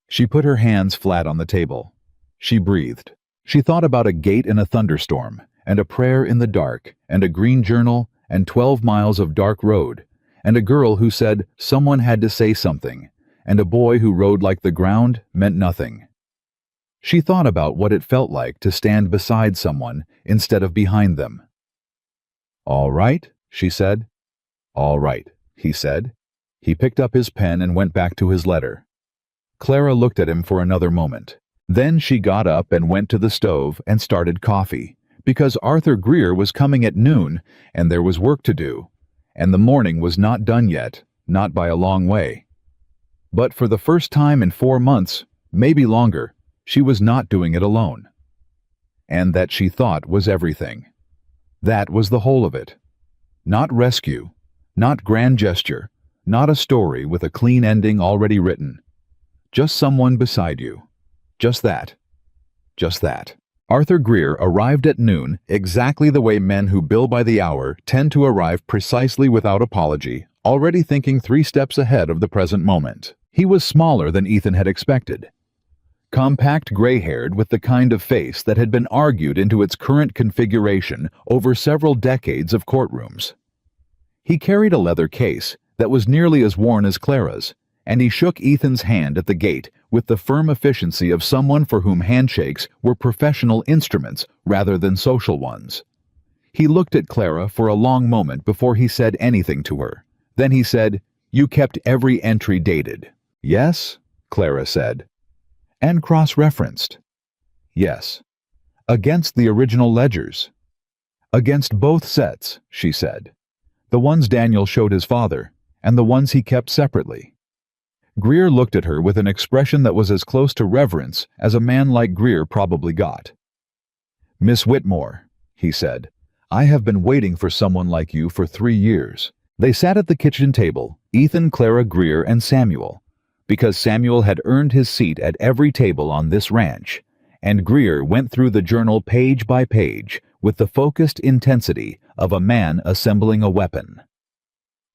She put her hands flat on the table. She breathed. She thought about a gate in a thunderstorm, and a prayer in the dark, and a green journal, and 12 miles of dark road, and a girl who said someone had to say something, and a boy who rode like the ground meant nothing. She thought about what it felt like to stand beside someone instead of behind them. "All right," she said. "All right," he said. He picked up his pen and went back to his letter. Clara looked at him for another moment. Then she got up and went to the stove and started coffee, because Arthur Greer was coming at noon, and there was work to do, and the morning was not done yet, not by a long way. But for the first time in 4 months, maybe longer, she was not doing it alone. And that, she thought, was everything. That was the whole of it. Not rescue, not grand gesture, not a story with a clean ending already written. Just someone beside you. Just that. Just that. Arthur Greer arrived at noon exactly the way men who bill by the hour tend to arrive, precisely without apology, already thinking 3 steps ahead of the present moment. He was smaller than Ethan had expected. Compact, gray-haired, with the kind of face that had been argued into its current configuration over several decades of courtrooms. He carried a leather case that was nearly as worn as Clara's, and he shook Ethan's hand at the gate with the firm efficiency of someone for whom handshakes were professional instruments rather than social ones. He looked at Clara for a long moment before he said anything to her. Then he said, "You kept every entry dated." "Yes," Clara said. "And cross-referenced." "Yes." "Against the original ledgers." "Against both sets," she said. "The ones Daniel showed his father, and the ones he kept separately." Greer looked at her with an expression that was as close to reverence as a man like Greer probably got. "Miss Whitmore," he said, "I have been waiting for someone like you for 3 years." They sat at the kitchen table, Ethan, Clara, Greer, and Samuel, because Samuel had earned his seat at every table on this ranch, and Greer went through the journal page by page with the focused intensity of a man assembling a weapon.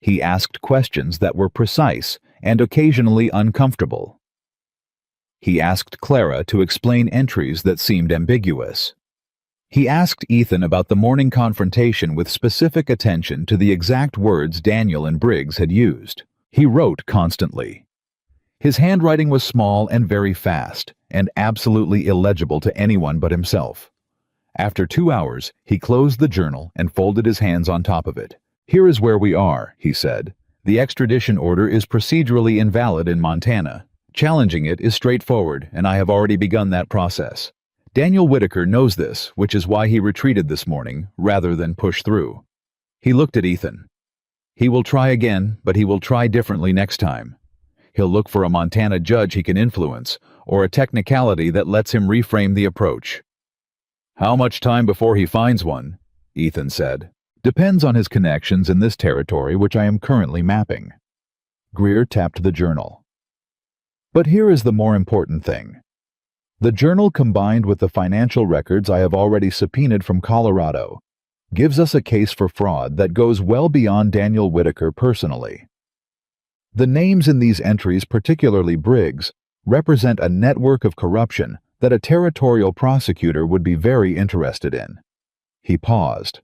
He asked questions that were precise and occasionally uncomfortable. He asked Clara to explain entries that seemed ambiguous. He asked Ethan about the morning confrontation with specific attention to the exact words Daniel and Briggs had used. He wrote constantly. His handwriting was small and very fast, and absolutely illegible to anyone but himself. After 2 hours, he closed the journal and folded his hands on top of it. "Here is where we are," he said. "The extradition order is procedurally invalid in Montana. Challenging it is straightforward, and I have already begun that process. Daniel Whitaker knows this, which is why he retreated this morning, rather than push through." He looked at Ethan. "He will try again, but he will try differently next time. He'll look for a Montana judge he can influence, or a technicality that lets him reframe the approach." "How much time before he finds one?" Ethan said. "Depends on his connections in this territory, which I am currently mapping." Greer tapped the journal. "But here is the more important thing. The journal, combined with the financial records I have already subpoenaed from Colorado, gives us a case for fraud that goes well beyond Daniel Whitaker personally. The names in these entries, particularly Briggs, represent a network of corruption that a territorial prosecutor would be very interested in." He paused.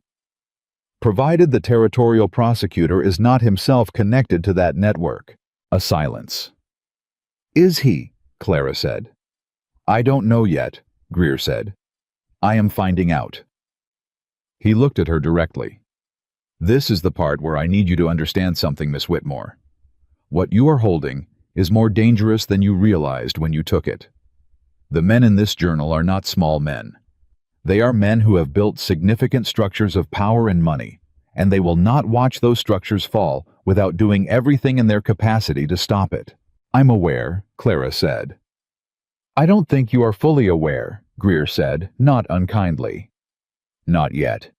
"Provided the territorial prosecutor is not himself connected to that network." A silence. "Is he?" Clara said. "I don't know yet," Greer said. "I am finding out." He looked at her directly. "This is the part where I need you to understand something, Miss Whitmore. What you are holding is more dangerous than you realized when you took it. The men in this journal are not small men. They are men who have built significant structures of power and money, and they will not watch those structures fall without doing everything in their capacity to stop it." "I'm aware," Clara said. "I don't think you are fully aware," Greer said, not unkindly. "Not yet.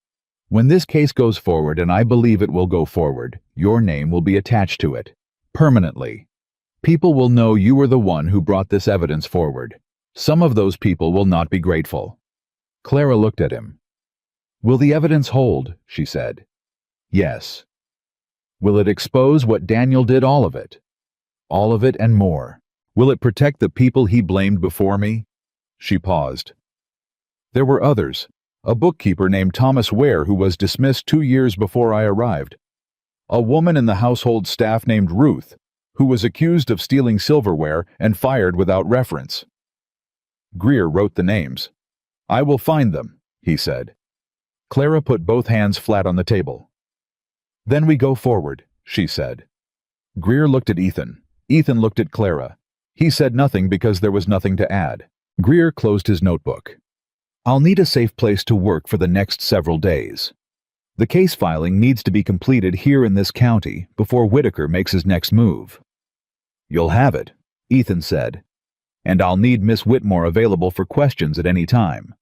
When this case goes forward, and I believe it will go forward, your name will be attached to it. Permanently. People will know you were the one who brought this evidence forward. Some of those people will not be grateful." Clara looked at him. "Will the evidence hold?" she said. "Yes." "Will it expose what Daniel did, all of it?" "All of it and more." "Will it protect the people he blamed before me?" She paused. "There were others. A bookkeeper named Thomas Ware who was dismissed 2 years before I arrived. A woman in the household staff named Ruth, who was accused of stealing silverware and fired without reference." Greer wrote the names. "I will find them," he said. Clara put both hands flat on the table. "Then we go forward," she said. Greer looked at Ethan. Ethan looked at Clara. He said nothing because there was nothing to add. Greer closed his notebook. "I'll need a safe place to work for the next several days. The case filing needs to be completed here in this county before Whitaker makes his next move." "You'll have it," Ethan said. "And I'll need Miss Whitmore available for questions at any time."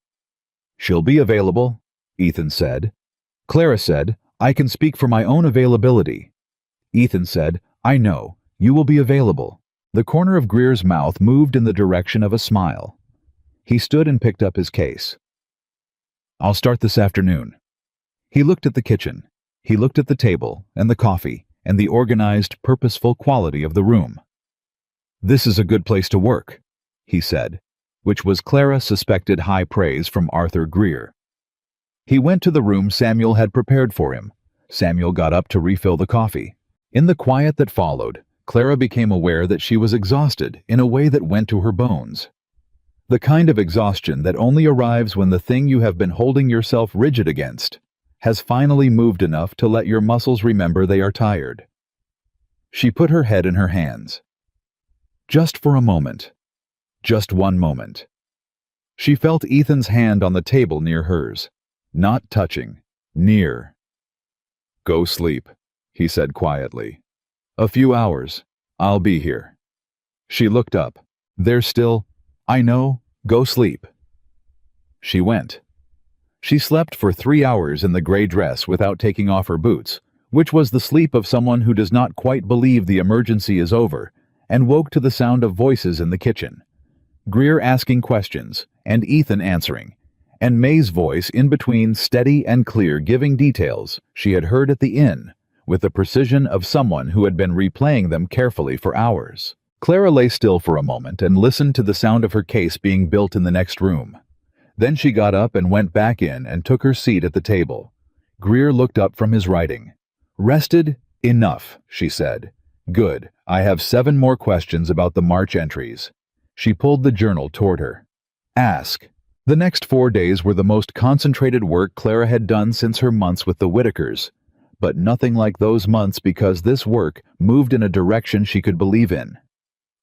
"She'll be available," Ethan said. Clara said, "I can speak for my own availability." Ethan said, "I know. You will be available." The corner of Greer's mouth moved in the direction of a smile. He stood and picked up his case. "I'll start this afternoon." He looked at the kitchen. He looked at the table and the coffee and the organized, purposeful quality of the room. "This is a good place to work," he said, which was Clara suspected high praise from Arthur Greer. He went to the room Samuel had prepared for him. Samuel got up to refill the coffee. In the quiet that followed, Clara became aware that she was exhausted in a way that went to her bones. The kind of exhaustion that only arrives when the thing you have been holding yourself rigid against has finally moved enough to let your muscles remember they are tired. She put her head in her hands. Just for a moment. Just one moment. She felt Ethan's hand on the table near hers. Not touching. Near. "Go sleep," he said quietly. "A few hours. I'll be here." She looked up. "There's still—" "I know. Go sleep." She went. She slept for 3 hours in the gray dress without taking off her boots, which was the sleep of someone who does not quite believe the emergency is over, and woke to the sound of voices in the kitchen. Greer asking questions, and Ethan answering, and May's voice in between, steady and clear, giving details she had heard at the inn, with the precision of someone who had been replaying them carefully for hours. Clara lay still for a moment and listened to the sound of her case being built in the next room. Then she got up and went back in and took her seat at the table. Greer looked up from his writing. "Rested? Enough," she said. "Good. I have 7 more questions about the March entries." She pulled the journal toward her. "Ask." The next 4 days were the most concentrated work Clara had done since her months with the Whitakers, but nothing like those months because this work moved in a direction she could believe in.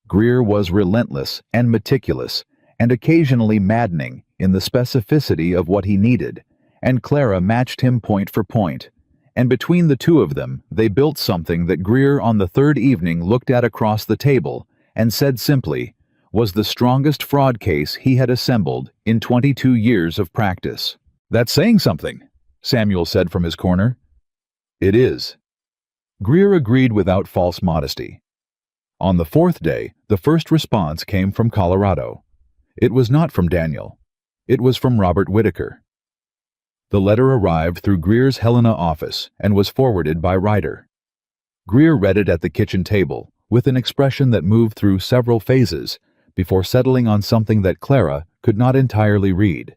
Greer was relentless and meticulous, and occasionally maddening in the specificity of what he needed, and Clara matched him point for point, and between the two of them they built something that Greer on the 3rd evening looked at across the table and said simply was the strongest fraud case he had assembled in 22 years of practice. "That's saying something," Samuel said from his corner. "It is." Greer agreed without false modesty. On the 4th day, the first response came from Colorado. It was not from Daniel. It was from Robert Whitaker. The letter arrived through Greer's Helena office and was forwarded by Ryder. Greer read it at the kitchen table, with an expression that moved through several phases before settling on something that Clara could not entirely read.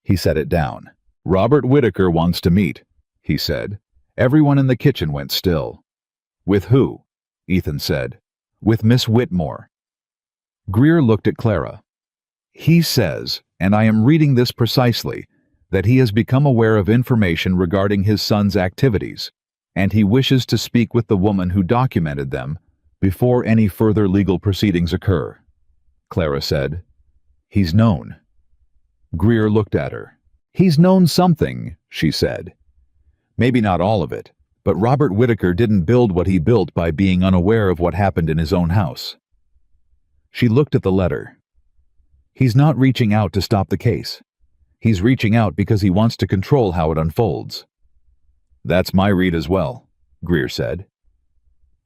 He set it down. "Robert Whitaker wants to meet," he said. Everyone in the kitchen went still. "With who?" Ethan said. "With Miss Whitmore." Greer looked at Clara. "He says, and I am reading this precisely, that he has become aware of information regarding his son's activities, and he wishes to speak with the woman who documented them before any further legal proceedings occur." Clara said. "He's known." Greer looked at her. "He's known something," she said. "Maybe not all of it, but Robert Whitaker didn't build what he built by being unaware of what happened in his own house." She looked at the letter. "He's not reaching out to stop the case. He's reaching out because he wants to control how it unfolds." "That's my read as well," Greer said.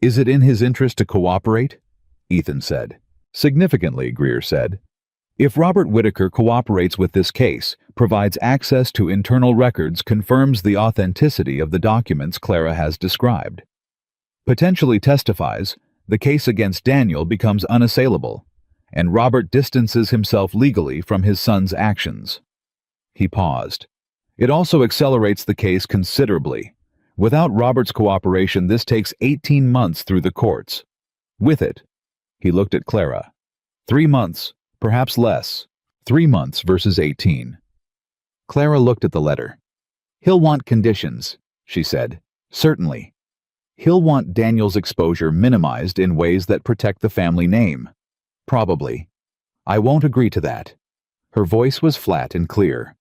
"Is it in his interest to cooperate?" Ethan said. "Significantly," Greer said. "If Robert Whitaker cooperates with this case, provides access to internal records, confirms the authenticity of the documents Clara has described, potentially testifies, the case against Daniel becomes unassailable, and Robert distances himself legally from his son's actions." He paused. "It also accelerates the case considerably. Without Robert's cooperation, this takes 18 months through the courts. With it," he looked at Clara, 3 months, perhaps less. 3 months versus 18. Clara looked at the letter. "He'll want conditions," she said. "Certainly. He'll want Daniel's exposure minimized in ways that protect the family name. Probably. I won't agree to that." Her voice was flat and clear.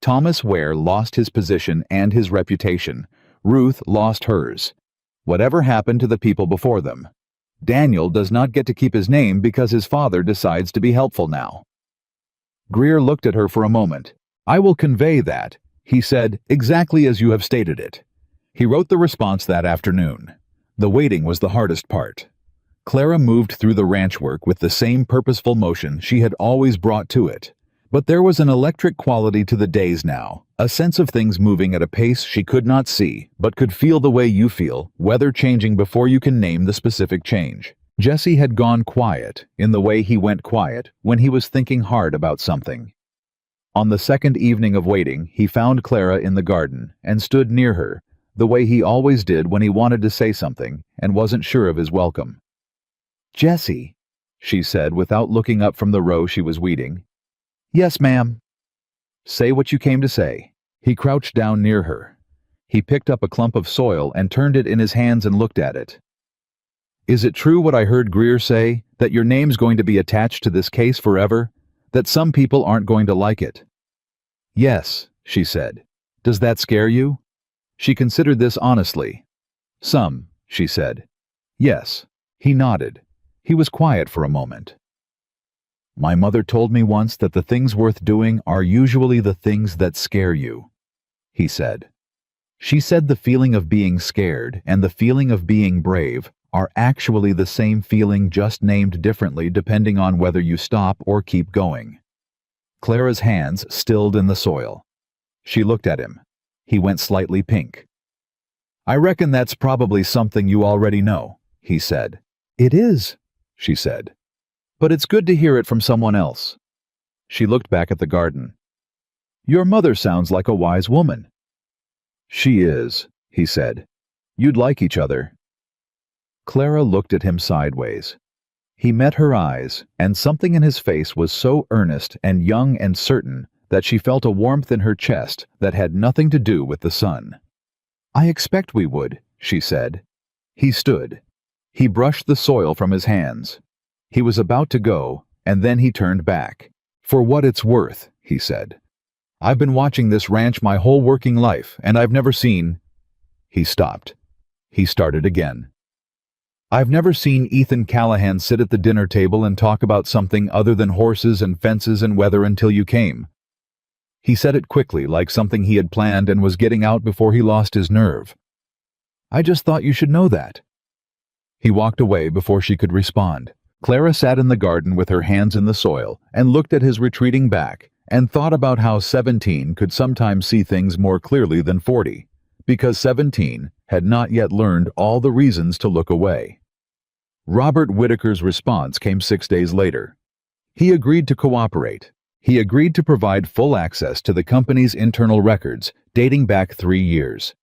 Thomas Ware lost his position and his reputation. Ruth lost hers. Whatever happened to the people before them? Daniel does not get to keep his name because his father decides to be helpful now. Greer looked at her for a moment. "I will convey that," he said, "exactly as you have stated it." He wrote the response that afternoon. The waiting was the hardest part. Clara moved through the ranch work with the same purposeful motion she had always brought to it. But there was an electric quality to the days now, a sense of things moving at a pace she could not see, but could feel the way you feel, weather changing before you can name the specific change. Jesse had gone quiet in the way he went quiet when he was thinking hard about something. On the second evening of waiting, he found Clara in the garden and stood near her, the way he always did when he wanted to say something and wasn't sure of his welcome. "Jessie," she said without looking up from the row she was weeding. "Yes, ma'am." "Say what you came to say." He crouched down near her. He picked up a clump of soil and turned it in his hands and looked at it. "Is it true what I heard Greer say, that your name's going to be attached to this case forever? That some people aren't going to like it?" "Yes," she said. "Does that scare you?" She considered this honestly. "Some," she said. "Yes." He nodded. He was quiet for a moment. "My mother told me once that the things worth doing are usually the things that scare you," he said. She said the feeling of being scared and the feeling of being brave are actually the same feeling, just named differently depending on whether you stop or keep going. Clara's hands stilled in the soil. She looked at him. He went slightly pink. "I reckon that's probably something you already know," he said. "It is," she said. "But it's good to hear it from someone else." She looked back at the garden. "Your mother sounds like a wise woman." "She is," he said. "You'd like each other." Clara looked at him sideways. He met her eyes, and something in his face was so earnest and young and certain that she felt a warmth in her chest that had nothing to do with the sun. "I expect we would," she said. He stood. He brushed the soil from his hands. He was about to go, and then he turned back. "For what it's worth," he said. "I've been watching this ranch my whole working life, and I've never seen—" He stopped. He started again. "I've never seen Ethan Callahan sit at the dinner table and talk about something other than horses and fences and weather until you came." He said it quickly, like something he had planned and was getting out before he lost his nerve. "I just thought you should know that." He walked away before she could respond. Clara sat in the garden with her hands in the soil and looked at his retreating back and thought about how 17 could sometimes see things more clearly than 40, because 17 had not yet learned all the reasons to look away. Robert Whitaker's response came 6 days later. He agreed to cooperate. He agreed to provide full access to the company's internal records, dating back 3 years.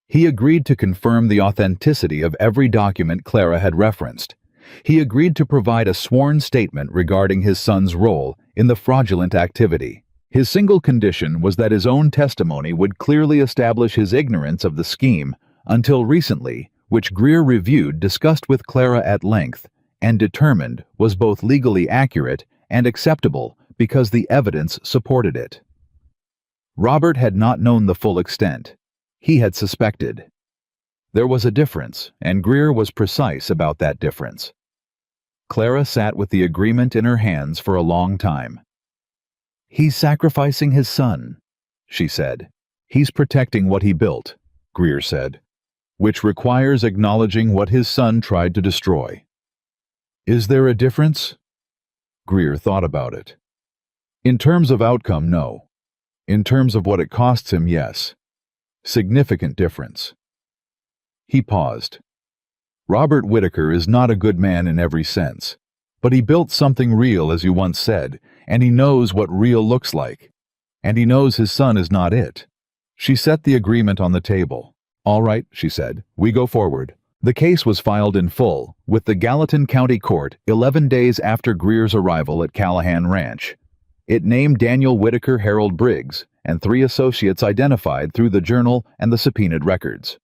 He agreed to confirm the authenticity of every document Clara had referenced. He agreed to provide a sworn statement regarding his son's role in the fraudulent activity. His single condition was that his own testimony would clearly establish his ignorance of the scheme until recently, which Greer reviewed, discussed with Clara at length, and determined was both legally accurate and acceptable because the evidence supported it. Robert had not known the full extent. He had suspected. There was a difference, and Greer was precise about that difference. Clara sat with the agreement in her hands for a long time. "He's sacrificing his son," she said. "He's protecting what he built," Greer said, "which requires acknowledging what his son tried to destroy." "Is there a difference?" Greer thought about it. "In terms of outcome, no. In terms of what it costs him, yes. Significant difference." He paused. "Robert Whitaker is not a good man in every sense, but he built something real, as you once said, and he knows what real looks like. And he knows his son is not it." She set the agreement on the table. "All right," she said, "we go forward." The case was filed in full with the Gallatin County Court 11 days after Greer's arrival at Callahan Ranch. It named Daniel Whitaker Harold Briggs and 3 associates identified through the journal and the subpoenaed records.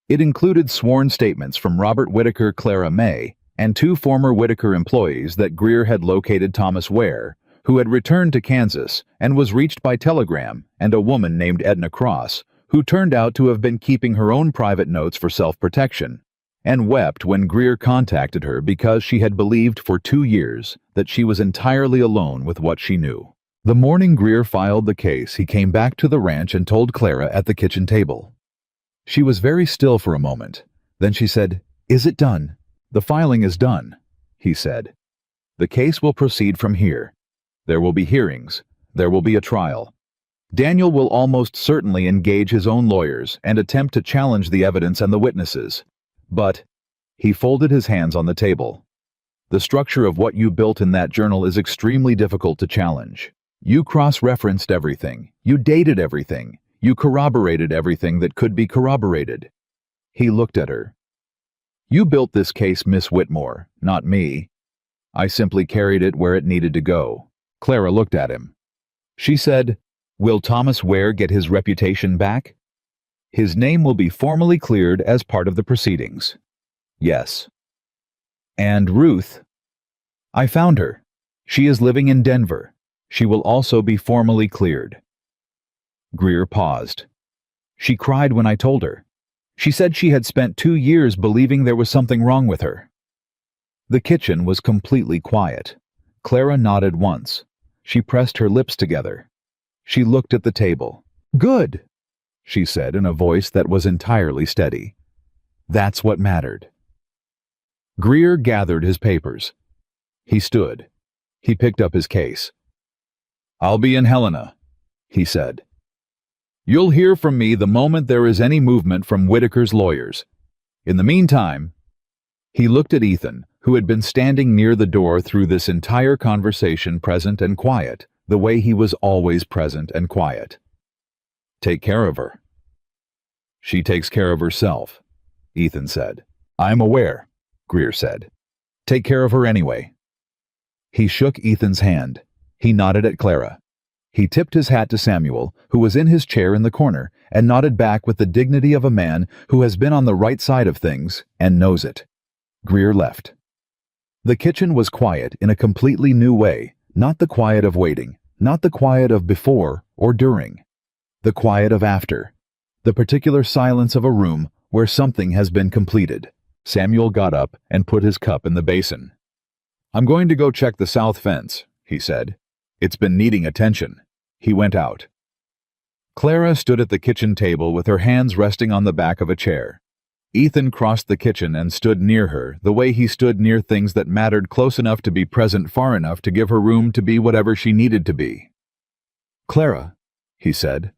It included sworn statements from Robert Whitaker, Clara May, and 2 former Whitaker employees that Greer had located Thomas Ware, who had returned to Kansas and was reached by telegram, and a woman named Edna Cross, who turned out to have been keeping her own private notes for self-protection, and wept when Greer contacted her because she had believed for 2 years that she was entirely alone with what she knew. The morning Greer filed the case, he came back to the ranch and told Clara at the kitchen table. She was very still for a moment. Then she said, "Is it done?" "The filing is done," he said. "The case will proceed from here. There will be hearings. There will be a trial. Daniel will almost certainly engage his own lawyers and attempt to challenge the evidence and the witnesses. But," he folded his hands on the table, The structure of what you built in that journal is extremely difficult to challenge. You cross-referenced everything. You dated everything. You corroborated everything that could be corroborated. He looked at her. You built this case, Miss Whitmore, not me. I simply carried it where it needed to go. Clara looked at him. She said, "Will Thomas Ware get his reputation back?" "His name will be formally cleared as part of the proceedings." "Yes." "And Ruth?" "I found her. She is living in Denver. She will also be formally cleared." Greer paused. "She cried when I told her. She said she had spent 2 years believing there was something wrong with her." The kitchen was completely quiet. Clara nodded once. She pressed her lips together. She looked at the table. "Good," she said in a voice that was entirely steady. "That's what mattered." Greer gathered his papers. He stood. He picked up his case. "I'll be in Helena," he said. "You'll hear from me the moment there is any movement from Whitaker's lawyers. In the meantime—" He looked at Ethan, who had been standing near the door through this entire conversation, present and quiet, the way he was always present and quiet. "Take care of her." "She takes care of herself," Ethan said. "I'm aware," Greer said. "Take care of her anyway." He shook Ethan's hand. He nodded at Clara. He tipped his hat to Samuel, who was in his chair in the corner, and nodded back with the dignity of a man who has been on the right side of things and knows it. Greer left. The kitchen was quiet in a completely new way, not the quiet of waiting, not the quiet of before or during. The quiet of after. The particular silence of a room where something has been completed. Samuel got up and put his cup in the basin. "I'm going to go check the south fence," he said. "It's been needing attention." He went out. Clara stood at the kitchen table with her hands resting on the back of a chair. Ethan crossed the kitchen and stood near her, the way he stood near things that mattered, close enough to be present, far enough to give her room to be whatever she needed to be. "Clara," he said.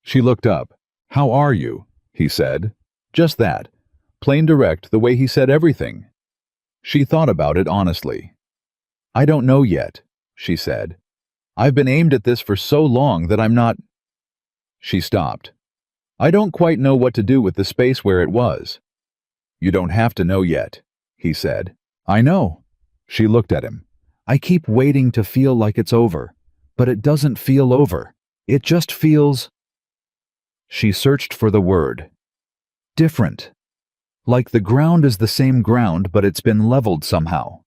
She looked up. "How are you?" he said. Just that. Plain direct, the way he said everything. She thought about it honestly. "I don't know yet," she said. "I've been aimed at this for so long that I'm not—" She stopped. "I don't quite know what to do with the space where it was." "You don't have to know yet," he said. "I know." She looked at him. "I keep waiting to feel like it's over, but it doesn't feel over. It just feels—" She searched for the word. "Different. Like the ground is the same ground, but it's been leveled somehow."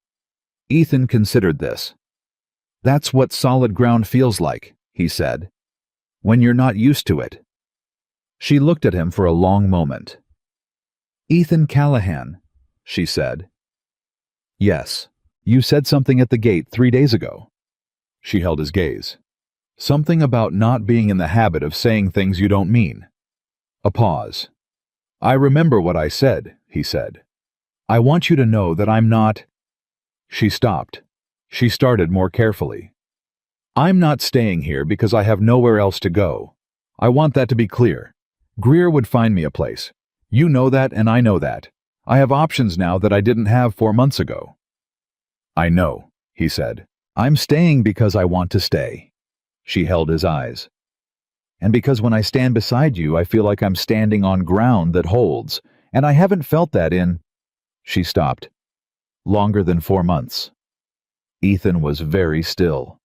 Ethan considered this. "That's what solid ground feels like," he said. "When you're not used to it." She looked at him for a long moment. "Ethan Callahan," she said. "Yes. You said something at the gate 3 days ago." She held his gaze. "Something about not being in the habit of saying things you don't mean." A pause. "I remember what I said," he said. "I want you to know that I'm not—" She stopped. She started more carefully. "I'm not staying here because I have nowhere else to go. I want that to be clear. Greer would find me a place. You know that and I know that. I have options now that I didn't have 4 months ago." "I know," he said. "I'm staying because I want to stay." She held his eyes. "And because when I stand beside you, I feel like I'm standing on ground that holds, and I haven't felt that in—" She stopped. "Longer than 4 months." Ethan was very still.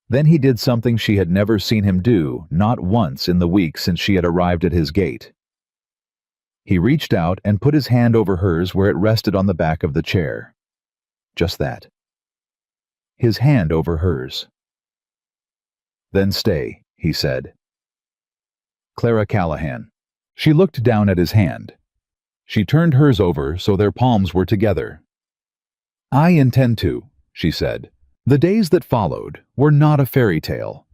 Then he did something she had never seen him do, not once in the week since she had arrived at his gate. He reached out and put his hand over hers where it rested on the back of the chair. Just that. His hand over hers. "Then stay," he said. Clara Callahan. She looked down at his hand. She turned hers over so their palms were together. "I intend to," she said. The days that followed were not a fairy tale.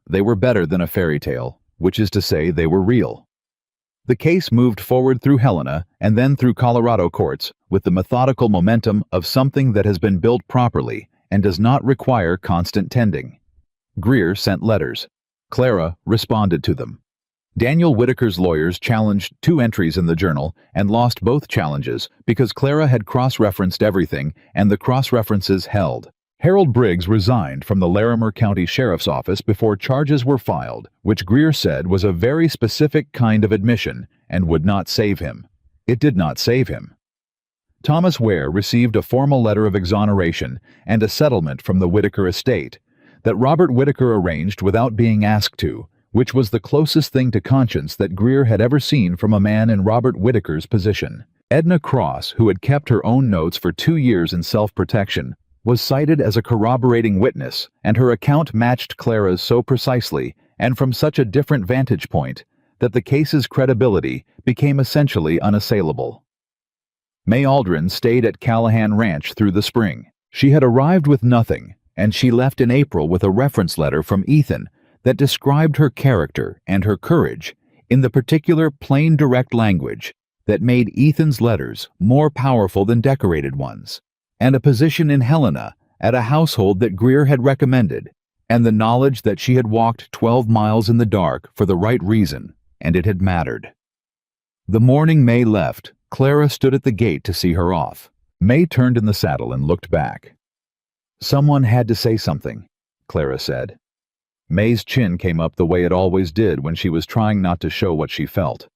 They were better than a fairy tale, which is to say they were real. The case moved forward through Helena and then through Colorado courts with the methodical momentum of something that has been built properly and does not require constant tending. Greer sent letters. Clara responded to them. Daniel Whitaker's lawyers challenged 2 entries in the journal and lost both challenges because Clara had cross-referenced everything and the cross-references held. Harold Briggs resigned from the Larimer County Sheriff's Office before charges were filed, which Greer said was a very specific kind of admission and would not save him. It did not save him. Thomas Ware received a formal letter of exoneration and a settlement from the Whitaker estate that Robert Whitaker arranged without being asked to, which was the closest thing to conscience that Greer had ever seen from a man in Robert Whitaker's position. Edna Cross, who had kept her own notes for 2 years in self-protection, was cited as a corroborating witness, and her account matched Clara's so precisely and from such a different vantage point that the case's credibility became essentially unassailable. May Aldrin stayed at Callahan Ranch through the spring. She had arrived with nothing, and she left in April with a reference letter from Ethan that described her character and her courage in the particular plain direct language that made Ethan's letters more powerful than decorated ones, and a position in Helena at a household that Greer had recommended, and the knowledge that she had walked 12 miles in the dark for the right reason, and it had mattered. The morning May left, Clara stood at the gate to see her off. May turned in the saddle and looked back. "Someone had to say something," Clara said. May's chin came up the way it always did when she was trying not to show what she felt.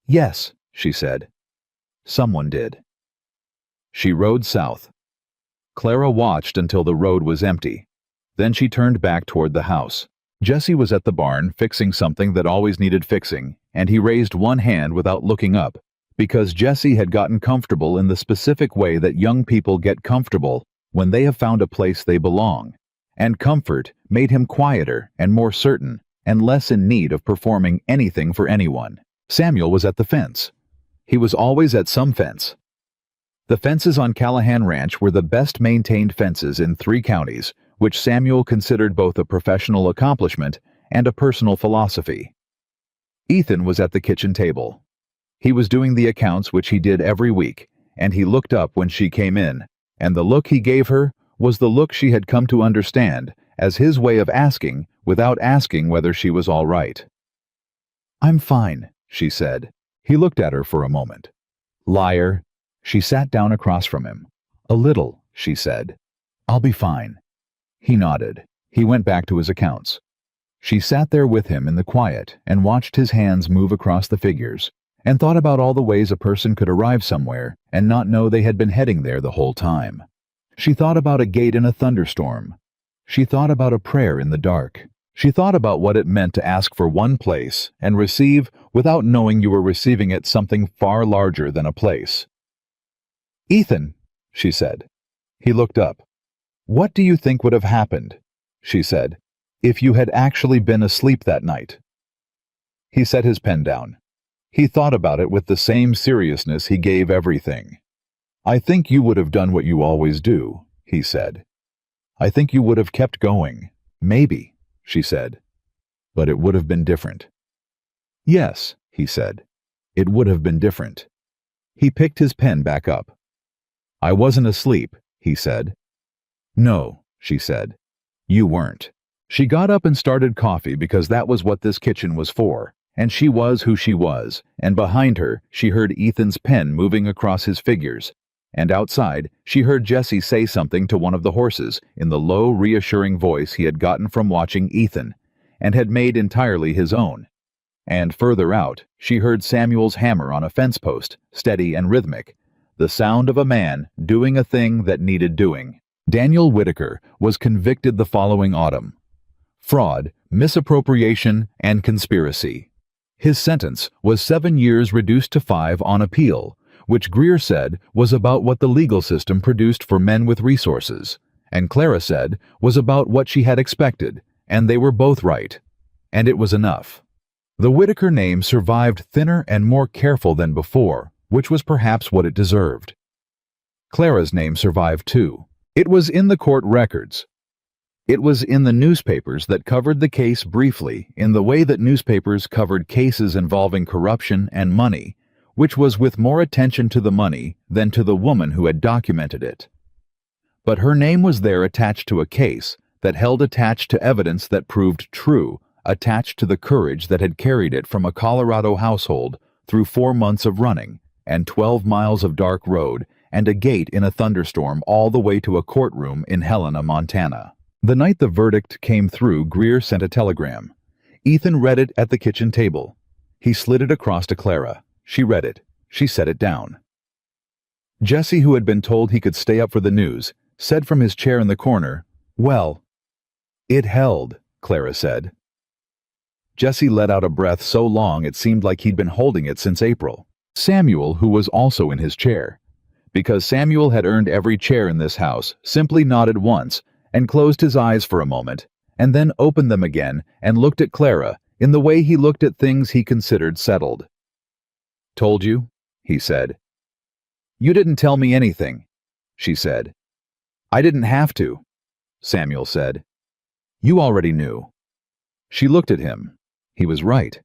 "Yes," she said. "Someone did." She rode south. Clara watched until the road was empty. Then she turned back toward the house. Jesse was at the barn fixing something that always needed fixing, and he raised one hand without looking up, because Jesse had gotten comfortable in the specific way that young people get comfortable when they have found a place they belong, and comfort made him quieter and more certain and less in need of performing anything for anyone. Samuel was at the fence. He was always at some fence. The fences on Callahan Ranch were the best maintained fences in 3 counties, which Samuel considered both a professional accomplishment and a personal philosophy. Ethan was at the kitchen table. He was doing the accounts which he did every week, and he looked up when she came in, and the look he gave her was the look she had come to understand as his way of asking without asking whether she was all right. "I'm fine," she said. He looked at her for a moment. "Liar." She sat down across from him. "A little," she said. "I'll be fine." He nodded. He went back to his accounts. She sat there with him in the quiet and watched his hands move across the figures, and thought about all the ways a person could arrive somewhere and not know they had been heading there the whole time. She thought about a gate in a thunderstorm. She thought about a prayer in the dark. She thought about what it meant to ask for one place and receive without knowing you were receiving it something far larger than a place. "Ethan," she said. He looked up. "What do you think would have happened," she said, "if you had actually been asleep that night?" He set his pen down. He thought about it with the same seriousness he gave everything. "I think you would have done what you always do," he said. "I think you would have kept going. Maybe," she said. "But it would have been different." "Yes," he said. "It would have been different." He picked his pen back up. "I wasn't asleep," he said. "No," she said. "You weren't." She got up and started coffee because that was what this kitchen was for, and she was who she was, and behind her she heard Ethan's pen moving across his figures, and outside she heard Jesse say something to one of the horses in the low, reassuring voice he had gotten from watching Ethan, and had made entirely his own. And further out, she heard Samuel's hammer on a fence post, steady and rhythmic, the sound of a man doing a thing that needed doing. Daniel Whitaker was convicted the following autumn. Fraud, misappropriation, and conspiracy. His sentence was 7 years reduced to 5 on appeal, which Greer said was about what the legal system produced for men with resources, and Clara said was about what she had expected, and they were both right. And it was enough. The Whitaker name survived thinner and more careful than before, which was perhaps what it deserved. Clara's name survived too. It was in the court records. It was in the newspapers that covered the case briefly in the way that newspapers covered cases involving corruption and money, which was with more attention to the money than to the woman who had documented it. But her name was there attached to a case that held attached to evidence that proved true attached to the courage that had carried it from a Colorado household through 4 months of running and 12 miles of dark road and a gate in a thunderstorm all the way to a courtroom in Helena, Montana. The night the verdict came through, Greer sent a telegram. Ethan read it at the kitchen table. He slid it across to Clara. She read it. She set it down. Jesse, who had been told he could stay up for the news, said from his chair in the corner, "Well, it held," Clara said. Jesse let out a breath so long it seemed like he'd been holding it since April. Samuel, who was also in his chair, because Samuel had earned every chair in this house, simply nodded once and closed his eyes for a moment, and then opened them again and looked at Clara in the way he looked at things he considered settled. "Told you," he said. "You didn't tell me anything," she said. "I didn't have to," Samuel said. "You already knew." She looked at him. He was right.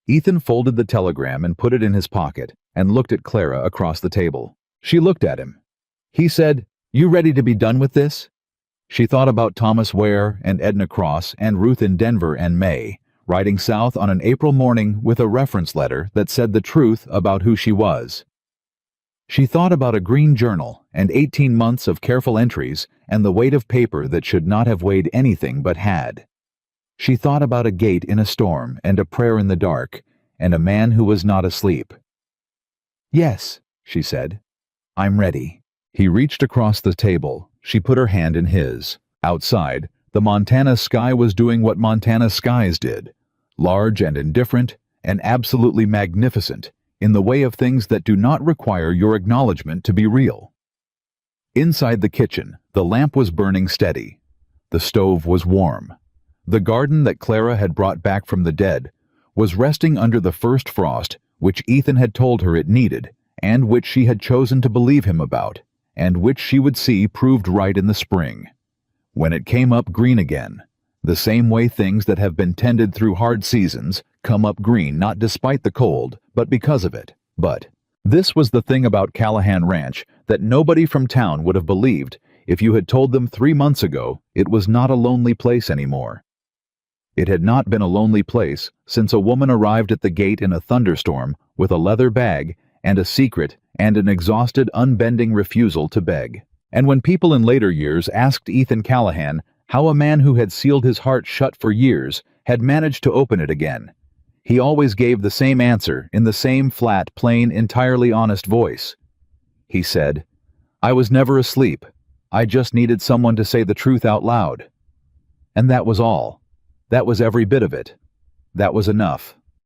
Ethan folded the telegram and put it in his pocket and looked at Clara across the table. She looked at him. He said, "You ready to be done with this?" She thought about Thomas Ware and Edna Cross and Ruth in Denver and May, riding south on an April morning with a reference letter that said the truth about who she was. She thought about a green journal and 18 months of careful entries and the weight of paper that should not have weighed anything but had. She thought about a gate in a storm and a prayer in the dark and a man who was not asleep. "Yes," she said. "I'm ready." He reached across the table. She put her hand in his. Outside, the Montana sky was doing what Montana skies did, large and indifferent and absolutely magnificent in the way of things that do not require your acknowledgement to be real. Inside the kitchen, the lamp was burning steady. The stove was warm. The garden that Clara had brought back from the dead was resting under the first frost which Ethan had told her it needed and which she had chosen to believe him about, and which she would see proved right in the spring, when it came up green again, the same way things that have been tended through hard seasons come up green not despite the cold, but because of it. But this was the thing about Callahan Ranch that nobody from town would have believed if you had told them 3 months ago it was not a lonely place anymore. It had not been a lonely place since a woman arrived at the gate in a thunderstorm with a leather bag and a secret and an exhausted, unbending refusal to beg. And when people in later years asked Ethan Callahan how a man who had sealed his heart shut for years had managed to open it again, he always gave the same answer in the same flat, plain, entirely honest voice. He said, "I was never asleep. I just needed someone to say the truth out loud." And that was all. That was every bit of it. That was enough.